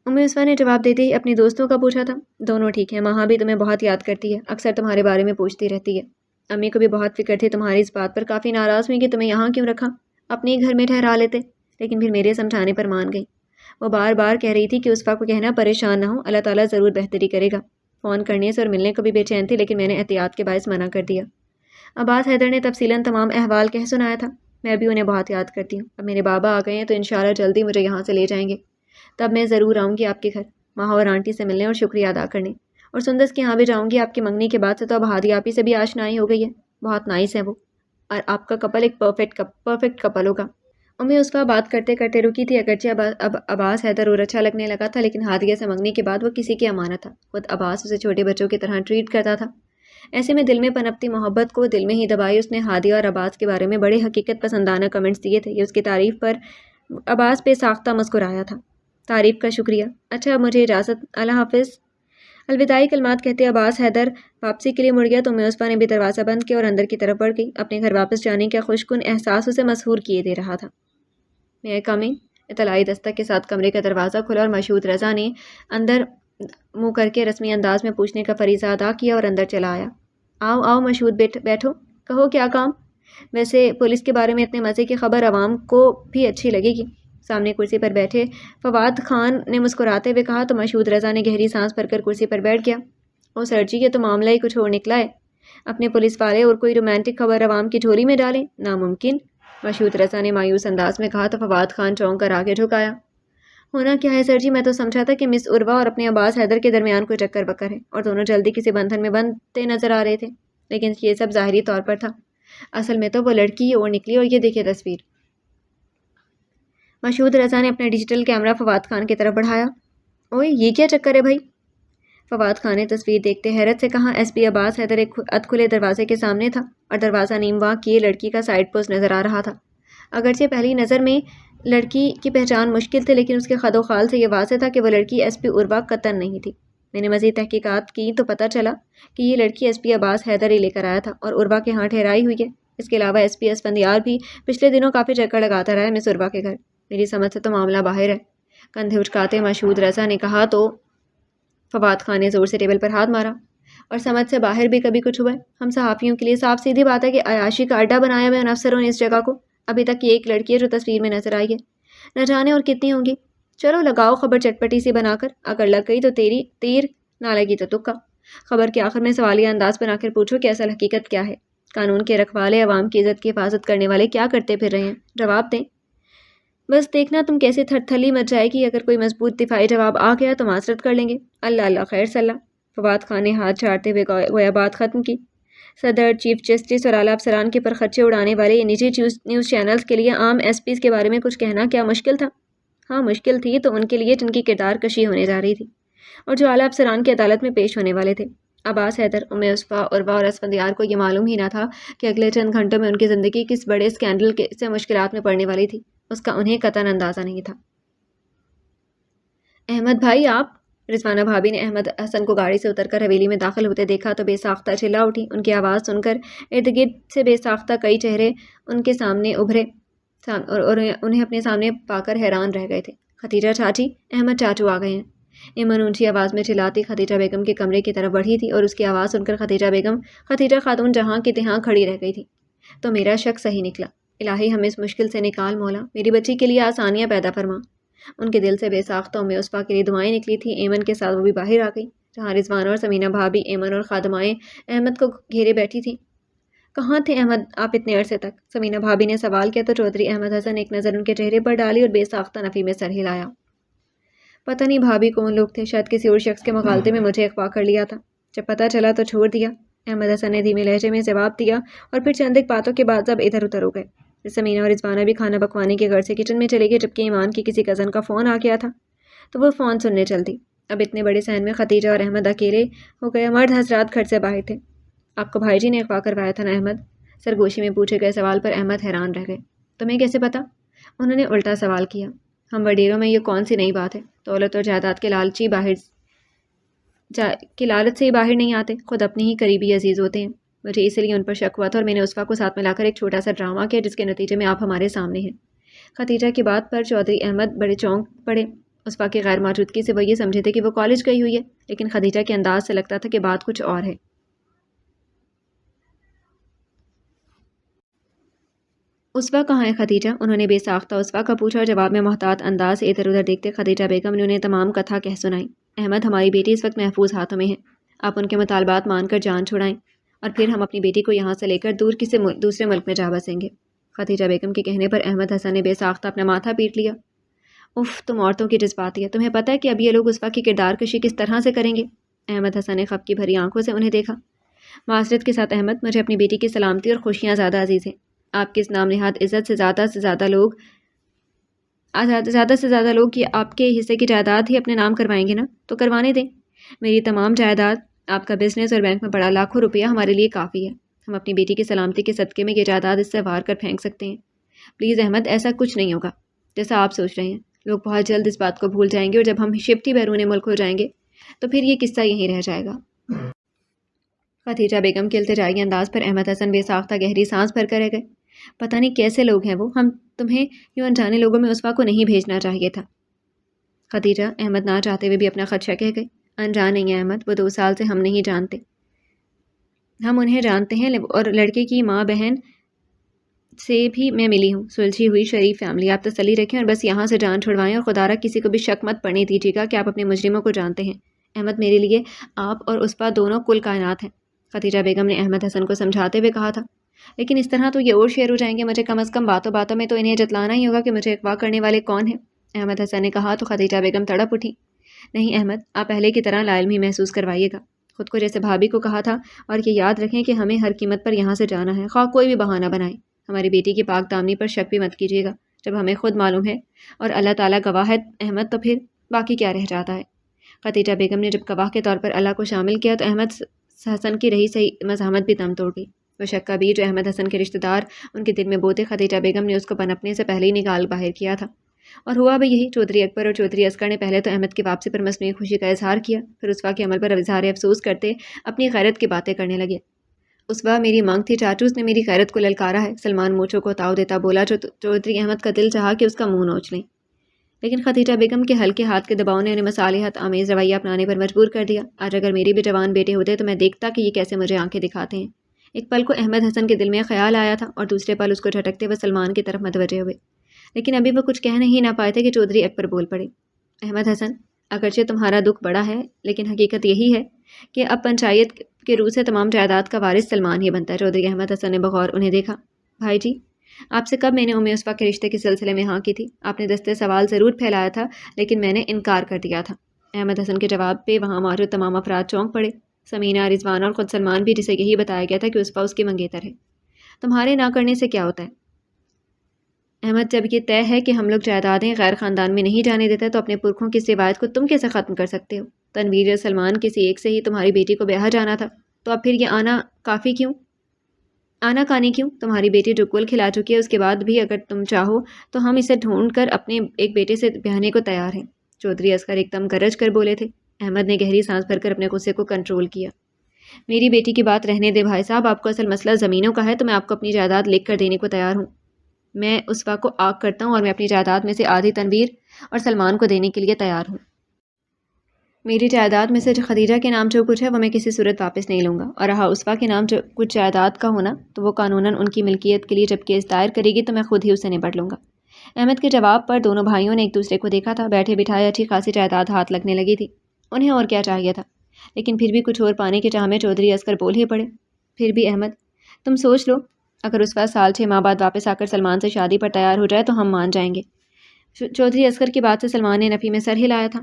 S1: عصفہ نے جواب دیتے ہی اپنے دوستوں کا پوچھا تھا۔ دونوں ٹھیک ہیں، ماں بھی تمہیں بہت یاد کرتی ہے، اکثر تمہارے بارے میں پوچھتی رہتی ہے۔ امی کو بھی بہت فکر تھی تمہاری، اس بات پر کافی ناراض ہوئی کہ تمہیں یہاں کیوں رکھا، اپنے ہی گھر میں ٹھہرا لیتے، لیکن پھر میرے سمجھانے پر مان گئی۔ وہ بار بار کہہ رہی تھی کہ عصفہ کو کہنا پریشان نہ ہو، اللہ تعالیٰ ضرور بہتری کرے گا۔ فون کرنے سے اور ملنے کو بھی بے چین تھی، لیکن میں نے احتیاط کے باعث منع کر دیا۔ عباس حیدر نے تفصیلاً تمام احوال کہہ سنایا تھا۔ میں بھی انہیں بہت یاد کرتی ہوں، اب میرے بابا آ گئے ہیں تو انشاءاللہ جلدی مجھے یہاں سے لے جائیں گے، تب میں ضرور آؤں گی آپ کے گھر، ماں اور آنٹی سے ملنے اور شکریہ ادا کرنے، اور سندس کے یہاں بھی جاؤں گی۔ آپ کی منگنی کے بعد سے تو اب ہادی آپی سے بھی آشنائی ہو گئی ہے، بہت نائس ہے وہ، اور آپ کا کپل ایک پرفیکٹ کپل ہوگا۔ عصفہ بات کرتے کرتے رکی تھی، اگرچہ اب عباس حیدر اور اچھا لگنے لگا تھا، لیکن ہادیہ سے منگنی کے بعد وہ کسی کی امانت تھا، خود عباس اسے چھوٹے بچوں کی طرح ٹریٹ کرتا تھا۔ ایسے میں دل میں پنپتی محبت کو دل میں ہی دبائی اس نے ہادیہ اور عباس کے بارے میں بڑے حقیقت پسندانہ کمنٹس دیے تھے۔ یہ اس کی تعریف پر عباس بے ساختہ مسکرایا تھا۔ تعریف کا شکریہ، اچھا اب مجھے اجازت، اللہ حافظ۔ الوداعی کلمات کہتے عباس حیدر واپسی کے لیے مڑ گیا تو عصفہ نے بھی دروازہ بند کیا اور اندر کی طرف بڑھ گئی۔ اپنے گھر واپس جانے کا خوشگن احساس اسے مسحور کیے دے رہا تھا۔ میں کمنگ، اطلاعی دستک کے ساتھ کمرے کا دروازہ کھلا اور مشہود رضا نے اندر منہ کر کے رسمی انداز میں پوچھنے کا فریضہ ادا کیا اور اندر چلا آیا۔ آؤ آؤ مشہود بیٹھو، کہو کیا کام؟ ویسے پولیس کے بارے میں اتنے مزے کی خبر عوام کو بھی اچھی لگے گی۔ سامنے کرسی پر بیٹھے فواد خان نے مسکراتے ہوئے کہا تو مشہود رضا نے گہری سانس بھر کر کرسی پر بیٹھ گیا۔ او سر جی، یہ تو معاملہ ہی کچھ اور نکلا ہے، اپنے پولیس والے اور کوئی رومانٹک خبر عوام کی جھولی میں ڈالیں، ناممکن، مشہود رضا نے مایوس انداز میں کہا تو فواد خان چونک کر آگے جھکایا۔ ہونا کیا ہے سر جی، میں تو سمجھا تھا کہ مس عروہ اور اپنے عباس حیدر کے درمیان کوئی چکر بکر ہے اور دونوں جلدی کسی بندھن میں بندھتے نظر آ رہے تھے، لیکن یہ سب ظاہری طور پر تھا، اصل میں تو وہ لڑکی ہی اور نکلی۔ اور یہ دیکھیے تصویر۔ مشہود رضا نے اپنا ڈیجیٹل کیمرہ فواد خان کی طرف بڑھایا۔ اوئے یہ کیا چکر ہے بھائی؟ فواد خان نے تصویر دیکھتے حیرت سے کہا۔ ایس پی عباس حیدر ایک ادھ کھلے دروازے کے سامنے تھا اور دروازہ نیم وا کیے لڑکی کا سائڈ پوز نظر آ رہا تھا۔ اگرچہ پہلی نظر میں لڑکی کی پہچان مشکل تھی، لیکن اس کے خد و خال سے یہ واضح تھا کہ وہ لڑکی ایس پی عروہ قطعاً نہیں تھی۔ میں نے مزید تحقیقات کی تو پتہ چلا کہ یہ لڑکی ایس پی عباس حیدر ہی لے کر آیا تھا اور عروہ کے ہاں ٹھہرائی ہوئی ہے۔ اس کے علاوہ ایس پی اسفندیار بھی پچھلے دنوں کافی چکر لگاتا رہا ہے مس عروہ کے گھر۔ میری سمجھ سے تو معاملہ باہر ہے، کندھے اچکاتے مشہود رضا نے کہا تو فواد خان نے زور سے ٹیبل پر ہاتھ مارا۔ اور سمجھ سے باہر بھی کبھی کچھ ہوا ہے؟ ہم صحافیوں کے لیے صاف سیدھی بات ہے کہ عیاشی کا اڈا بنایا ہوا ہے ان افسروں نے اس جگہ کو۔ ابھی تک یہ ایک لڑکی ہے جو تصویر میں نظر آئی ہے، نہ جانے اور کتنی ہوں گی۔ چلو لگاؤ خبر چٹپٹی سی بنا کر، اگر لگ گئی تو تیری تیر، نہ لگی تو تکا۔ خبر کے آخر میں سوالیہ انداز بنا کر پوچھو کہ اصل حقیقت کیا ہے، قانون کے رکھوالے عوام کی عزت کی حفاظت کرنے والے کیا کرتے پھر رہے ہیں، جواب دیں۔ بس دیکھنا تم کیسے تھلی مچ جائے گی، اگر کوئی مضبوط دفاعی جواب آ گیا تو معذرت کر لیں گے۔ اللہ اللہ خیر صلاح۔ فواد خان نے ہاتھ جھاڑتے ہوئے گویا بات ختم کی۔ صدر، چیف جسٹس اور اعلیٰ افسران کے پرخرچے اڑانے والے نجی نیوز چینلز کے لیے عام ایس پیز کے بارے میں کچھ کہنا کیا مشکل تھا؟ ہاں مشکل تھی تو ان کے لیے جن کی کردار کشی ہونے جا رہی تھی اور جو اعلیٰ افسران کی عدالت میں پیش ہونے والے تھے۔ عباس حیدر، عصفہ، عروہ اور اسفندیار کو یہ معلوم ہی نہ تھا کہ اگلے چند گھنٹوں میں ان کی زندگی کس بڑے اسکینڈل سے مشکلات میں پڑنے والی تھی، اس کا انہیں قطعاً اندازہ نہیں تھا۔ احمد بھائی آپ؟ رضوانہ بھابی نے احمد حسن کو گاڑی سے اتر کر حویلی میں داخل ہوتے دیکھا تو بے ساختہ چلا اٹھی۔ ان کی آواز سن کر ارد گرد سے بے ساختہ کئی چہرے ان کے سامنے ابھرے اور انہیں اپنے سامنے پا کر حیران رہ گئے تھے۔ ختیجہ چاچی، احمد چاچو آ گئے ہیں، ایمن اونچی آواز میں چلاتی ختیجہ بیگم کے کمرے کی طرف بڑھی تھی اور اس کی آواز سن کر ختیجہ خاتون جہاں کی تہاں کھڑی رہ گئی تھی۔ تو میرا شک صحیح نکلا، الہی ہمیں اس مشکل سے نکال مولا، میری بچی کے لیے آسانیاں پیدا فرما۔ ان کے دل سے بے ساختہ عصفہ کے لیے دعائیں نکلی تھیں۔ ایمن کے ساتھ وہ بھی باہر آ گئی، جہاں رضوانہ اور سمینہ بھابی ایمن اور خادمائیں احمد کو گھیرے بیٹھی تھیں۔ کہاں تھے احمد آپ اتنے عرصے تک؟ سمینہ بھابی نے سوال کیا تو چودھری احمد حسن ایک نظر ان کے چہرے پر ڈالی اور بے ساختہ نفی میں سر ہلایا۔ پتہ نہیں بھابی کون لوگ تھے، شاید کسی اور شخص کے مغالطے میں مجھے اغوا کر لیا تھا، جب پتہ چلا تو چھوڑ دیا، احمد حسن نے دھیمے لہجے میں جواب دیا اور پھر چند ایک باتوں کے بعد سب ادھر ادھر ہو گئے۔ سمینہ اور رضوانہ بھی کھانا پکوانے کے گھر سے کچن میں چلے گئے، جبکہ ایمان کی کسی کزن کا فون آ گیا تھا تو وہ فون سننے چل دی۔ اب اتنے بڑے صحن میں ختیجہ اور احمد اکیلے ہو گئے، مرد حضرات گھر سے باہر تھے۔ آپ کو بھائی جی نے اغوا کروایا تھا نا احمد؟ سرگوشی میں پوچھے گئے سوال پر احمد حیران رہ گئے۔ تمہیں کیسے پتا؟ انہوں نے الٹا سوال کیا۔ ہم وڈیروں میں یہ کون سی نئی بات ہے، دولت اور جائیداد کے لالچ سے ہی باہر نہیں آتے، خود اپنے ہی قریبی عزیز ہوتے ہیں۔ مجھے اس لیے ان پر شک ہوا تھا اور میں نے عصفہ کو ساتھ ملا کر ایک چھوٹا سا ڈرامہ کیا جس کے نتیجے میں آپ ہمارے سامنے ہیں۔ ختیجہ کی بات پر چودھری احمد بڑے چونک پڑے اسفا کی غیر موجودگی سے وہ یہ سمجھے تھے کہ وہ کالج گئی ہوئی ہے، لیکن خدیجہ کے انداز سے لگتا تھا کہ بات کچھ اور ہے۔ اسفا کہاں ہے خدیجہ؟ انہوں نے بے ساختہ اسفا کا پوچھا اور جواب میں محتاط انداز سے ادھر ادھر دیکھتے خدیجہ بیگم نے انہیں تمام کتھا کہہ سنائی۔ احمد، ہماری بیٹی اس وقت محفوظ ہاتھوں میں ہے، آپ ان کے مطالبات مان کر جان چھڑائیں اور پھر ہم اپنی بیٹی کو یہاں سے لے کر دور کسی دوسرے ملک میں جا بسیں گے۔ خدیجہ بیگم کے کہنے پر احمد حسن نے بے ساختہ اپنا ماتھا پیٹ لیا۔ اف، تم عورتوں کی جذباتی ہے، تمہیں پتہ ہے کہ اب یہ لوگ اسفا کی کردار کشی کس طرح سے کریں گے؟ احمد حسن نے خفگی بھری آنکھوں سے انہیں دیکھا۔ معذرت کے ساتھ احمد، مجھے اپنی بیٹی کی سلامتی اور خوشیاں زیادہ عزیز ہیں۔ آپ کی اس نام نہاد عزت سے زیادہ سے زیادہ لوگ یہ آپ کے حصے کی جائیداد ہی اپنے نام کروائیں گے نا، تو کروانے دیں۔ میری تمام جائیداد، آپ کا بزنس اور بینک میں پڑا لاکھوں روپیہ ہمارے لیے کافی ہے۔ ہم اپنی بیٹی کی سلامتی کے صدقے میں یہ جائیداد اس سے وار کر پھینک سکتے ہیں۔ پلیز احمد، ایسا کچھ نہیں ہوگا جیسا آپ سوچ رہے ہیں۔ لوگ بہت جلد اس بات کو بھول جائیں گے اور جب ہم شفٹی بیرون ملک ہو جائیں گے تو پھر یہ قصہ یہیں رہ جائے گا۔ خدیجہ بیگم کے التجائی انداز پر احمد حسن بے ساختہ گہری سانس بھر کر رہ گئے۔ پتہ نہیں کیسے لوگ ہیں وہ، ہم تمہیں یوں انجانے لوگوں میں اسفا کو نہیں بھیجنا چاہیے تھا۔ خدیجہ، احمد نہ چاہتے ہوئے بھی اپنا خدشہ کہہ گئے۔ انجان نہیں ہے احمد، وہ 2 سال سے ہم نہیں جانتے، ہم انہیں جانتے ہیں اور لڑکے کی ماں بہن سے بھی میں ملی ہوں، سلجھی ہوئی شریف فیملی۔ آپ تسلی رکھیں اور بس یہاں سے جان چھڑوائیں اور خدا را کسی کو بھی شک مت پڑنے دیجیے گا کہ آپ اپنے مجرموں کو جانتے ہیں۔ احمد، میرے لیے آپ اور اسفا دونوں کل کائنات ہیں، خدیجہ بیگم نے احمد حسن کو سمجھاتے ہوئے کہا تھا۔ لیکن اس طرح تو یہ اور شیر ہو جائیں گے، مجھے کم از کم باتوں باتوں میں تو انہیں جتلانا ہی ہوگا کہ مجھے اغوا کرنے والے کون ہیں۔ احمد حسن نے کہا تو خدیجہ بیگم تڑپ اٹھی۔ نہیں احمد، آپ پہلے کی طرح لا علمی محسوس کروائیے گا، خود کو جیسے بھابھی کو کہا تھا، اور یہ یاد رکھیں کہ ہمیں ہر قیمت پر یہاں سے جانا ہے، خواہ کوئی بھی بہانہ بنائے۔ ہماری بیٹی کی پاک دامنی پر شک بھی مت کیجیے گا، جب ہمیں خود معلوم ہے اور اللہ تعالیٰ گواہ ہے احمد، تو پھر باقی کیا رہ جاتا ہے۔ خدیجہ بیگم نے جب گواہ کے طور پر اللہ کو شامل کیا تو احمد حسن کی رہی صحیح مزاحمت بھی دم توڑ گئی۔ وہ شک کا بیج جو احمد حسن کے رشتہ دار ان کے دل میں بوتے، خدیجہ بیگم نے اس کو پنپنے سے پہلے ہی نکال باہر کیا تھا، اور ہوا بھی یہی۔ چودھری اکبر اور چودھری اصغر نے پہلے تو احمد کی واپسی پر مصنوعی خوشی کا اظہار کیا، پھر اسفا کے عمل پر اظہار افسوس کرتے اپنی غیرت کی باتیں کرنے لگے۔ اسفا میری مانگ تھی، چاچو اس نے میری غیرت کو للکارا ہے، سلمان مونچھوں کو تاؤ دیتا بولا۔ چودھری احمد کا دل چاہا کہ اس کا منہ نوچ لیں، لیکن خدیجہ بیگم کے ہلکے ہاتھ کے دباؤ نے انہیں مصالحت آمیز رویہ اپنانے پر مجبور کر دیا۔ آج اگر میری بھی جوان بیٹے ہوتے تو میں دیکھتا کہ یہ کیسے مجھے آنکھیں دکھاتے ہیں۔ ایک پل کو احمد حسن کے دل میں خیال آیا تھا اور دوسرے پل اس کو جھٹکتے وہ سلمان کی طرف متوجہ ہوئے، لیکن ابھی وہ کچھ کہہ نہیں نہ پائے تھے کہ چودھری اکبر بول پڑے۔ احمد حسن، اگرچہ تمہارا دکھ بڑا ہے لیکن حقیقت یہی ہے کہ اب پنچایت کے روح سے تمام جائیداد کا وارث سلمان ہی بنتا ہے۔ چودھری احمد حسن نے بغور انہیں دیکھا۔ بھائی جی، آپ سے کب میں نے اسفا کے رشتے کے سلسلے میں ہاں کی تھی؟ آپ نے دستے سوال ضرور پھیلایا تھا لیکن میں نے انکار کر دیا تھا۔ احمد حسن کے جواب پہ وہاں موجود تمام افراد چونک پڑے، سمینہ، رضوان اور خود سلمان بھی، جسے یہی بتایا گیا تھا کہ اسفا اس کی منگیتر ہے۔ تمہارے نہ کرنے سے کیا ہوتا ہے احمد؟ جب یہ طے ہے کہ ہم لوگ جائیدادیں غیر خاندان میں نہیں جانے دیتے تو اپنے پرکھوں کی اس روایت کو تم کیسے ختم کر سکتے ہو؟ تنویر یا سلمان کسی ایک سے ہی تمہاری بیٹی کو بیاہ جانا تھا، تو اب پھر یہ آنا کانی کیوں؟ تمہاری بیٹی جو گل کھلا چکی ہے، اس کے بعد بھی اگر تم چاہو تو ہم اسے ڈھونڈ کر اپنے ایک بیٹے سے بیاہنے کو تیار ہیں۔ چودھری اصغر ایک دم گرج کر بولے تھے۔ احمد نے گہری سانس بھر کر اپنے غصے کو کنٹرول کیا۔ میری بیٹی کی بات رہنے دے بھائی صاحب، آپ کو اصل مسئلہ زمینوں کا ہے تو میں آپ کو اپنی جائیداد لکھ کر دینے کو تیار ہوں۔ میں اسفا کو آگ کرتا ہوں اور میں اپنی جائیداد میں سے آدھی تنویر اور سلمان کو دینے کے لیے تیار ہوں۔ میری جائیداد میں سے خدیجہ کے نام جو کچھ ہے وہ میں کسی صورت واپس نہیں لوں گا، اور رہا اسفا کے نام جو کچھ جائیداد کا ہونا تو وہ قانوناً ان کی ملکیت کے لیے جب کیس دائر کرے گی تو میں خود ہی اسے نپٹ لوں گا۔ احمد کے جواب پر دونوں بھائیوں نے ایک دوسرے کو دیکھا تھا۔ بیٹھے بٹھائے اچھی خاصی جائیداد ہاتھ لگنے لگی تھی، انہیں اور کیا چاہیے تھا، لیکن پھر بھی کچھ اور پانے کی چاہ میں چودھری اصغر بول ہی پڑے۔ پھر بھی احمد، تم سوچ لو، اگر اسفا سال 6 ماہ بعد واپس آ کر سلمان سے شادی پر تیار ہو جائے تو ہم مان جائیں گے۔ چودھری اصغر کی بات سے سلمان نے نفی میں سر ہلایا تھا۔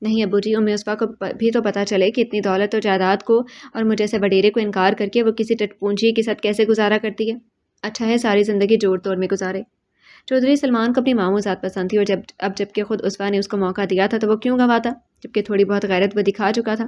S1: نہیں ابو جی، اسفا کو بھی تو پتہ چلے کہ اتنی دولت اور جائیداد کو اور مجھ جیسے وڈیرے کو انکار کر کے وہ کسی ٹٹ پونجی کے ساتھ کیسے گزارا کرتی ہے۔ اچھا ہے ساری زندگی جوڑ توڑ میں گزارے۔ چودھری سلمان کو اپنی ماموں ذات پسند تھی، اور جبکہ خود اسفا نے اس کو موقع دیا تھا تو وہ کیوں گنواتا، جبکہ تھوڑی بہت غیرت وہ دکھا چکا تھا۔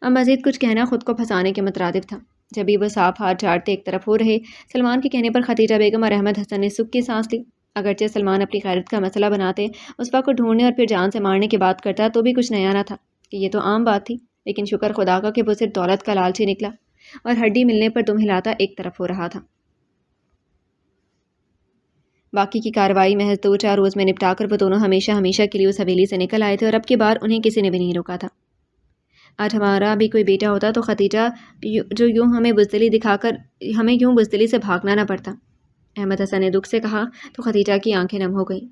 S1: اب مزید کچھ کہنا خود کو پھنسانے کے مترادف تھا۔ جب بھی وہ صاف ہاتھ جھاڑتے ایک طرف ہو رہے، سلمان کے کہنے پر خدیجہ بیگم اور احمد حسن نے سکھ کی سانس لی۔ اگرچہ سلمان اپنی غیرت کا مسئلہ بناتے، اسفا کو ڈھونڈنے اور پھر جان سے مارنے کی بات کرتا تو بھی کچھ نیا نہ تھا کہ یہ تو عام بات تھی، لیکن شکر خدا کا کہ وہ صرف دولت کا لالچی نکلا اور ہڈی ملنے پر دم ہلاتا ایک طرف ہو رہا تھا۔ باقی کی کارروائی محض 2-4 روز میں نپٹا کر وہ دونوں ہمیشہ ہمیشہ کے لیے اس حویلی سے نکل آئے تھے، اور اب کی بار انہیں کسی نے بھی نہیں روکا تھا۔ آج ہمارا بھی کوئی بیٹا ہوتا تو ختیجہ جو یوں ہمیں بزدلی سے بھاگنا نہ پڑتا، احمد حسن نے دکھ سے کہا تو ختیجہ کی آنکھیں نم ہو گئیں۔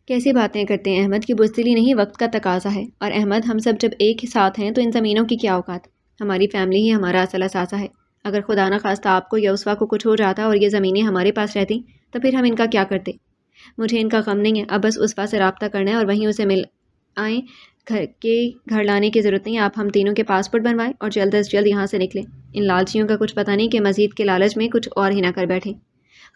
S1: کیسی باتیں کرتے ہیں احمد، کی بزدلی نہیں وقت کا تقاضا ہے، اور احمد ہم سب جب ایک ہی ساتھ ہیں تو ان زمینوں کی کیا اوقات؟ ہماری فیملی ہی ہمارا اصل اثاثہ ہے۔ اگر خدا نہ خواستہ آپ کو یا اسوا کو کچھ ہو جاتا اور یہ زمینیں ہمارے پاس رہتی تو پھر ہم ان کا کیا کرتے؟ مجھے ان کا غم نہیں ہے، اب بس اسوا سے رابطہ کرنا ہے اور وہیں اسے مل آئیں۔ گھر لانے کی ضرورت نہیں، آپ ہم تینوں کے پاسپورٹ بنوائیں اور جلد از جلد یہاں سے نکلیں۔ ان لالچیوں کا کچھ پتہ نہیں کہ مزید کے لالچ میں کچھ اور ہی نہ کر بیٹھیں۔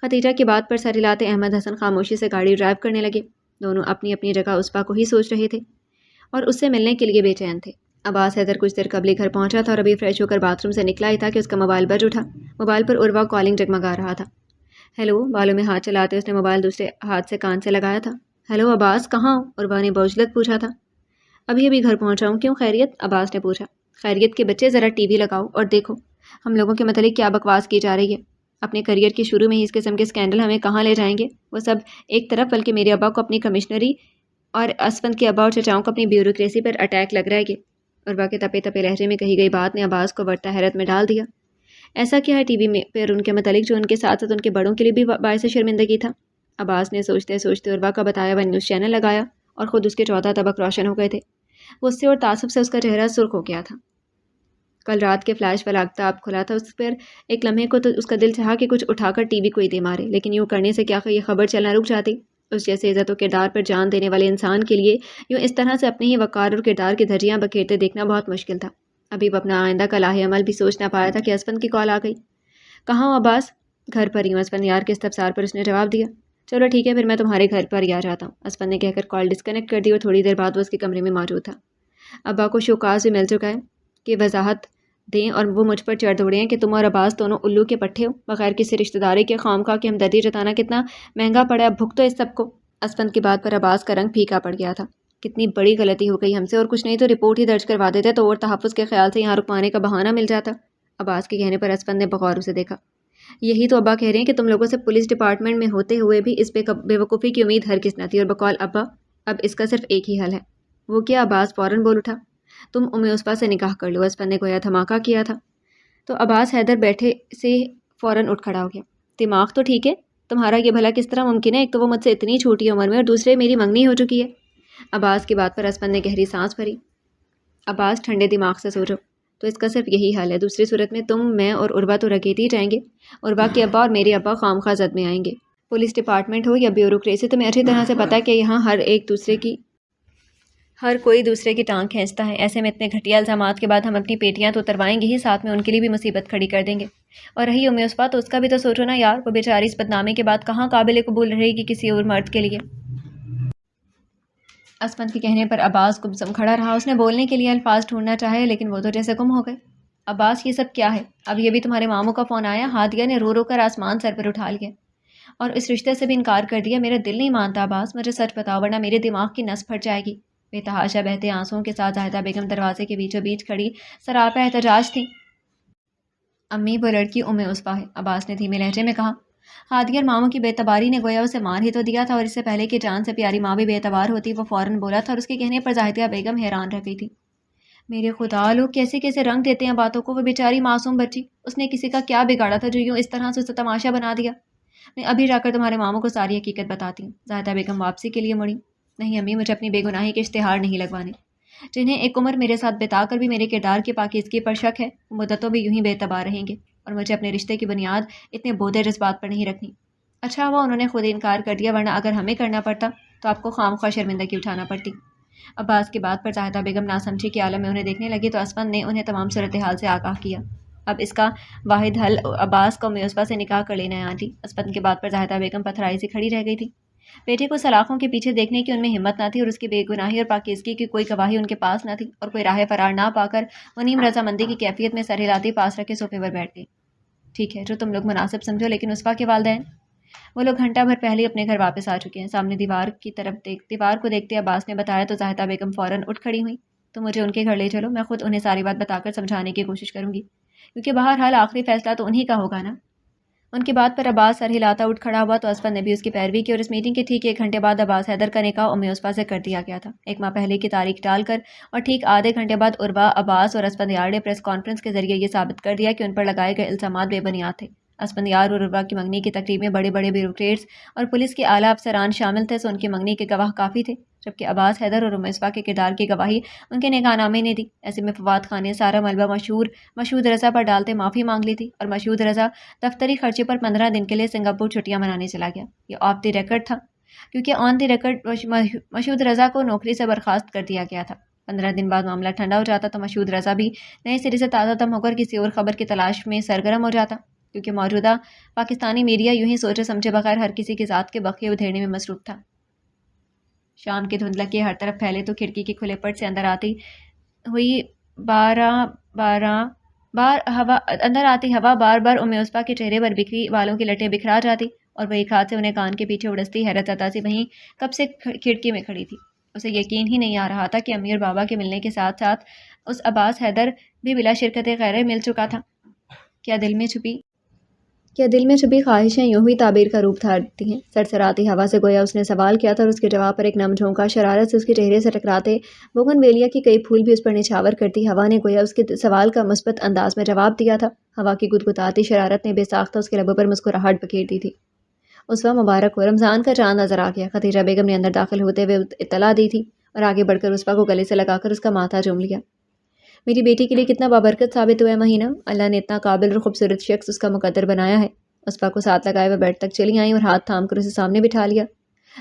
S1: ختیجہ کی بات پر سر ہلاتے احمد حسن خاموشی سے گاڑی ڈرائیو کرنے لگے۔ دونوں اپنی اپنی جگہ اسوا کو ہی سوچ رہے تھے اور اس سے ملنے کے لیے بے چین تھے۔ عباس حیدر کچھ دیر قبل گھر پہنچا تھا اور ابھی فریش ہو کر باتھ روم سے نکلا ہی تھا کہ اس کا موبائل بج اٹھا۔ موبائل پر عروہ کالنگ جگمگا رہا تھا۔ ہیلو، بالوں میں ہاتھ چلاتے اس نے موبائل دوسرے ہاتھ سے کان سے لگایا تھا۔ ہیلو عباس، کہاں ہو؟ عروہ نے بوجھلت پوچھا تھا۔ ابھی گھر پہنچا ہوں، کیوں خیریت؟ عباس نے پوچھا۔ خیریت کے بچے، ذرا ٹی وی لگاؤ اور دیکھو ہم لوگوں کے متعلق کیا بکواس کی جا رہی ہے۔ اپنے کریئر کے شروع میں ہی اس قسم کے اسکینڈل ہمیں کہاں لے جائیں گے؟ وہ سب ایک طرف، بلکہ میرے ابا کو اپنی کمشنری اور اسفند کے ابا اور چچاؤں کو اپنی بیوروکریسی پر اٹیک لگ رہا ہے کہ عروہ کے تپے تپے لہجے میں کہی گئی بات نے عباس کو بڑھتا حیرت میں ڈال دیا۔ ایسا کیا ہے ٹی وی میں پر ان کے متعلق جو ان کے ساتھ ساتھ ان کے بڑوں کے لیے بھی باعث شرمندگی تھا؟ عباس نے سوچتے سوچتے عروہ کا بتایا ہوا نیوز چینل لگایا اور خود اس کے 14 طبق روشن ہو گئے تھے۔ غصے اور تعصب سے اس کا چہرہ سرخ ہو گیا تھا۔ کل رات کے فلیش والا آفتاب کھلا تھا اس پر ایک لمحے کو تو اس کا دل چاہا کہ کچھ اٹھا کر ٹی وی کو ہی دے مارے، لیکن یوں کرنے سے کیا یہ خبر چلنا رک جاتی؟ اس جیسے عزت و کردار پر جان دینے والے انسان کے لیے یوں اس طرح سے اپنے ہی وقار اور کردار کی دھجیاں بکھیرتے دیکھنا بہت مشکل تھا۔ ابھی وہ اپنا آئندہ کا لاہے عمل بھی سوچ نہ پایا تھا کہ اسفند کی کال آ گئی۔ کہاں ہو عباس؟ گھر پر ہی ہوں اسفند یار کے استفسار پر اس نے جواب دیا۔ چلو ٹھیک ہے، پھر میں تمہارے گھر پر ہی آ جاتا ہوں، اسفند نے کہہ کر کال ڈسکنیکٹ کر دی اور تھوڑی دیر بعد وہ اس کے کمرے میں موجود تھا۔ ابا کو شوکاز بھی مل چکا ہے کہ وضاحت دیں اور وہ مجھ پر چڑھ دوڑے ہیں کہ تم اور عباس دونوں الو کے پٹھے ہو، بغیر کسی رشتہ داری کے خواہ کی ہمدردی جتانا کتنا مہنگا پڑا ہے، اب بھگتو اس سب کو۔ اسفند کی بات پر عباس کا رنگ پھیکا پڑ گیا تھا۔ کتنی بڑی غلطی ہو گئی ہم سے، اور کچھ نہیں تو رپورٹ ہی درج کروا دیتے تو اور تحفظ کے خیال سے یہاں رکوانے کا بہانہ مل جاتا۔ عباس کے کہنے پر اسفند نے بغور اسے دیکھا۔ یہی تو ابا کہہ رہے ہیں کہ تم لوگوں سے پولیس ڈپارٹمنٹ میں ہوتے ہوئے بھی اس بے وقوفی کی امید ہرگز نہ تھی، اور بقول ابا اب اس کا صرف ایک ہی حل ہے۔ وہ کیا؟ عباس فوراً بول اٹھا۔ تم اسوا سے نکاح کر لو۔ اسفند نے گویا دھماکہ کیا تھا تو عباس حیدر بیٹھے سے فوراً اٹھ کھڑا ہو گیا۔ دماغ تو ٹھیک ہے تمہارا، یہ بھلا کس طرح ممکن ہے؟ ایک تو وہ مجھ سے اتنی چھوٹی عمر میں اور دوسرے میری منگنی ہو چکی ہے۔ عباس کی بات پر اسفند نے گہری سانس بھری۔ عباس ٹھنڈے دماغ سے سوچو، تو اس کا صرف یہی حل ہے، دوسری صورت میں تم، میں اور عروہ تو رگیتی جائیں گے۔ عروہ کے ابا اور میرے ابا خواہ زد میں آئیں گے۔ پولیس ڈپارٹمنٹ ہو یا بیوروکریسی، تمہیں اچھی طرح سے پتہ ہے کہ یہاں ہر کوئی دوسرے کی ٹانگ کھینچتا ہے۔ ایسے میں اتنے گھٹیا الزامات کے بعد ہم اپنی پیٹیاں تو اتروائیں گے ہی، ساتھ میں ان کے لیے بھی مصیبت کھڑی کر دیں گے۔ اور رہی اسوا، تو اس کا بھی تو سوچو نا یار، وہ بیچاری اس بدنامی کے بعد کہاں قابل قبول رہے گی کسی اور مرد کے لیے۔ اسفند کے کہنے پر عباس گمسم کھڑا رہا۔ اس نے بولنے کے لیے الفاظ ڈھونڈنا چاہے لیکن وہ تو جیسے گم ہو گئے۔ عباس، یہ سب کیا ہے؟ اب یہ بھی تمہارے ماموں کا فون آیا؟ ہادیہ نے رو رو کر آسمان سر پر اٹھا لیا اور اس رشتے سے بھی انکار کر دیا۔ میرا دل نہیں مانتا عباس، مجھے سچ بتاؤ ورنہ میرے دماغ کی نس پھٹ جائے گی۔ بے تحاشا بہتے آنسوؤں کے ساتھ زاہدہ بیگم دروازے کے بیچوں بیچ کھڑی سراپا احتجاج تھی۔ امی، وہ لڑکی اسوا ہے، عباس نے دھیمے لہجے میں کہا۔ ہادیہ اور ماموں کی بے اعتباری نے گویا اسے مار ہی تو دیا تھا، اور اس سے پہلے کہ جان سے پیاری ماں بھی بے اعتبار ہوتی وہ فوراً بولا تھا، اور اس کے کہنے پر زاہدہ بیگم حیران رہ گئی تھی۔ میرے خدا، لوگ کیسے کیسے رنگ دیتے ہیں باتوں کو۔ وہ بیچاری معصوم بچی، اس نے کسی کا کیا بگاڑا تھا جو یوں اس طرح سے اسے تماشا بنا دیا؟ میں ابھی جا کر تمہارے ماموں کو ساری حقیقت بتاتی ہوں۔ زاہدہ بیگم واپسی کے لیے مڑی۔ نہیں امی، مجھے اپنی بے گناہی کے اشتہار نہیں لگوانے۔ جنہیں ایک عمر میرے ساتھ بتا کر بھی میرے کردار کی پاکیزگی پر شک ہے، وہ مدتوں بھی یوں ہی بے اعتبار رہیں گے، اور مجھے اپنے رشتے کی بنیاد اتنے بودے جذبات پر نہیں رکھنی۔ اچھا ہوا انہوں نے خود انکار کر دیا، ورنہ اگر ہمیں کرنا پڑتا تو آپ کو خواہ شرمندگی اٹھانا پڑتی۔ عباس کی بات پر زاہدہ بیگم ناسمجھی کے عالم میں انہیں دیکھنے لگی تو اسفند نے انہیں تمام صورتحال سے آگاہ کیا۔ اب اس کا واحد حل عباس کو اسوا سے نکاح کر لینا ہے آنٹی۔ اسفند کی بات پر زاہدہ بیگم پتھرائی سی کھڑی رہ گئی تھی۔ بیٹے کو سلاخوں کے پیچھے دیکھنے کی ان میں ہمت نہ تھی، اور اس کی بے گناہی اور پاکیزگی کی کوئی گواہی ان کے پاس نہ تھی، اور کوئی راہ فرار نہ پا کر وہ نیم رضامندی کی کیفیت میں سر ہلاتی پاس رکھے صوفے پر بیٹھ گئی۔ ٹھیک ہے، جو تم لوگ مناسب سمجھو، لیکن اسوا کے والدین؟ وہ لوگ گھنٹہ بھر پہلے اپنے گھر واپس آ چکے ہیں۔ سامنے دیوار کو دیکھتے عباس نے بتایا تو زاہدہ بیگم فوراً اٹھ کھڑی ہوئی۔ تو مجھے ان کے گھر لے چلو، میں خود انہیں ساری بات بتا کر سمجھانے کی کوشش کروں گی، کیونکہ بہرحال آخری فیصلہ تو انہی کا ہوگا نا۔ ان کی بات پر عباس سر ہلاتا اٹھ کھڑا ہوا تو اسفند نے بھی اس کی پیروی کی اور اس میٹنگ کے ٹھیک 1 گھنٹے بعد عباس حیدر کا نکاح ام عصبہ سے کر دیا گیا تھا۔ 1 ماہ پہلے کی تاریخ ڈال کر اور ٹھیک آدھے گھنٹے بعد عروا، عباس اور اسفندیار نے پریس کانفرنس کے ذریعے یہ ثابت کر دیا کہ ان پر لگائے گئے الزامات بے بنیاد تھے۔ اسفندیار اور عروا کی منگنی کی تقریب میں بڑے بڑے بیوروکریٹس اور پولیس کے اعلیٰ افسران شامل تھے، سو ان کی منگنی کے گواہ کافی تھے، جبکہ عباس حیدر اور ام عصبہ کے کردار کی گواہی ان کے نکاح نامے نے دی۔ ایسے میں فواد خان نے سارا ملبہ مشہود رضا پر ڈالتے معافی مانگ لی تھی اور مشہود رضا دفتری خرچے پر 15 دن کے لیے سنگاپور چھٹیاں منانے چلا گیا۔ یہ آف دی ریکارڈ تھا، کیونکہ آن دی ریکارڈ مشہود رضا کو نوکری سے برخاست کر دیا گیا تھا۔ 15 دن بعد معاملہ ٹھنڈا ہو جاتا تو مشہود رضا بھی نئے سرے سے تازہ دم ہو کر کسی اور خبر کی تلاش میں سرگرم ہو جاتا، کیونکہ موجودہ پاکستانی میڈیا یوں ہی سوچے سمجھے بغیر ہر کسی کی ذات کے بقیے ادھیڑنے میں مصروف تھا۔ شام کی دھندلک ہر طرف پھیلے تو کھڑکی کے کھلے پٹ سے اندر آتی ہوئی ہوا بار بار ام عصبہ کے چہرے پر بکھری بالوں کی لٹیں بکھرا جاتی اور وہ ایک ہاتھ سے انہیں کان کے پیچھے اڑستی حیرت زدہ سی وہیں کب سے کھڑکی میں کھڑی تھی۔ اسے یقین ہی نہیں آ رہا تھا کہ امی اور بابا کے ملنے کے ساتھ ساتھ اس عباس حیدر بھی بلا شرکت غیرہ مل چکا تھا۔ کیا دل میں چھپی خواہشیں یوں ہی تعبیر کا روپ دھارتی ہیں؟ سرسراتی ہوا سے گویا اس نے سوال کیا تھا اور اس کے جواب پر ایک نم جھونکا شرارت سے اس کے چہرے سے ٹکراتے بوگن ویلیا کی کئی پھول بھی اس پر نچھاور کرتی ہوا نے گویا اس کے سوال کا مثبت انداز میں جواب دیا تھا۔ ہوا کی گدگداتی شرارت نے بے ساختہ اس کے لبوں پر مسکراہٹ بکھیر دی تھی۔ اس وقت مبارک ہو، رمضان کا چاند نظر آ گیا۔ خدیجہ بیگم نے اندر داخل ہوتے ہوئے اطلاع دی تھی اور آگے بڑھ کر اسفا کو گلے سے لگا کر اس کا ماتھا چوم لیا۔ میری بیٹی کے لیے کتنا بابرکت ثابت ہوا ہے مہینہ، اللہ نے اتنا قابل اور خوبصورت شخص اس کا مقدر بنایا ہے۔ اسفا کو ساتھ لگائے وہ بیڈ تک چلی آئیں اور ہاتھ تھام کر اسے سامنے بٹھا لیا۔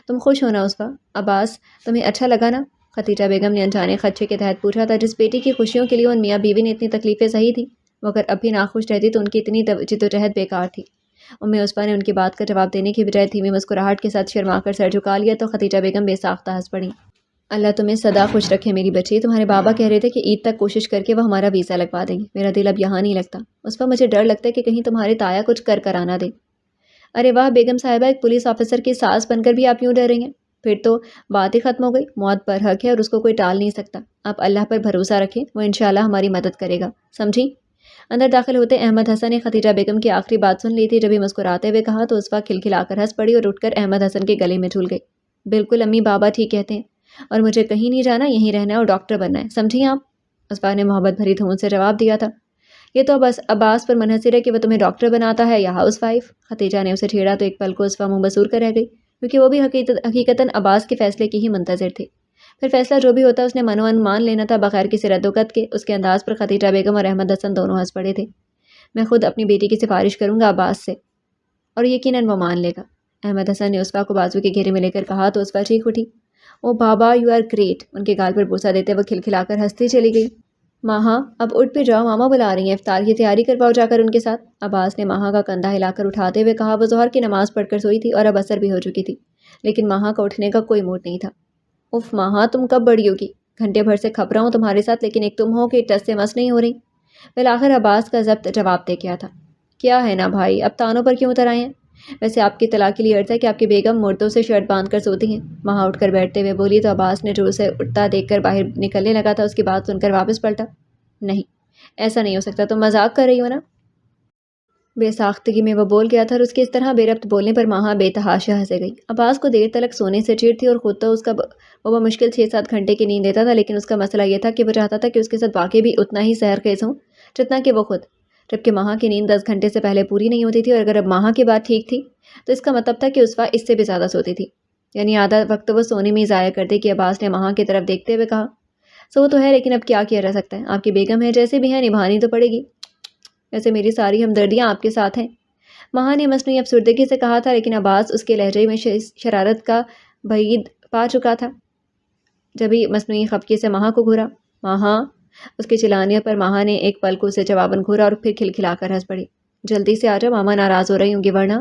S1: تم خوش ہو نا اسفا؟ عباس تمہیں اچھا لگا نا؟ خدیجہ بیگم نے انجانے خدشے کے تحت پوچھا تھا۔ جس بیٹی کی خوشیوں کے لیے ان میاں بیوی نے اتنی تکلیفیں سہی تھیں، وہ اگر اب بھی ناخوش رہتی تو ان کی اتنی جدوجہد بیکار تھی۔ ام عصبہ نے ان کی بات کا جواب دینے کی بجائے دھیمی مسکراہٹ کے ساتھ شرما کر سر جھکا لیا تو خدیجہ بیگم بے ساختہ ہنس پڑیں۔ اللہ تمہیں سدا خوش رکھے میری بچی، تمہارے بابا کہہ رہے تھے کہ عید تک کوشش کر کے وہ ہمارا ویزا لگوا دیں گے۔ میرا دل اب یہاں نہیں لگتا اس پر، مجھے ڈر لگتا ہے کہ کہیں تمہارے تایا کچھ کر آنا دے۔ ارے واہ بیگم صاحبہ، ایک پولیس آفیسر کی ساس بن کر بھی آپ یوں ڈر رہی ہیں؟ پھر تو بات ہی ختم ہو گئی۔ موت برحق ہے اور اس کو کوئی ٹال نہیں سکتا۔ آپ اللہ پر بھروسہ رکھیں، وہ انشاءاللہ ہماری مدد کرے گا، سمجھی؟ اندر داخل ہوتے احمد حسن نے خدیجہ بیگم کی آخری بات سن لی تھی۔ جب ہی مسکراتے ہوئے کہا تو اس وقت کھلکھلا کر ہنس پڑی اور اٹھ کر احمد حسن کے گلے میں جھول گئی۔ بالکل امی بابا ٹھیک کہتے ہیں اور مجھے کہیں نہیں جانا، یہیں رہنا ہے اور ڈاکٹر بننا ہے، سمجھی آپ؟ اسفا نے محبت بھری دھون سے جواب دیا تھا۔ یہ تو بس عباس پر منحصر ہے کہ وہ تمہیں ڈاکٹر بناتا ہے یا ہاؤس وائف۔ خدیجہ نے اسے چھیڑا تو ایک پل کو اسفا منہ بسور کر رہ گئی، کیونکہ وہ بھی حقیقتاً عباس کے فیصلے کی ہی منتظر تھی۔ پھر فیصلہ جو بھی ہوتا اس نے منو من مان لینا تھا بغیر کسی رد و قط کے۔ اس کے انداز پر خدیجہ بیگم اور احمد حسن دونوں ہنس پڑے تھے۔ میں خود اپنی بیٹی کی سفارش کروں گا عباس سے اور یقیناً وہ مان لے گا، احمد حسن نے اسفا کو بازو کے گھیرے میں لے کر کہا تو اسفا چیخ اٹھی، او بابا یو آر گریٹ۔ ان کے گال پر بوسہ دیتے وہ کھلکھلا کر ہنستی چلی گئی۔ ماہا اب اٹھ بھی جاؤ، ماما بلا رہی ہیں، افطار کی تیاری کرواؤ جا کر ان کے ساتھ۔ عباس نے ماہا کا کندھا ہلا کر اٹھاتے ہوئے کہا۔ وہ ظہر کی نماز پڑھ کر سوئی تھی اور اب عصر بھی ہو چکی تھی، لیکن ماہا کا اٹھنے کا کوئی موڈ نہیں تھا۔ اف ماہا تم کب بڑی ہوگی؟ گھنٹے بھر سے کھپ رہا ہوں تمہارے ساتھ، لیکن ایک تم ہو کہ ٹس سے مس نہیں ہو رہی۔ بالآخر عباس کا ضبط جواب دے کیا تھا، کیا ہے نا بھائی، اب تانوں پر کیوں اتر آئے ہیں؟ ویسے آپ کی اطلاع کے لیے عرض ہے کہ آپ کی بیگم مردوں سے شرٹ باندھ کر سوتی ہیں۔ ماہا اٹھ کر بیٹھتے ہوئے بولی تو عباس نے جو اسے اٹھتا دیکھ کر باہر نکلنے لگا تھا اس کی بات سن کر واپس پلٹا۔ نہیں ایسا نہیں ہو سکتا، تم مذاق کر رہی ہو نا؟ بے ساختگی میں وہ بول گیا تھا اور اس کے اس طرح بے ربط بولنے پر ماہا بے تحاشا ہنسے گئی۔ عباس کو دیر تلک سونے سے چڑ تھی اور خود تو اس کا وہ مشکل 6-7 گھنٹے کی نیند لیتا تھا، لیکن اس کا مسئلہ یہ تھا کہ وہ چاہتا تھا کہ اس کے ساتھ واقعی بھی اتنا ہی سحر خیز ہوں جتنا کہ وہ خود، جبکہ ماہا کی نیند 10 گھنٹے سے پہلے پوری نہیں ہوتی تھی، اور اگر اب ماہا کی بات ٹھیک تھی تو اس کا مطلب تھا کہ اسفا اس سے بھی زیادہ سوتی تھی، یعنی آدھا وقت تو وہ سونے میں ہی ضائع کر دے۔ کہ عباس نے ماہا کی طرف دیکھتے ہوئے کہا، سو تو ہے لیکن اب کیا کیا جا سکتا ہے، آپ کی بیگم ہے، جیسے بھی ہے نبھانی تو پڑے گی۔ ویسے میری ساری ہمدردیاں آپ کے ساتھ ہیں، ماہا نے مصنوعی افسردگی سے کہا تھا، لیکن عباس اس کے لہجے میں شرارت کا بعید پا چکا تھا۔ جبھی مصنوعی خفگی سے ماہا کو گھورا، ماہا، اس کے چلانے پر ماہا نے ایک پل کو اسے جواباً گھورا اور پھر کھلکھلا کر ہنس پڑی۔ جلدی سے آ جا، ماما ناراض ہو رہی ہوں گی ورنہ۔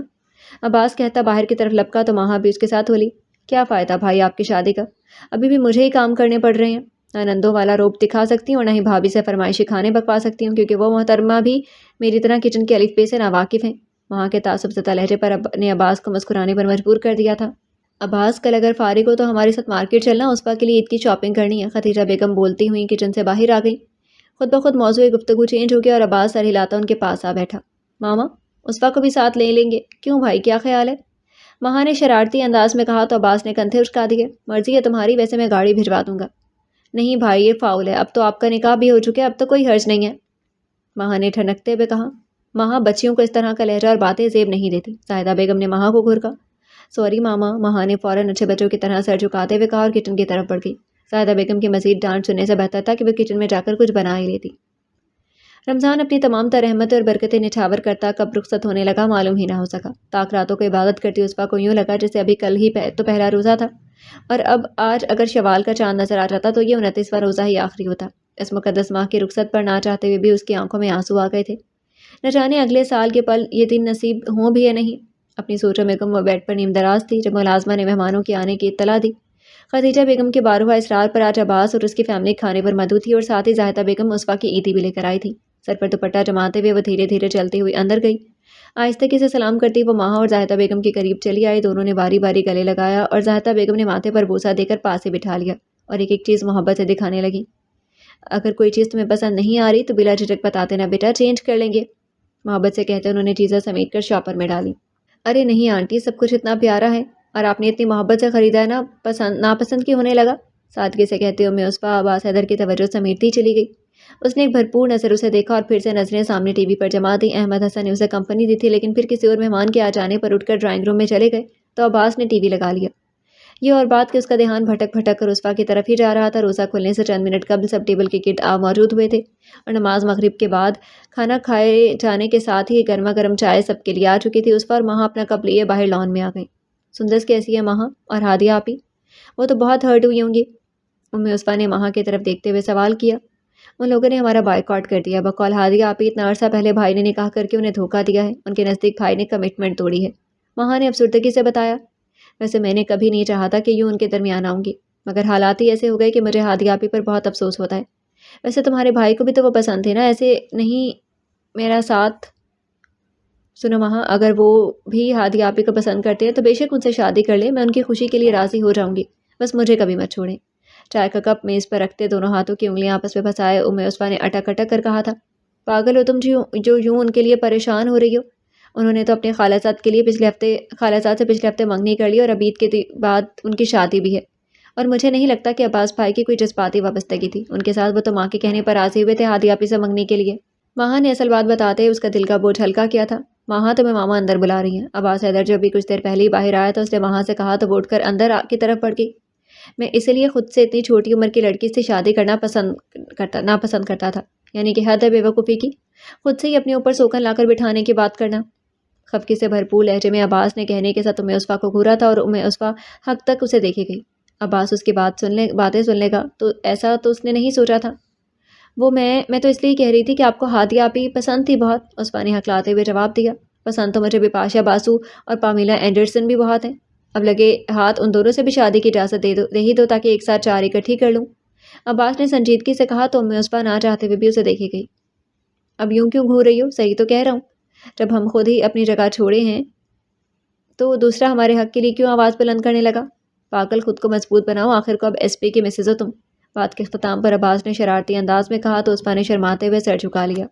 S1: عباس کہتا باہر کی طرف لپکا تو ماہا بھی اس کے ساتھ ہولی۔ کیا فائدہ بھائی آپ کی شادی کا، ابھی بھی مجھے ہی کام کرنے پڑ رہے ہیں، نہ نندوں والا روپ دکھا سکتی ہوں اور نہ ہی بھابھی سے فرمائشی کھانے پکوا سکتی ہوں، کیونکہ وہ محترمہ بھی میری طرح کچن کے الف بے سے ناواقف ہیں۔ ماہا کے تعصب زدہ لہجے پر نے عباس کو مسکرانے پر مجبور کر دیا تھا۔ عباس کل اگر فارغ ہو تو ہمارے ساتھ مارکیٹ چلنا، اسفا کے لیے عید کی شاپنگ کرنی ہے۔ خدیجہ بیگم بولتی ہوئی کچن سے باہر آ گئی۔ خود بخود موضوع گفتگو چینج ہو گیا اور عباس سر ہلاتا ان کے پاس آ بیٹھا۔ ماما اسفا کو بھی ساتھ لے لیں گے، کیوں بھائی کیا خیال ہے؟ مہا نے شرارتی انداز میں کہا تو عباس نے کندھے اچکا دیے۔ مرضی ہے تمہاری، ویسے میں گاڑی بھجوا دوں گا۔ نہیں بھائی یہ فاؤل ہے، اب تو آپ کا نکاح بھی ہو چکا ہے، اب تو کوئی حرج نہیں ہے، مہا نے ٹھنکتے ہوئے کہا۔ مہا بچیوں کو اس طرح کا لہجہ اور باتیں زیب نہیں دیتی۔ زاہدہ بیگم نے مہا کو گھورکا۔ سوری ماما، مہا نے فوراً اچھے بچوں کی طرح سر جھکاتے ہوئے کہا اور کچن کی طرف بڑھ گئی۔ زاہدہ بیگم کی مزید ڈانٹ سننے سے بہتر تھا کہ وہ کچن میں جا کر کچھ بنا ہی لیتی۔ رمضان اپنی تمام تر رحمتیں اور برکتیں نچھاور کرتا کب رخصت ہونے لگا معلوم ہی نہ ہو سکا۔ تاک راتوں کو عبادت کرتی اسفا کو یوں لگا جیسے ابھی کل ہی تو پہلا روزہ تھا، اور اب آج اگر شوال کا چاند نظر آ جاتا تو یہ 29واں روزہ ہی آخری ہوتا۔ اس مقدس ماہ کی رخصت پر نہ چاہتے ہوئے بھی اس کی آنکھوں میں آنسو آ گئے تھے۔ نہ جانے اگلے سال کے پل یہ دن نصیب ہوں بھی یا نہیں۔ اپنی سوچوں میں گم وہ بیڈ پر نیم دراز تھی جب ملازمہ نے مہمانوں کے آنے کی اطلاع دی۔ خدیجہ بیگم کے بارہا اصرار پر آج عباس اور اس کی فیملی کھانے پر مدعو تھی، اور ساتھ ہی زاہدہ بیگم اسفا کی عیدی بھی لے کر آئی تھی۔ سر پر دوپٹہ جماتے ہوئے وہ دھیرے دھیرے چلتی ہوئی اندر گئی۔ آہستگی سے سلام کرتی وہ مہا اور زاہدہ بیگم کے قریب چلی آئی۔ دونوں نے باری باری گلے لگایا اور زاہدہ بیگم نے ماتھے پر بوسہ دے کر پاس سے بٹھا لیا اور ایک ایک چیز محبت سے دکھانے لگی۔ اگر کوئی چیز تمہیں پسند نہیں آ رہی تو بلا جھجک بتاتے نا بیٹا، چینج کر لیں گے، محبت سے کہتے انہوں نے چیزیں سمیٹ کر شاپر میں ڈالی۔ ارے نہیں آنٹی، سب کچھ اتنا پیارا ہے اور آپ نے اتنی محبت سے خریدا ہے، ناپسند کی ہونے لگا، سادگی سے کہتے ہوئے اسفا عباس حیدر کی توجہ سمیٹتی چلی گئی۔ اس نے ایک بھرپور نظر اسے دیکھا اور پھر سے نظریں سامنے ٹی وی پر جما دی۔ احمد حسن نے اسے کمپنی دی تھی، لیکن پھر کسی اور مہمان کے آ جانے پر اٹھ کر ڈرائنگ روم میں چلے گئے تو عباس نے ٹی وی لگا لیا۔ یہ اور بات کہ اس کا دھیان بھٹک بھٹک کر اسفا کی طرف ہی جا رہا تھا۔ روزہ کھلنے سے چند منٹ قبل سب ٹیبل کے گرد موجود ہوئے تھے اور نماز مغرب کے بعد کھانا کھائے جانے کے ساتھ ہی گرما گرم چائے سب کے لیے آ چکی تھی۔ اسفا اور مہا اپنا کپ لیے باہر لان میں آ گئیں۔ سندس کیسی ہے مہا اور ہادیہ آپی؟ وہ تو بہت ہرٹ ہوئی ہوں گی، اسفا نے مہا کی طرف دیکھتے ہوئے سوال کیا۔ ان لوگوں نے ہمارا بائیکاٹ کر دیا، بقول ہادیہ آپی اتنا عرصہ پہلے بھائی نے نکاح کر کے انہیں دھوکہ دیا ہے، ان کے نزدیک بھائی نے کمٹمنٹ توڑی ہے، مہا نے افسردگی سے بتایا۔ ویسے میں نے کبھی نہیں چاہا تھا کہ یوں ان کے درمیان آؤں گی، مگر حالات ہی ایسے ہو گئے کہ مجھے ہادیہ آپی پر بہت افسوس ہوتا ہے۔ ویسے تمہارے بھائی کو بھی تو وہ پسند تھے نا، ایسے نہیں میرا ساتھ؟ سنو مہا، اگر وہ بھی ہادیہ آپی کو پسند کرتے ہیں تو بے شک ان سے شادی کر لیں، میں ان کی خوشی کے لیے راضی ہو جاؤں گی، بس مجھے کبھی مت چھوڑیں۔ چائے کا کپ میز پر رکھتے دونوں ہاتھوں کی انگلیاں آپس میں پھنسائے اسفا نے اٹک اٹک کر کہا تھا، پاگل ہو تم جو یوں ان کے لیے پریشان ہو رہی ہو؟ انہوں نے تو اپنے خالصات کے لیے خالصات سے پچھلے ہفتے منگنی کر لی اور اب عید کے بعد ان کی شادی بھی ہے، اور مجھے نہیں لگتا کہ عباس بھائی کی کوئی جذباتی وابستگی تھی ان کے ساتھ، وہ تو ماں کے کہنے پر راضی ہوئے تھے ہادیہ آپی سے منگنی کے لیے۔ مہا نے اصل بات بتاتے اس کا دل کا بوجھ ہلکا کیا تھا۔ مہا تمہیں ماما اندر بلا رہی ہیں۔ عباس حیدر جو بھی کچھ دیر پہلے ہی باہر آیا تھا اس نے مہا سے کہا تو وہ اٹھ کر اندر کی طرف بڑھ گئی۔ میں اس لیے خود سے اتنی چھوٹی عمر کی لڑکی سے شادی کرنا ناپسند کرتا تھا، یعنی کہ حد ہے بے وقوفی کی، خود سے ہی اپنے اوپر سوکن لا کر بٹھانے کی بات کرنا۔ خفگی سے بھرپور لہجے میں عباس نے کہنے کے ساتھ اسفا کو گھورا تھا اور اسفا حق تک اسے دیکھی گئی۔ عباس اس کی باتیں سن لے گا تو ایسا تو اس نے نہیں سوچا تھا۔ وہ میں تو اس لیے کہہ رہی تھی کہ آپ کو ہادیہ آپی پسند تھی بہت، اسفا نے ہکلاتے ہوئے جواب دیا۔ پسند تو مجھے بپاشا باسو اور پامیلا اینڈرسن بھی بہت ہیں، اب لگے ہاتھ ان دونوں سے بھی شادی کی اجازت دے ہی دو تاکہ ایک ساتھ 4 اکٹھی کر لوں، عباس نے سنجیدگی سے کہا تو اسفا نہ چاہتے ہوئے بھی اسے دیکھی گئی۔ اب یوں کیوں گھور رہی ہو؟ صحیح تو کہہ رہا ہوں، جب ہم خود ہی اپنی جگہ چھوڑے ہیں تو دوسرا ہمارے حق کے لیے کیوں آواز بلند کرنے لگا؟ پاگل، خود کو مضبوط بناؤ، آخر کو اب ایس پی کی مسز ہو تم۔ بات کے اختتام پر عباس نے شرارتی انداز میں کہا تو اسفا نے شرماتے ہوئے سر جھکا لیا۔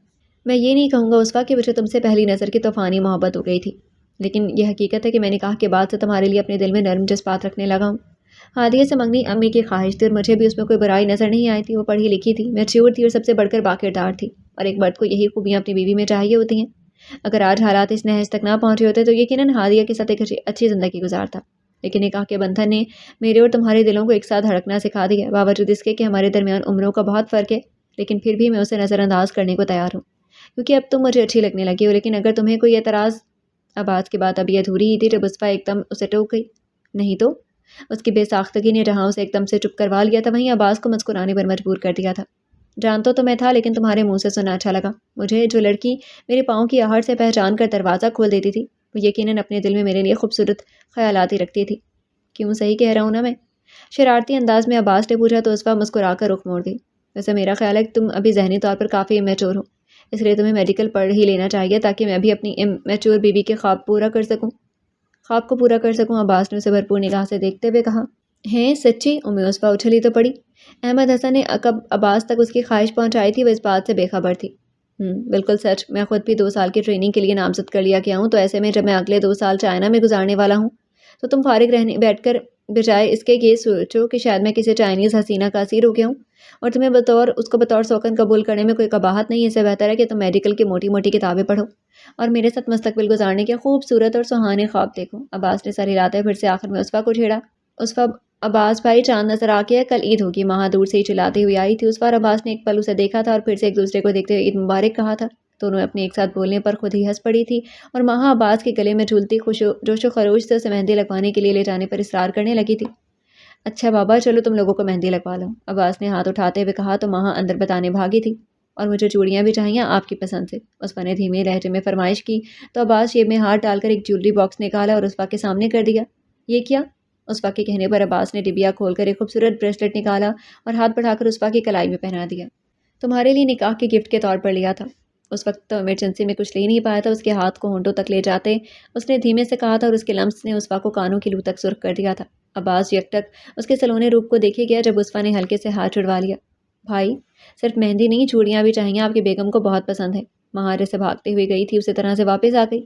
S1: میں یہ نہیں کہوں گا اسفا کہ مجھے تم سے پہلی نظر کی طوفانی محبت ہو گئی تھی، لیکن یہ حقیقت ہے کہ میں نکاح کے بعد سے تمہارے لیے اپنے دل میں نرم جذبات رکھنے لگا ہوں۔ ہادیہ سے منگنی امی کی خواہش تھی اور مجھے بھی اس میں کوئی برائی نظر نہیں آئی تھی، وہ پڑھی لکھی تھی، میچیور تھی اور سب سے بڑھ کر باکردار تھی، اور ایک مرد کو یہی خوبیاں اپنی بیوی میں چاہیے ہوتی ہیں۔ اگر آج حالات اس نہج تک نہ پہنچے ہوتے تو یقیناً ہادیہ کے ساتھ ایک اچھی زندگی گزارتا، لیکن نکاح کے بندھن نے میرے اور تمہارے دلوں کو ایک ساتھ دھڑکنا سکھا دیا۔ باوجود اس کے کہ ہمارے درمیان عمروں کا بہت فرق ہے، لیکن پھر بھی میں اسے نظر انداز کرنے کو تیار ہوں، کیونکہ اب تم مجھے اچھی لگنے لگی ہو۔ لیکن اگر تمہیں کوئی اعتراض؟ عباس کی بات ابھی ادھوری ہی تھی جب اسفا ایک دم اسے ٹوک گئی۔ نہیں تو؟ اس کی بے ساختگی نے جہاں اسے ایک دم سے چپ کروا لیا تھا وہیں عباس کو مسکرانے پر مجبور کر دیا تھا۔ جانتا تو میں تھا، لیکن تمہارے منہ سے سننا اچھا لگا۔ مجھے جو لڑکی میرے پاؤں کی آہٹ سے پہچان کر دروازہ کھول دیتی تھی وہ یقیناً اپنے دل میں میرے لیے خوبصورت خیالات ہی رکھتی تھی۔ کیوں، صحیح کہہ رہا ہوں نا میں؟ شرارتی انداز میں عباس نے پوچھا تو اسفا مسکرا کر رخ موڑ گئی۔ ویسے میرا خیال ہے کہ تم ابھی ذہنی طور پر کافی امیچور ہو، اس لیے تمہیں میڈیکل پڑھ ہی لینا چاہیے تاکہ میں بھی اپنی امیچور بیوی کے خواب کو پورا کر سکوں، عباس نے اسے بھرپور نگاہ سے دیکھتے ہوئے کہا۔ ہیں سچی؟ اسفا اچھلی تو پڑی۔ احمد حسن نے عباس تک اس کی خواہش پہنچائی تھی، وہ اس بات سے بے خبر تھی۔ بالکل سچ. میں خود بھی 2 سال کی ٹریننگ کے لیے نامزد کر لیا گیا ہوں. تو ایسے میں جب میں اگلے 2 سال چائنا میں گزارنے والا ہوں تو تم فارغ رہنے بیٹھ کر بجائے اس کے یہ سوچو کہ شاید میں کسی چائنیز حسینہ کا اسیر ہو گیا ہوں اور تمہیں اس کو بطور سوکن قبول کرنے میں کوئی قباحت نہیں. اس سے بہتر ہے کہ تم میڈیکل کی موٹی موٹی کتابیں پڑھو اور میرے ساتھ مستقبل گزارنے کے خوبصورت اور سہانے خواب دیکھو. عباس نے سر ہلاتے پھر سے آخر میں اسفا کو چھیڑا. اسفا عباس بھائی چاند نظر آ گیا. کل عید ہوگی. ماہا دور سے ہی چلاتے ہوئی آئی تھی. اس بار عباس نے ایک پل اسے دیکھا تھا اور پھر سے ایک دوسرے کو دیکھتے ہوئے عید مبارک کہا تھا. دونوں اپنے ایک ساتھ بولنے پر خود ہی ہنس پڑی تھی اور ماہا عباس کے گلے میں جھولتی جوش و خروش سے اسے مہندی لگوانے کے لیے لے جانے پر اصرار کرنے لگی تھی. اچھا بابا چلو تم لوگوں کو مہندی لگوا لو. عباس نے ہاتھ اٹھاتے ہوئے کہا تو ماہا اندر بتانے بھاگی تھی. اور مجھے چوڑیاں بھی چاہیے آپ کی پسند سے. اسفا نے دھیمے لہجے میں فرمائش کی تو عباس جیب میں ہاتھ ڈال کر ایک جیولری باکس نکالا اور اسفا کے سامنے کر دیا. یہ کیا؟ اسفا کے کہنے پر عباس نے ڈبیا کھول کر ایک خوبصورت بریسلٹ نکالا اور ہاتھ بڑھا کر اسفا کی کلائی میں پہنا دیا. تمہارے لیے نکاح کے گفٹ کے طور پر لیا تھا. اس وقت تو ایمرجنسی میں کچھ لے نہیں پایا تھا. اس کے ہاتھ کو ہونٹوں تک لے جاتے اس نے دھیمے سے کہا تھا اور اس کے لمس نے اسفا کو کانوں کی لو تک سرخ کر دیا تھا. عباس یکٹک اس کے سلونے روپ کو دیکھے گیا جب اسفا نے ہلکے سے ہاتھ چھڑوا لیا. بھائی صرف مہندی نہیں چوڑیاں بھی چاہیے. آپ کی بیگم کو بہت پسند ہے. مہارے سے بھاگتے ہوئے گئی تھی اسی طرح سے واپس آ گئی.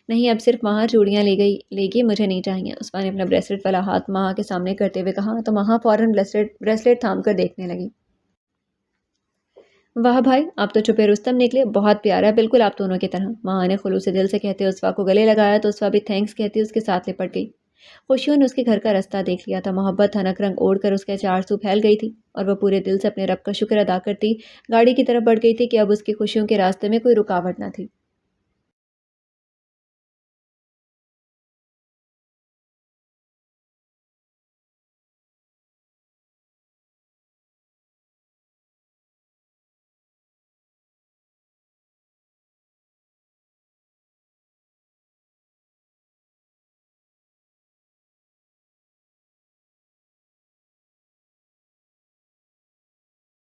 S1: نہیں اب صرف مہا چوڑیاں لے گی مجھے نہیں چاہیے. اسفا نے اپنا بریسلٹ والا ہاتھ مہا کے سامنے کرتے ہوئے کہا تو مہا فوراً بریسلٹ تھام کر دیکھنے لگی. واہ بھائی آپ تو چھپے رستم نکلے. بہت پیارا ہے بالکل آپ دونوں کی طرح. ماں نے خلوص دل سے کہتے اسفا کو گلے لگایا تو اسفا بھی تھینکس کہتی اس کے ساتھ لپٹ گئی. خوشیوں نے اس کے گھر کا راستہ دیکھ لیا تھا. محبت دھنک رنگ اوڑھ کر اس کے چار سو پھیل گئی تھی اور وہ پورے دل سے اپنے رب کا شکر ادا کرتی گاڑی کی طرف بڑھ گئی تھی کہ اب اس کی خوشیوں کے راستے میں کوئی رکاوٹ نہ تھی.